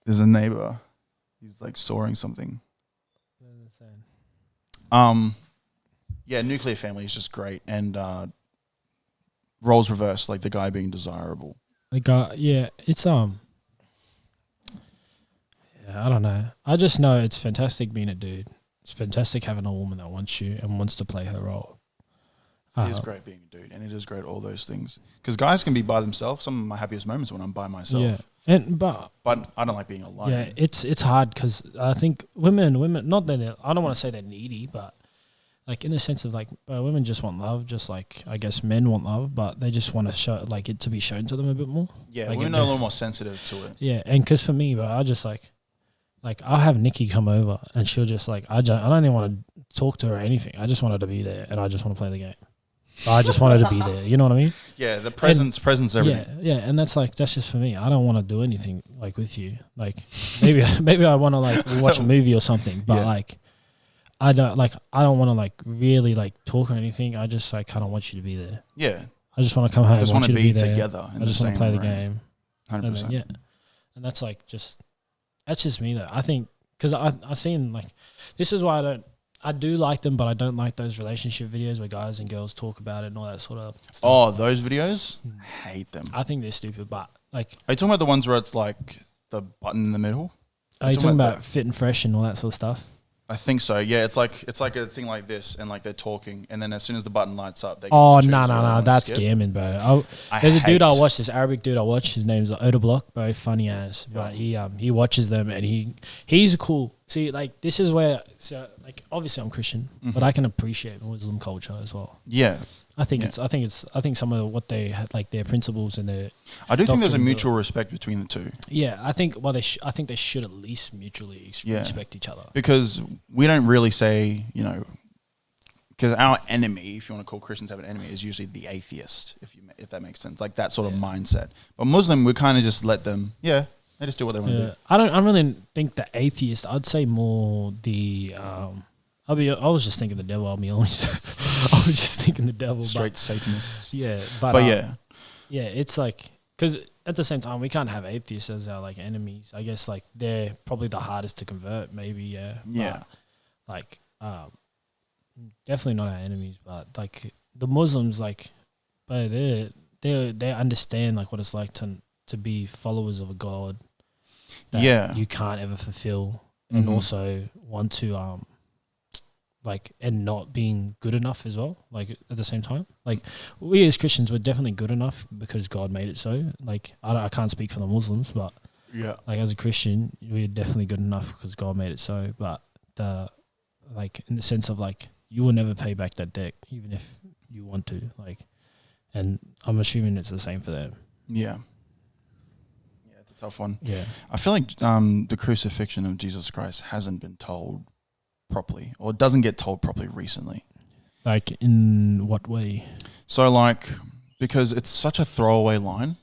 There's a neighbor. He's like sawing something. Nuclear family is just great, and roles reversed, like the guy being desirable. It's I don't know. I just know it's fantastic being a dude. It's fantastic having a woman that wants you and wants to play her role. It is great being a dude, and it is great all those things. Because guys can be by themselves. Some of my happiest moments are when I'm by myself. Yeah. But I don't like being alone. Yeah, it's hard because I think women. Not that I don't want to say they're needy, but like in the sense of like women just want love, just like I guess men want love, but they just want to show like it to be shown to them a bit more. Yeah, like women are a little more sensitive to it. Yeah, and because for me, but I just like I'll have Nikki come over and she'll just like I don't even want to talk to her or anything. I just want her to be there and I just want to play the game. I just wanted to be there. You know what I mean? Yeah, the presence everything. Yeah, and that's just for me. I don't want to do anything like with you. Like maybe I want to like watch a movie or something, but like I don't want to like really like talk or anything. I just like kind of want you to be there. Yeah. I just want to come home. I just want to you be there. together. I just want to play the game. 100%. Yeah, and that's like that's just me though. I think because I've seen like this is why I do like them, but I don't like those relationship videos where guys and girls talk about it and all that sort of stuff. Oh, those videos? I hate them. I think they're stupid, but like... Are you talking about the ones where it's like the button in the middle? Are you talking about fit and fresh and all that sort of stuff? I think so. Yeah, it's like a thing like this, and like they're talking, and then as soon as the button lights up, they. Oh no, that's scamming, bro. There's a dude I watch, this Arabic dude I watch. His name's Odablock, bro. Funny ass, but he watches them, and he's cool. See, like this is where like obviously I'm Christian, but I can appreciate Muslim culture as well. Yeah. I think some of what they like their principles and their. I do think there's a mutual respect between the two. Yeah, I think I think they should at least mutually respect each other. Because we don't really say, because our enemy, if you want to call Christians have an enemy, is usually the atheist, if that makes sense, like that sort of mindset. But Muslim, we kind of just let them, they just do what they want to do. I don't really think the atheist. I'd say more the. I was just thinking the devil. I'll be honest. I was just thinking the devil. Straight Satanists. Yeah, but it's like because at the same time we can't have atheists as our like enemies. I guess like they're probably the hardest to convert. Maybe yeah. But, like definitely not our enemies, but like the Muslims, like, but they understand like what it's like to be followers of a God that you can't ever fulfill, and also want to like, and not being good enough as well, like, at the same time. Like, we as Christians, we're definitely good enough because God made it so. Like, I can't speak for the Muslims, but, like, as a Christian, we're definitely good enough because God made it so. But, like, in the sense of, like, you will never pay back that debt, even if you want to. Like, and I'm assuming it's the same for them. Yeah. Yeah, it's a tough one. Yeah. I feel like the crucifixion of Jesus Christ hasn't been told properly, or it doesn't get told properly recently. Like, in what way? So, like, because it's such a throwaway line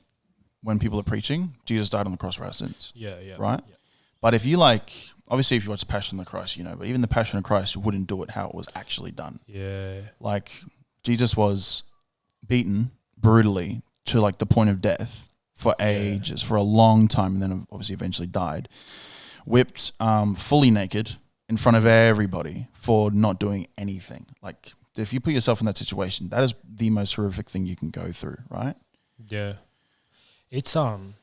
when people are preaching, Jesus died on the cross for our sins. Yeah. Right? Yeah. But if you like, obviously if you watch the Passion of the Christ, but even the Passion of Christ wouldn't do it how it was actually done. Yeah. Like, Jesus was beaten brutally to like the point of death for ages, for a long time, and then obviously eventually died. Whipped fully naked in front of everybody for not doing anything. Like, if you put yourself in that situation, that is the most horrific thing you can go through, right? Yeah. It's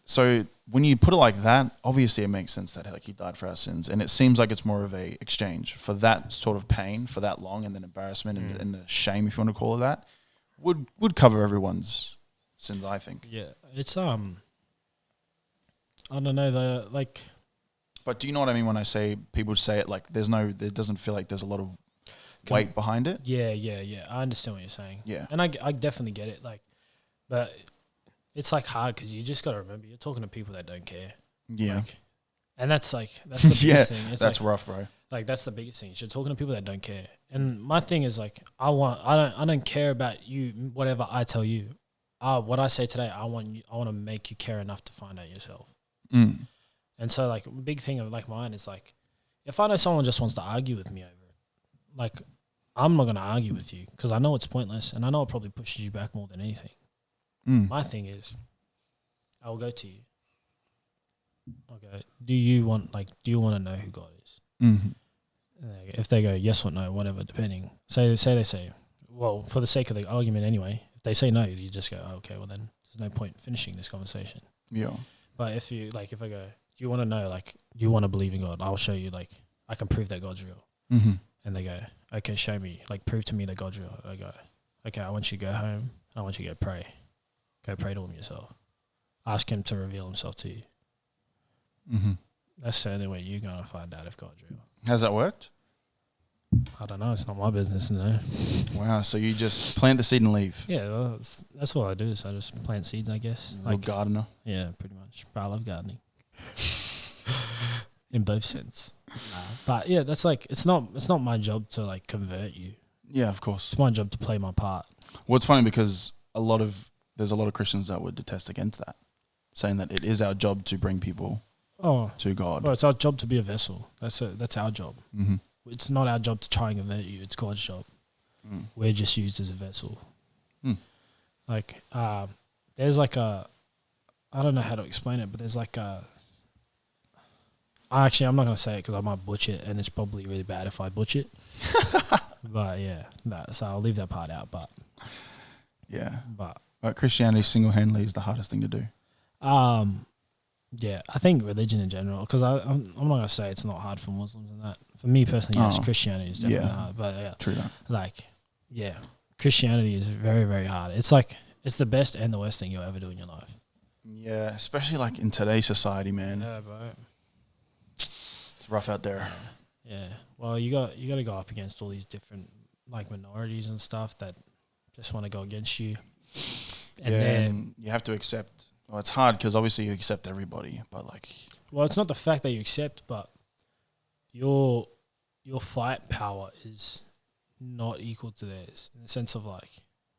So when you put it like that, obviously it makes sense that like he died for our sins, and it seems like it's more of a exchange for that sort of pain for that long, and then embarrassment and the shame, if you want to call it that, would cover everyone's sins, I think. Yeah. It's I don't know, like. But do you know what I mean when I say people say it like there doesn't feel like there's a lot of weight behind it? Yeah. I understand what you're saying. Yeah. And I definitely get it. Like, but it's like hard because you just got to remember you're talking to people that don't care. Yeah. Like, and that's the biggest thing. It's that's like, rough, bro. Like, that's the biggest thing. You're talking to people that don't care. And my thing is like, I don't care about you, whatever I tell you. What I say today, I want to make you care enough to find out yourself. Mm. And so, like, a big thing of, like, mine is, like, if I know someone just wants to argue with me over it, like, I'm not going to argue with you because I know it's pointless and I know it probably pushes you back more than anything. Mm. My thing is, I will go to you. Okay, do you want to know who God is? Mm-hmm. If they go yes or no, whatever, depending. They say, well, for the sake of the argument anyway, if they say no, you just go, oh, okay, well then there's no point finishing this conversation. Yeah. But if I go, do you want to know, like, do you want to believe in God? I'll show you, like, I can prove that God's real. Mm-hmm. And they go, okay, show me, like, prove to me that God's real. I go, okay, I want you to go home and I want you to go pray. Go pray to him yourself. Ask him to reveal himself to you. Mm-hmm. That's the only way you're going to find out if God's real. Has that worked? I don't know. It's not my business, no. Wow. So you just plant the seed and leave. Yeah, well, that's what I do. So I just plant seeds, I guess. Like gardener. Yeah, pretty much. But I love gardening. In both sense. But yeah, that's like it's not my job to like convert you. Yeah, of course. It's my job to play my part. Well, it's funny because there's a lot of Christians that would detest against that, saying that it is our job to bring people to God. Well, it's our job to be a vessel. That's our job. Mm-hmm. It's not our job to try and convert you. It's God's job. We're just used as a vessel. Like, there's like I don't know how to explain it, but there's like actually, I'm not going to say it because I might butcher it, and it's probably really bad if I butcher it. But yeah, so I'll leave that part out. But yeah, but Christianity single-handedly is the hardest thing to do. Yeah, I think religion in general, because I'm not going to say it's not hard for Muslims and that. For me personally, yes, Christianity is definitely hard. But yeah, true that. Like, yeah, Christianity is very, very hard. It's like, it's the best and the worst thing you'll ever do in your life. Yeah, especially like in today's society, man. Yeah, bro. It's rough out there. Yeah. Well, you got to go up against all these different like minorities and stuff that just want to go against you. And then you have to accept. Well, it's hard because obviously you accept everybody, but like. Well, it's not the fact that you accept, but your fight power is not equal to theirs in the sense of like,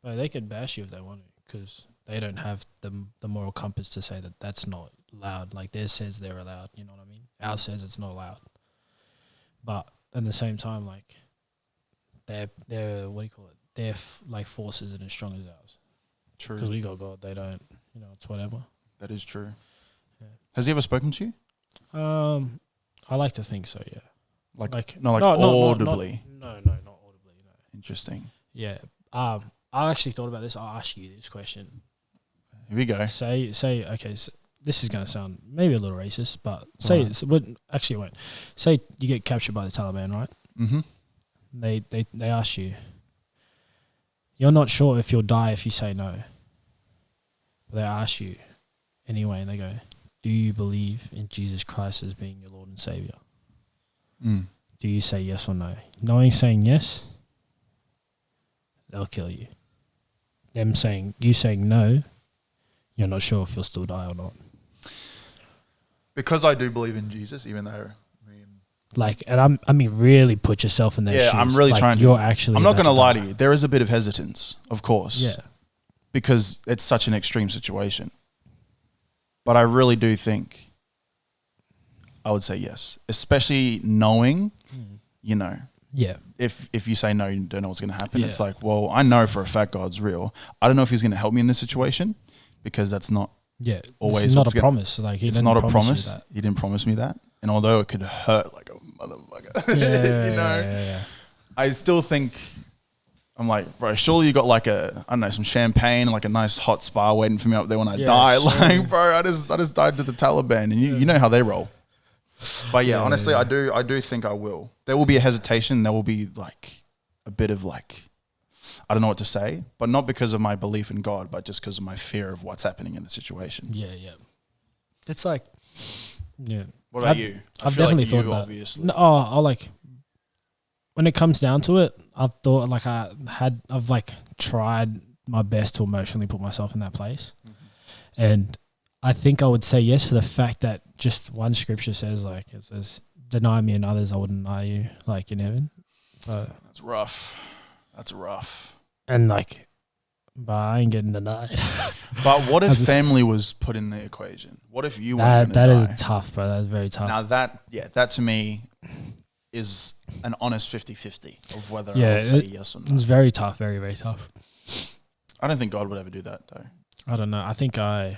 bro, they could bash you if they want to because they don't have the moral compass to say that that's not allowed. Like theirs says they're allowed, you know what I mean? Ours says it's not allowed. But at the same time, like they're what do you call it? Their like forces are as strong as ours. True. Because we got God, they don't. You know, it's whatever. That is true. Yeah. Has he ever spoken to you? I like to think so. Yeah. Like audibly. No, not audibly. No. Interesting. Yeah. I actually thought about this. I'll ask you this question. Here we go. Say. Okay. So this is going to sound maybe a little racist, but say actually it won't. Say you get captured by the Taliban, right? Mm-hmm. They ask you. You're not sure if you'll die if you say no. But they ask you anyway, and they go, "Do you believe in Jesus Christ as being your Lord and Savior?" Do you say yes or no? Knowing saying yes, they'll kill you. You saying no, you're not sure if you'll still die or not. Because I do believe in Jesus, even though like, and I mean, really put yourself in their shoes. Yeah, I'm really like trying to. You're actually. I'm not going to lie to you. There is a bit of hesitance, of course. Yeah. Because it's such an extreme situation. But I really do think I would say yes, especially knowing, you know. Yeah. If you say no, you don't know what's going to happen. Yeah. It's like, well, I know for a fact God's real. I don't know if he's going to help me in this situation because that's not always it's not a promise. Like it's not a promise. He didn't promise me that. And although it could hurt like a motherfucker, you know, I still think I'm like, bro, surely you got like some champagne, like a nice hot spa waiting for me up there when I die. Sure. Like, bro, I just died to the Taliban, and you know how they roll. But honestly, I do think I will. There will be a hesitation. There will be like a bit of like, I don't know what to say, but not because of my belief in God, but just because of my fear of what's happening in the situation. Yeah. It's like, yeah. What about you? I've definitely thought about it. No, I like when it comes down to it, I've thought like I've like tried my best to emotionally put myself in that place. Mm-hmm. And I think I would say yes for the fact that just one scripture says like, it says, deny me and others, I will deny you, like in heaven. That's rough. And like, but I ain't getting denied. But what if family was put in the equation? What if you weren't going to die? That is tough, bro. That's very tough. Now that to me is an honest 50-50 of whether I would say yes or no. It's very tough, very, very tough. I don't think God would ever do that though. I don't know. I think I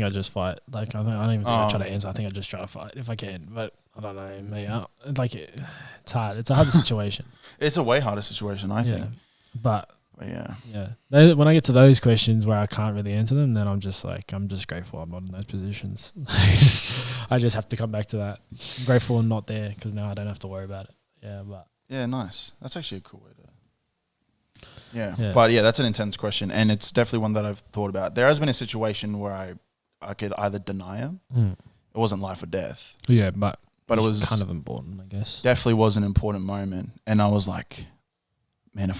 just fight. Like I don't even think I try to answer. I think I just try to fight if I can. But I don't know. Maybe it's hard. It's a hard situation. It's a way harder situation, I think. But yeah. When I get to those questions where I can't really answer them, then I'm just grateful I'm not in those positions. I just have to come back to that. I'm grateful I'm not there because now I don't have to worry about it. Yeah, nice. That's actually a cool way to. Yeah. But that's an intense question, and it's definitely one that I've thought about. There has been a situation where I could either deny him. It wasn't life or death. Yeah, but But it was kind of important, I guess. Definitely was an important moment. And I was like, man,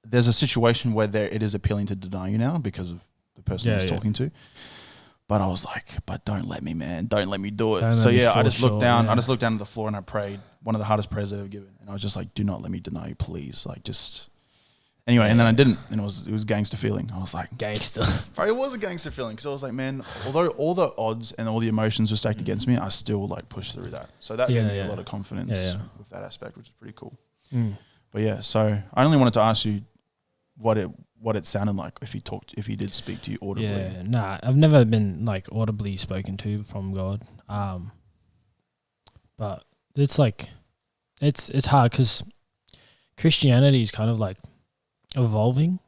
there's a situation where it is appealing to deny you now because of the person I was talking to. But I was like, but don't let me, man. Don't let me do it. I just looked down. I just looked down at the floor and I prayed. One of the hardest prayers I've ever given. And I was just like, do not let me deny you, please. Like, just... Anyway, and then I didn't. And it was gangster feeling. I was like... Gangster. Bro, it was a gangster feeling because I was like, man, although all the odds and all the emotions were stacked against me, I still like pushed through that. So that gave me a lot of confidence with that aspect, which is pretty cool. But yeah, so I only wanted to ask you what it sounded like if he did speak to you audibly. Yeah, nah, I've never been like audibly spoken to from God. But it's like it's hard because Christianity is kind of like evolving,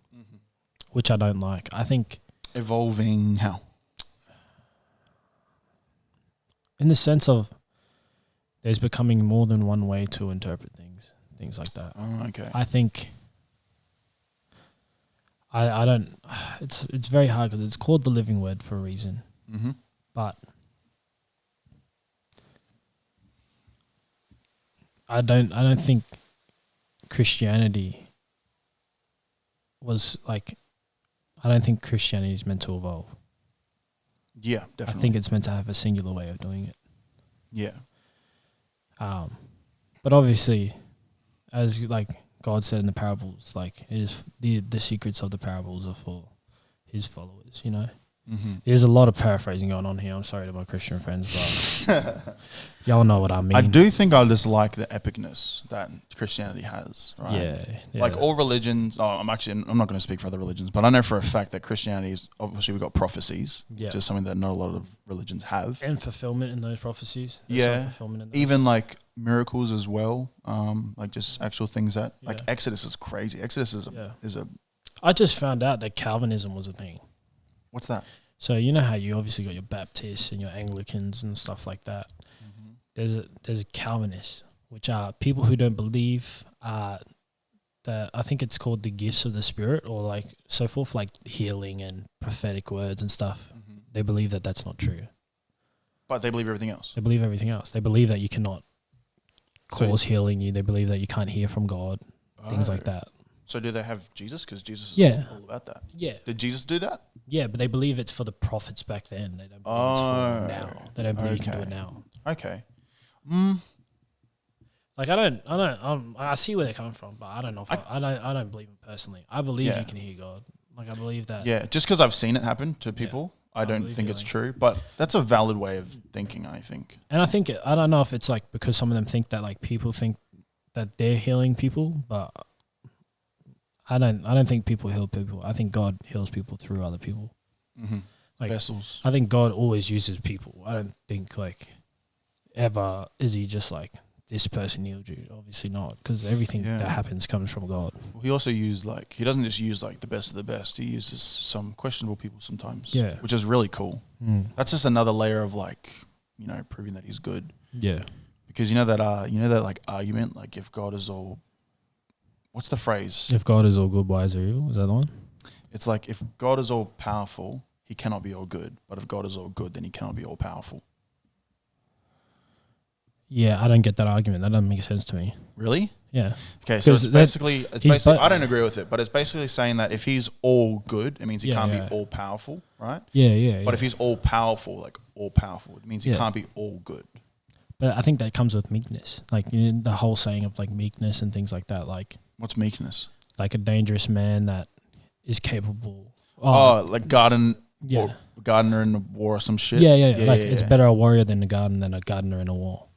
which I don't like. I think evolving how? In the sense of there's becoming more than one way to interpret things like that. Oh, okay. I think I don't. It's very hard because it's called the living word for a reason. But I don't think Christianity was like. I don't think Christianity is meant to evolve. Yeah, definitely. I think it's meant to have a singular way of doing it. Yeah. But obviously, as like God said in the parables, like it is the secrets of the parables are for His followers. You know, there's a lot of paraphrasing going on here. I'm sorry to my Christian friends, but y'all know what I mean. I do think I just like the epicness that Christianity has. Right? Yeah. Like all religions. I'm not going to speak for other religions, but I know for a fact that Christianity is obviously we've got prophecies, which is something that not a lot of religions have, and fulfillment in those prophecies. Fulfillment in those. Even like miracles as well. Like just actual things that like Exodus is crazy. Exodus is a. I just found out that Calvinism was a thing. What's that? So you know how you obviously got your Baptists and your Anglicans and stuff like that. There's a Calvinists, which are people who don't believe that I think it's called the gifts of the Spirit or like so forth, like healing and prophetic words and stuff. They believe that that's not true. But they believe everything else. They believe everything else. They believe that you cannot cause healing you. They believe that you can't hear from God, things like that. So do they have Jesus? Because Jesus is all about that. Yeah. Did Jesus do that? Yeah, but they believe it's for the prophets back then. They don't believe it's for now. They don't believe you can do it now. Okay. Like I see where they're coming from, but I don't know if I don't believe it personally. I believe you can hear God. Like I believe that. Yeah, just because I've seen it happen to people, I don't think it's true. But that's a valid way of thinking, I think. And I don't know if it's like because some of them think that like people think that they're healing people, but I don't think people heal people. I think God heals people through other people. Like vessels. I think God always uses people. I don't think like ever is He just like this person healed you. Obviously not, because everything that happens comes from God. Well, He also used like He doesn't just use like the best of the best. He uses some questionable people sometimes. Yeah, which is really cool. That's just another layer of like proving that He's good. Yeah, because you know that like argument like if God is all. What's the phrase? If God is all good, why is He evil? Is that the one? It's like if God is all powerful, He cannot be all good. But if God is all good, then He cannot be all powerful. Yeah, I don't get that argument. That doesn't make sense to me. Really? Yeah. Okay, so it's basically I don't agree with it, but it's basically saying that if He's all good, it means He can't be all powerful, right? Yeah. But if He's all powerful, it means He can't be all good. But I think that comes with meekness. Like the whole saying of like meekness and things like that. Like what's meekness? Like a dangerous man that is capable. Like gardener in a war or some shit. Yeah. It's better a warrior than a gardener in a war.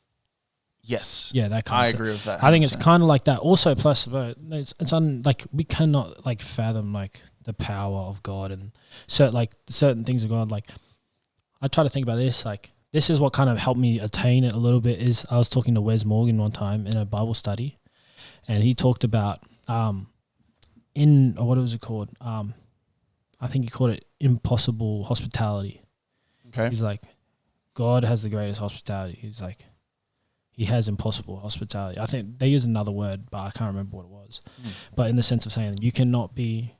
Yes. Yeah, that kind of I agree with that. 100%. I think it's kind of like that. Also, plus, but it's like we cannot like fathom like the power of God and certain things of God. Like I try to think about this. Like this is what kind of helped me attain it a little bit. Is I was talking to Wes Morgan one time in a Bible study, and he talked about what was it called? I think he called it impossible hospitality. Okay. He's like, God has the greatest hospitality. He's like, He has impossible hospitality. I think they use another word, but I can't remember what it was. But in the sense of saying you cannot be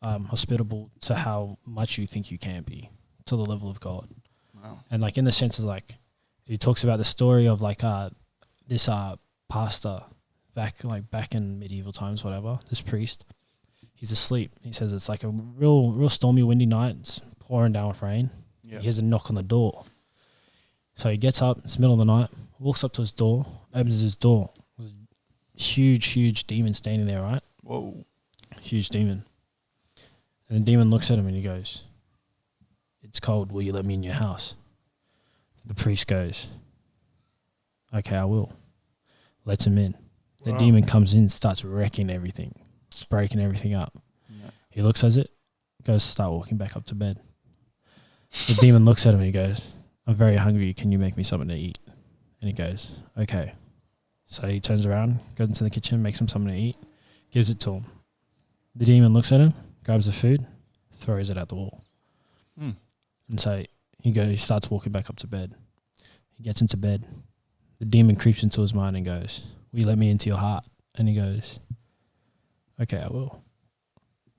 hospitable to how much you think you can be, to the level of God. Wow. And like in the sense of like, he talks about the story of like this pastor back in medieval times, whatever. This priest, he's asleep. He says it's like a real stormy, windy night. It's pouring down with rain. Yep. He hears a knock on the door. So he gets up. It's the middle of the night. Walks up to his door. Opens his door. There's a huge demon standing there. Right. Whoa. Huge demon. And the demon looks at him and he goes, "It's cold. Will you let me in your house?" The priest goes, "Okay, I will." Lets him in. The demon comes in, starts wrecking everything, breaking everything up. Yeah. He looks at it, goes to start walking back up to bed. The demon looks at him and he goes, "I'm very hungry. Can you make me something to eat?" And he goes, "Okay." So he turns around, goes into the kitchen, makes him something to eat, gives it to him. The demon looks at him, grabs the food, throws it at the wall. And so he starts walking back up to bed. He gets into bed. The demon creeps into his mind and goes, "Will you let me into your heart?" And he goes, "Okay, I will."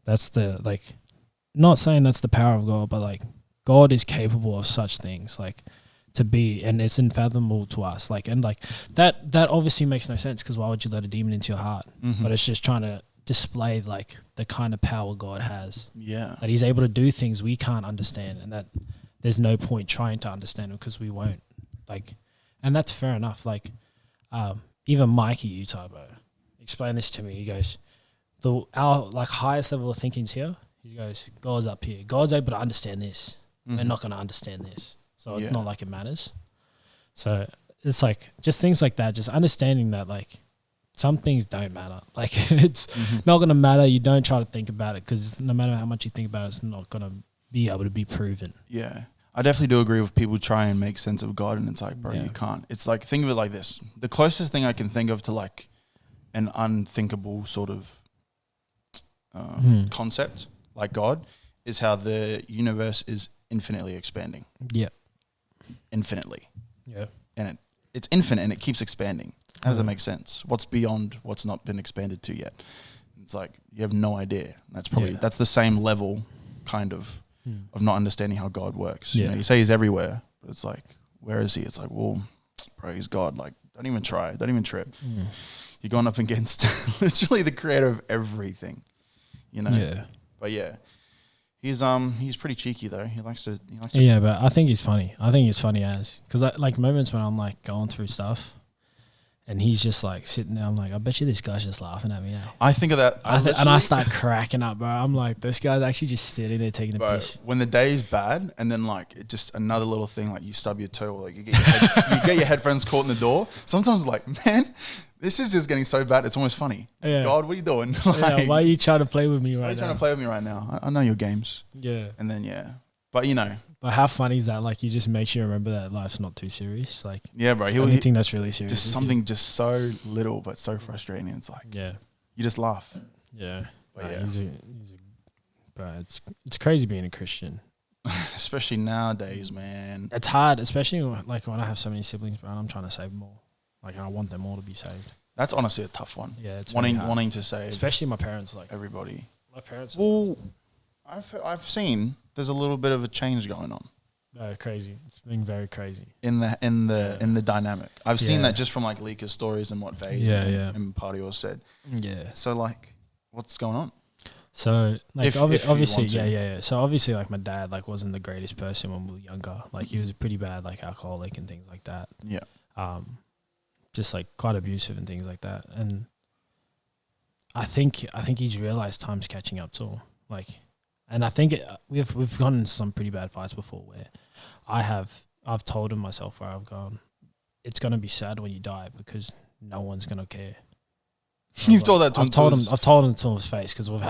That's the, like, not saying that's the power of God, but like God is capable of such things, like to be, and it's unfathomable to us. Like, and like that obviously makes no sense, because why would you let a demon into your heart? But it's just trying to display like the kind of power God has. Yeah. That he's able to do things we can't understand, and that there's no point trying to understand him because we won't. Like, and that's fair enough. Like, even Mikey Utah, bro, explained this to me. He goes, our like highest level of thinking's here. He goes, God's up here. God's able to understand this. We're not going to understand this. So it's not like it matters. So it's like just things like that, just understanding that like some things don't matter. Like it's not going to matter. You don't try to think about it, because no matter how much you think about it, it's not going to be able to be proven. Yeah. I definitely do agree with people trying and make sense of God, and it's like, bro, you can't. It's like, think of it like this. The closest thing I can think of to like an unthinkable sort of concept like God is how the universe is infinitely expanding. Yeah. Infinitely. Yeah. And it's infinite and it keeps expanding. How does that make sense? What's beyond what's not been expanded to yet? It's like, you have no idea. That's probably, that's the same level kind of not understanding how God works. You know, you say he's everywhere, but it's like, where is he? It's like, well, bro, he's God. Like, don't even try. Don't even trip. You're going up against literally the creator of everything, you know? Yeah. But yeah, he's pretty cheeky though. He likes to. Yeah, but I think he's funny. I think he's funny as, because like moments when I'm like going through stuff, and he's just like sitting there. I'm like, I bet you this guy's just laughing at me now. I think of that. And I start cracking up, bro. I'm like, this guy's actually just sitting there taking a piss. When the day's bad, and then like it just another little thing, like you stub your toe, or like you get your headphones caught in the door. Sometimes like, man, this is just getting so bad. It's almost funny. Yeah. God, what are you doing? Like, why are you trying to play with me right now? Why are you trying to play with me right now? I know your games. Yeah. And then, but you know. But how funny is that? Like, he just makes you remember that life's not too serious. Like, yeah, bro. Anything that's really serious. Just something just so little but so frustrating. It's like, you just laugh. Yeah. But bro, it's crazy being a Christian. Especially nowadays, man. It's hard, especially like when I have so many siblings, bro, and I'm trying to save them all. Like, I want them all to be saved. That's honestly a tough one. Yeah, it's wanting to save, especially my parents, like everybody. My parents. Well, I've seen there's a little bit of a change going on. Crazy. It's been very crazy in the dynamic. I've seen that just from like leakers' stories and what Vase and Party said. Yeah. So like, what's going on? So like obviously, yeah. So obviously, like my dad like wasn't the greatest person when we were younger. Like he was a pretty bad like alcoholic and things like that. Yeah. Just like quite abusive and things like that. And I think he's realized time's catching up to him. Like, and I think we've gotten into some pretty bad fights before where I've told him myself where I've gone, it's gonna be sad when you die because no one's gonna care. You've told that to him? I've told him to his face, because we've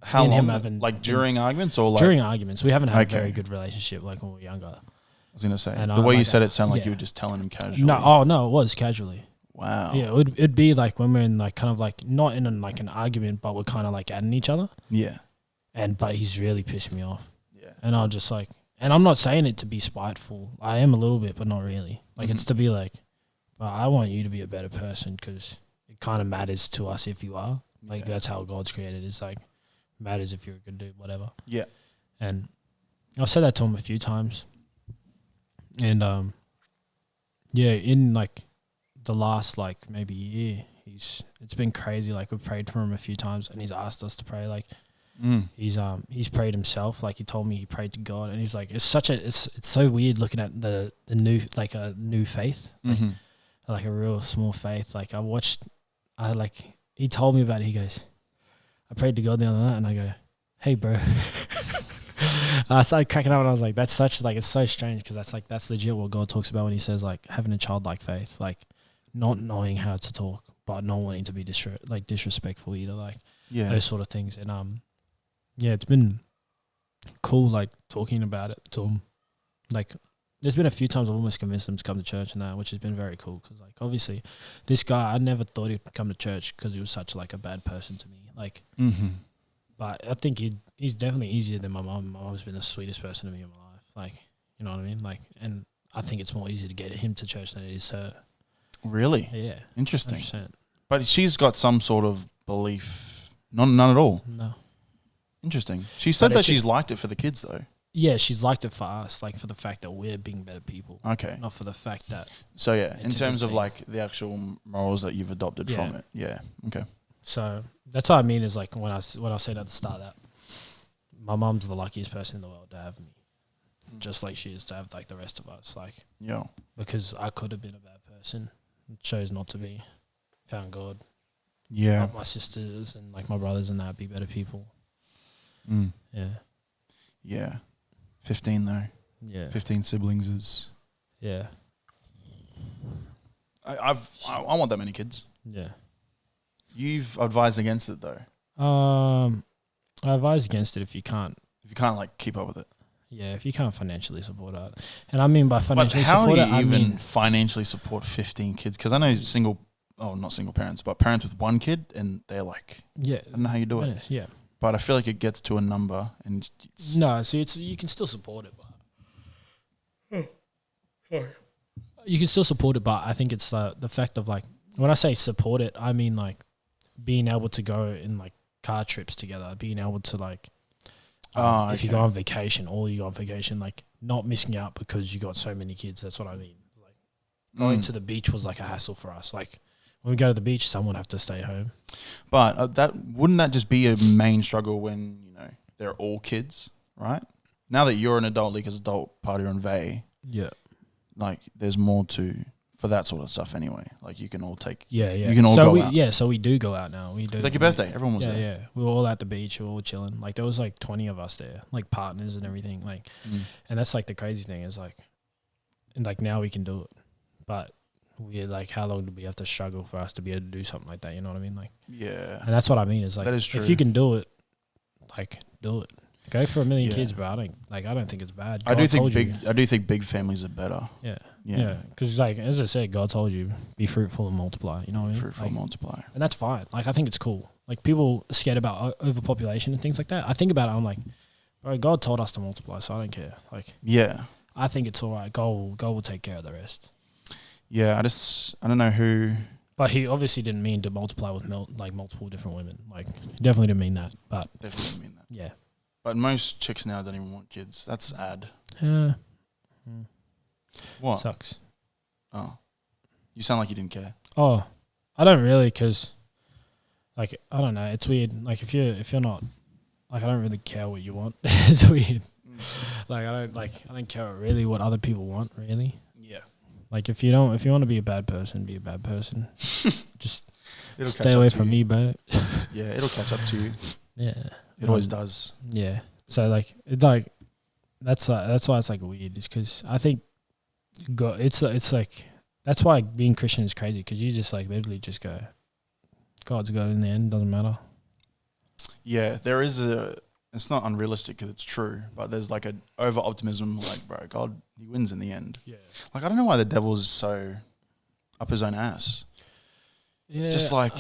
how long? Him having like during arguments or like during arguments. We haven't had a very good relationship like when we were younger. I was gonna say, and the way you said it sounded like you were just telling him casually. No, it was casually. Wow. Yeah, it'd be like when we're in like kind of like not in an argument, but we're kind of like adding each other. Yeah. But he's really pissed me off. Yeah. And I'll just like, and I'm not saying it to be spiteful. I am a little bit, but not really. Like it's to be like, well, I want you to be a better person, because it kind of matters to us if you are. Like that's how God's created. It's like matters if you're a good dude, whatever. Yeah. And I've said that to him a few times. And Yeah, in like the last like maybe year, it's been crazy. Like we've prayed for him a few times, and he's asked us to pray. Like he's prayed himself. Like he told me he prayed to God, and he's like, it's so weird looking at the new like a new faith, like a real small faith. Like he told me about it. He goes, I prayed to God the other night, and I go, hey bro. And I started cracking up, and I was like, that's such like, it's so strange, because that's legit what God talks about when he says like having a childlike faith, like not knowing how to talk but not wanting to be disrespectful either, like those sort of things. And it's been cool like talking about it to him. Like there's been a few times I've almost convinced him to come to church and that, which has been very cool, because like obviously this guy, I never thought he'd come to church because he was such like a bad person to me, like but I think he's definitely easier than my mom. My mom's been the sweetest person to me in my life. Like, you know what I mean? Like, and I think it's more easy to get him to church than it is her. Really? Yeah. Interesting. 100%. But she's got some sort of belief. None at all. No. Interesting. She said that she's liked it for the kids though. Yeah, she's liked it for us, like for the fact that we're being better people. Okay. Not for the fact that. So yeah, in terms of like the actual morals that you've adopted from it. Yeah. Okay. So that's what I mean is like when I said at the start that my mom's the luckiest person in the world to have me, just like she is to have like the rest of us. Like, because I could have been a bad person, chose not to be, found God. Yeah. Helped my sisters and like my brothers and that be better people. Yeah. Yeah. 15 though. Yeah. 15 siblings is. Yeah. I want that many kids. Yeah. You've advised against it though. I advise against it if you can't like keep up with it. Yeah, if you can't financially support it. And I mean by financially support it, how do you even financially support 15 kids? Because I know not single parents, but parents with one kid, and they're like, I don't know how you do it. Yeah. But I feel like it gets to a number, and you can still support it, but you can still support it, but I think it's the fact of like, when I say support it, I mean like being able to go in like car trips together, being able to like, if you go on vacation, like not missing out because you got so many kids. That's what I mean. Like going to the beach was like a hassle for us. Like when we go to the beach, someone have to stay home. But wouldn't that just be a main struggle when they're all kids, right? Now that you're an adult league as adult party on Vay, like there's more for that sort of stuff anyway. Like you can all take. Yeah. You can all go out. Yeah, so we do go out now. We do. Like your birthday, everyone was there. Yeah. We were all at the beach. We were all chilling. Like there was like 20 of us there, like partners and everything. Like, and that's like the crazy thing is like, and like now we can do it, but we're like, how long do we have to struggle for us to be able to do something like that? You know what I mean? Like, yeah. And that's what I mean is like, that is true. If you can do it, like do it. Go for 1 million kids, bro. I don't think it's bad. I do think big families are better. Yeah. Because like as I said, God told you be fruitful and multiply. You know what I mean? Fruitful and multiply, and that's fine. Like I think it's cool. Like people are scared about overpopulation and things like that. I think about it. I'm like, bro, God told us to multiply, so I don't care. Like, I think it's all right. God will take care of the rest. Yeah, I don't know who. But he obviously didn't mean to multiply with like multiple different women. Like he definitely didn't mean that. But definitely didn't mean that. Yeah. But most chicks now don't even want kids. That's sad. Yeah. What? Sucks. Oh. You sound like you didn't care. Oh, I don't really, because, like, I don't know. It's weird. Like, if you're not, like, I don't really care what you want. It's weird. Like, I don't care really what other people want, really. Yeah. Like, if you want to be a bad person, be a bad person. Just stay away from me, bro. Yeah, it'll catch up to you. Yeah. It always does. Yeah. So like it's like that's why it's like weird. Is because I think God, it's like that's why being Christian is crazy, because you just like literally just go, God's got it in the end. Doesn't matter. Yeah, there is it's not unrealistic because it's true, but there's like an over optimism. Like, bro, God, he wins in the end. Yeah. Like I don't know why the devil is so up his own ass. Yeah, just like,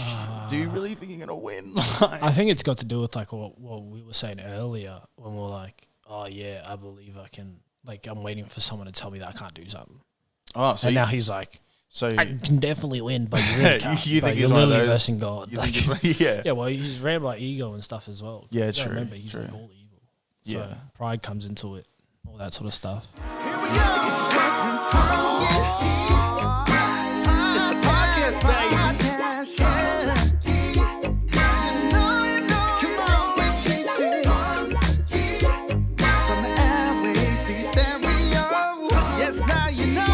do you really think you're going to win? I think it's got to do with like what we were saying earlier when we're like, oh yeah, I believe I can, like I'm waiting for someone to tell me that I can't do something. Oh, so now he's like, I can definitely win, but you really can't. You think he's literally versing God. Like, yeah, well, he's ran by ego and stuff as well. Yeah, true. Remember, he's like all evil. Yeah. So pride comes into it, all that sort of stuff. Here we go. you know.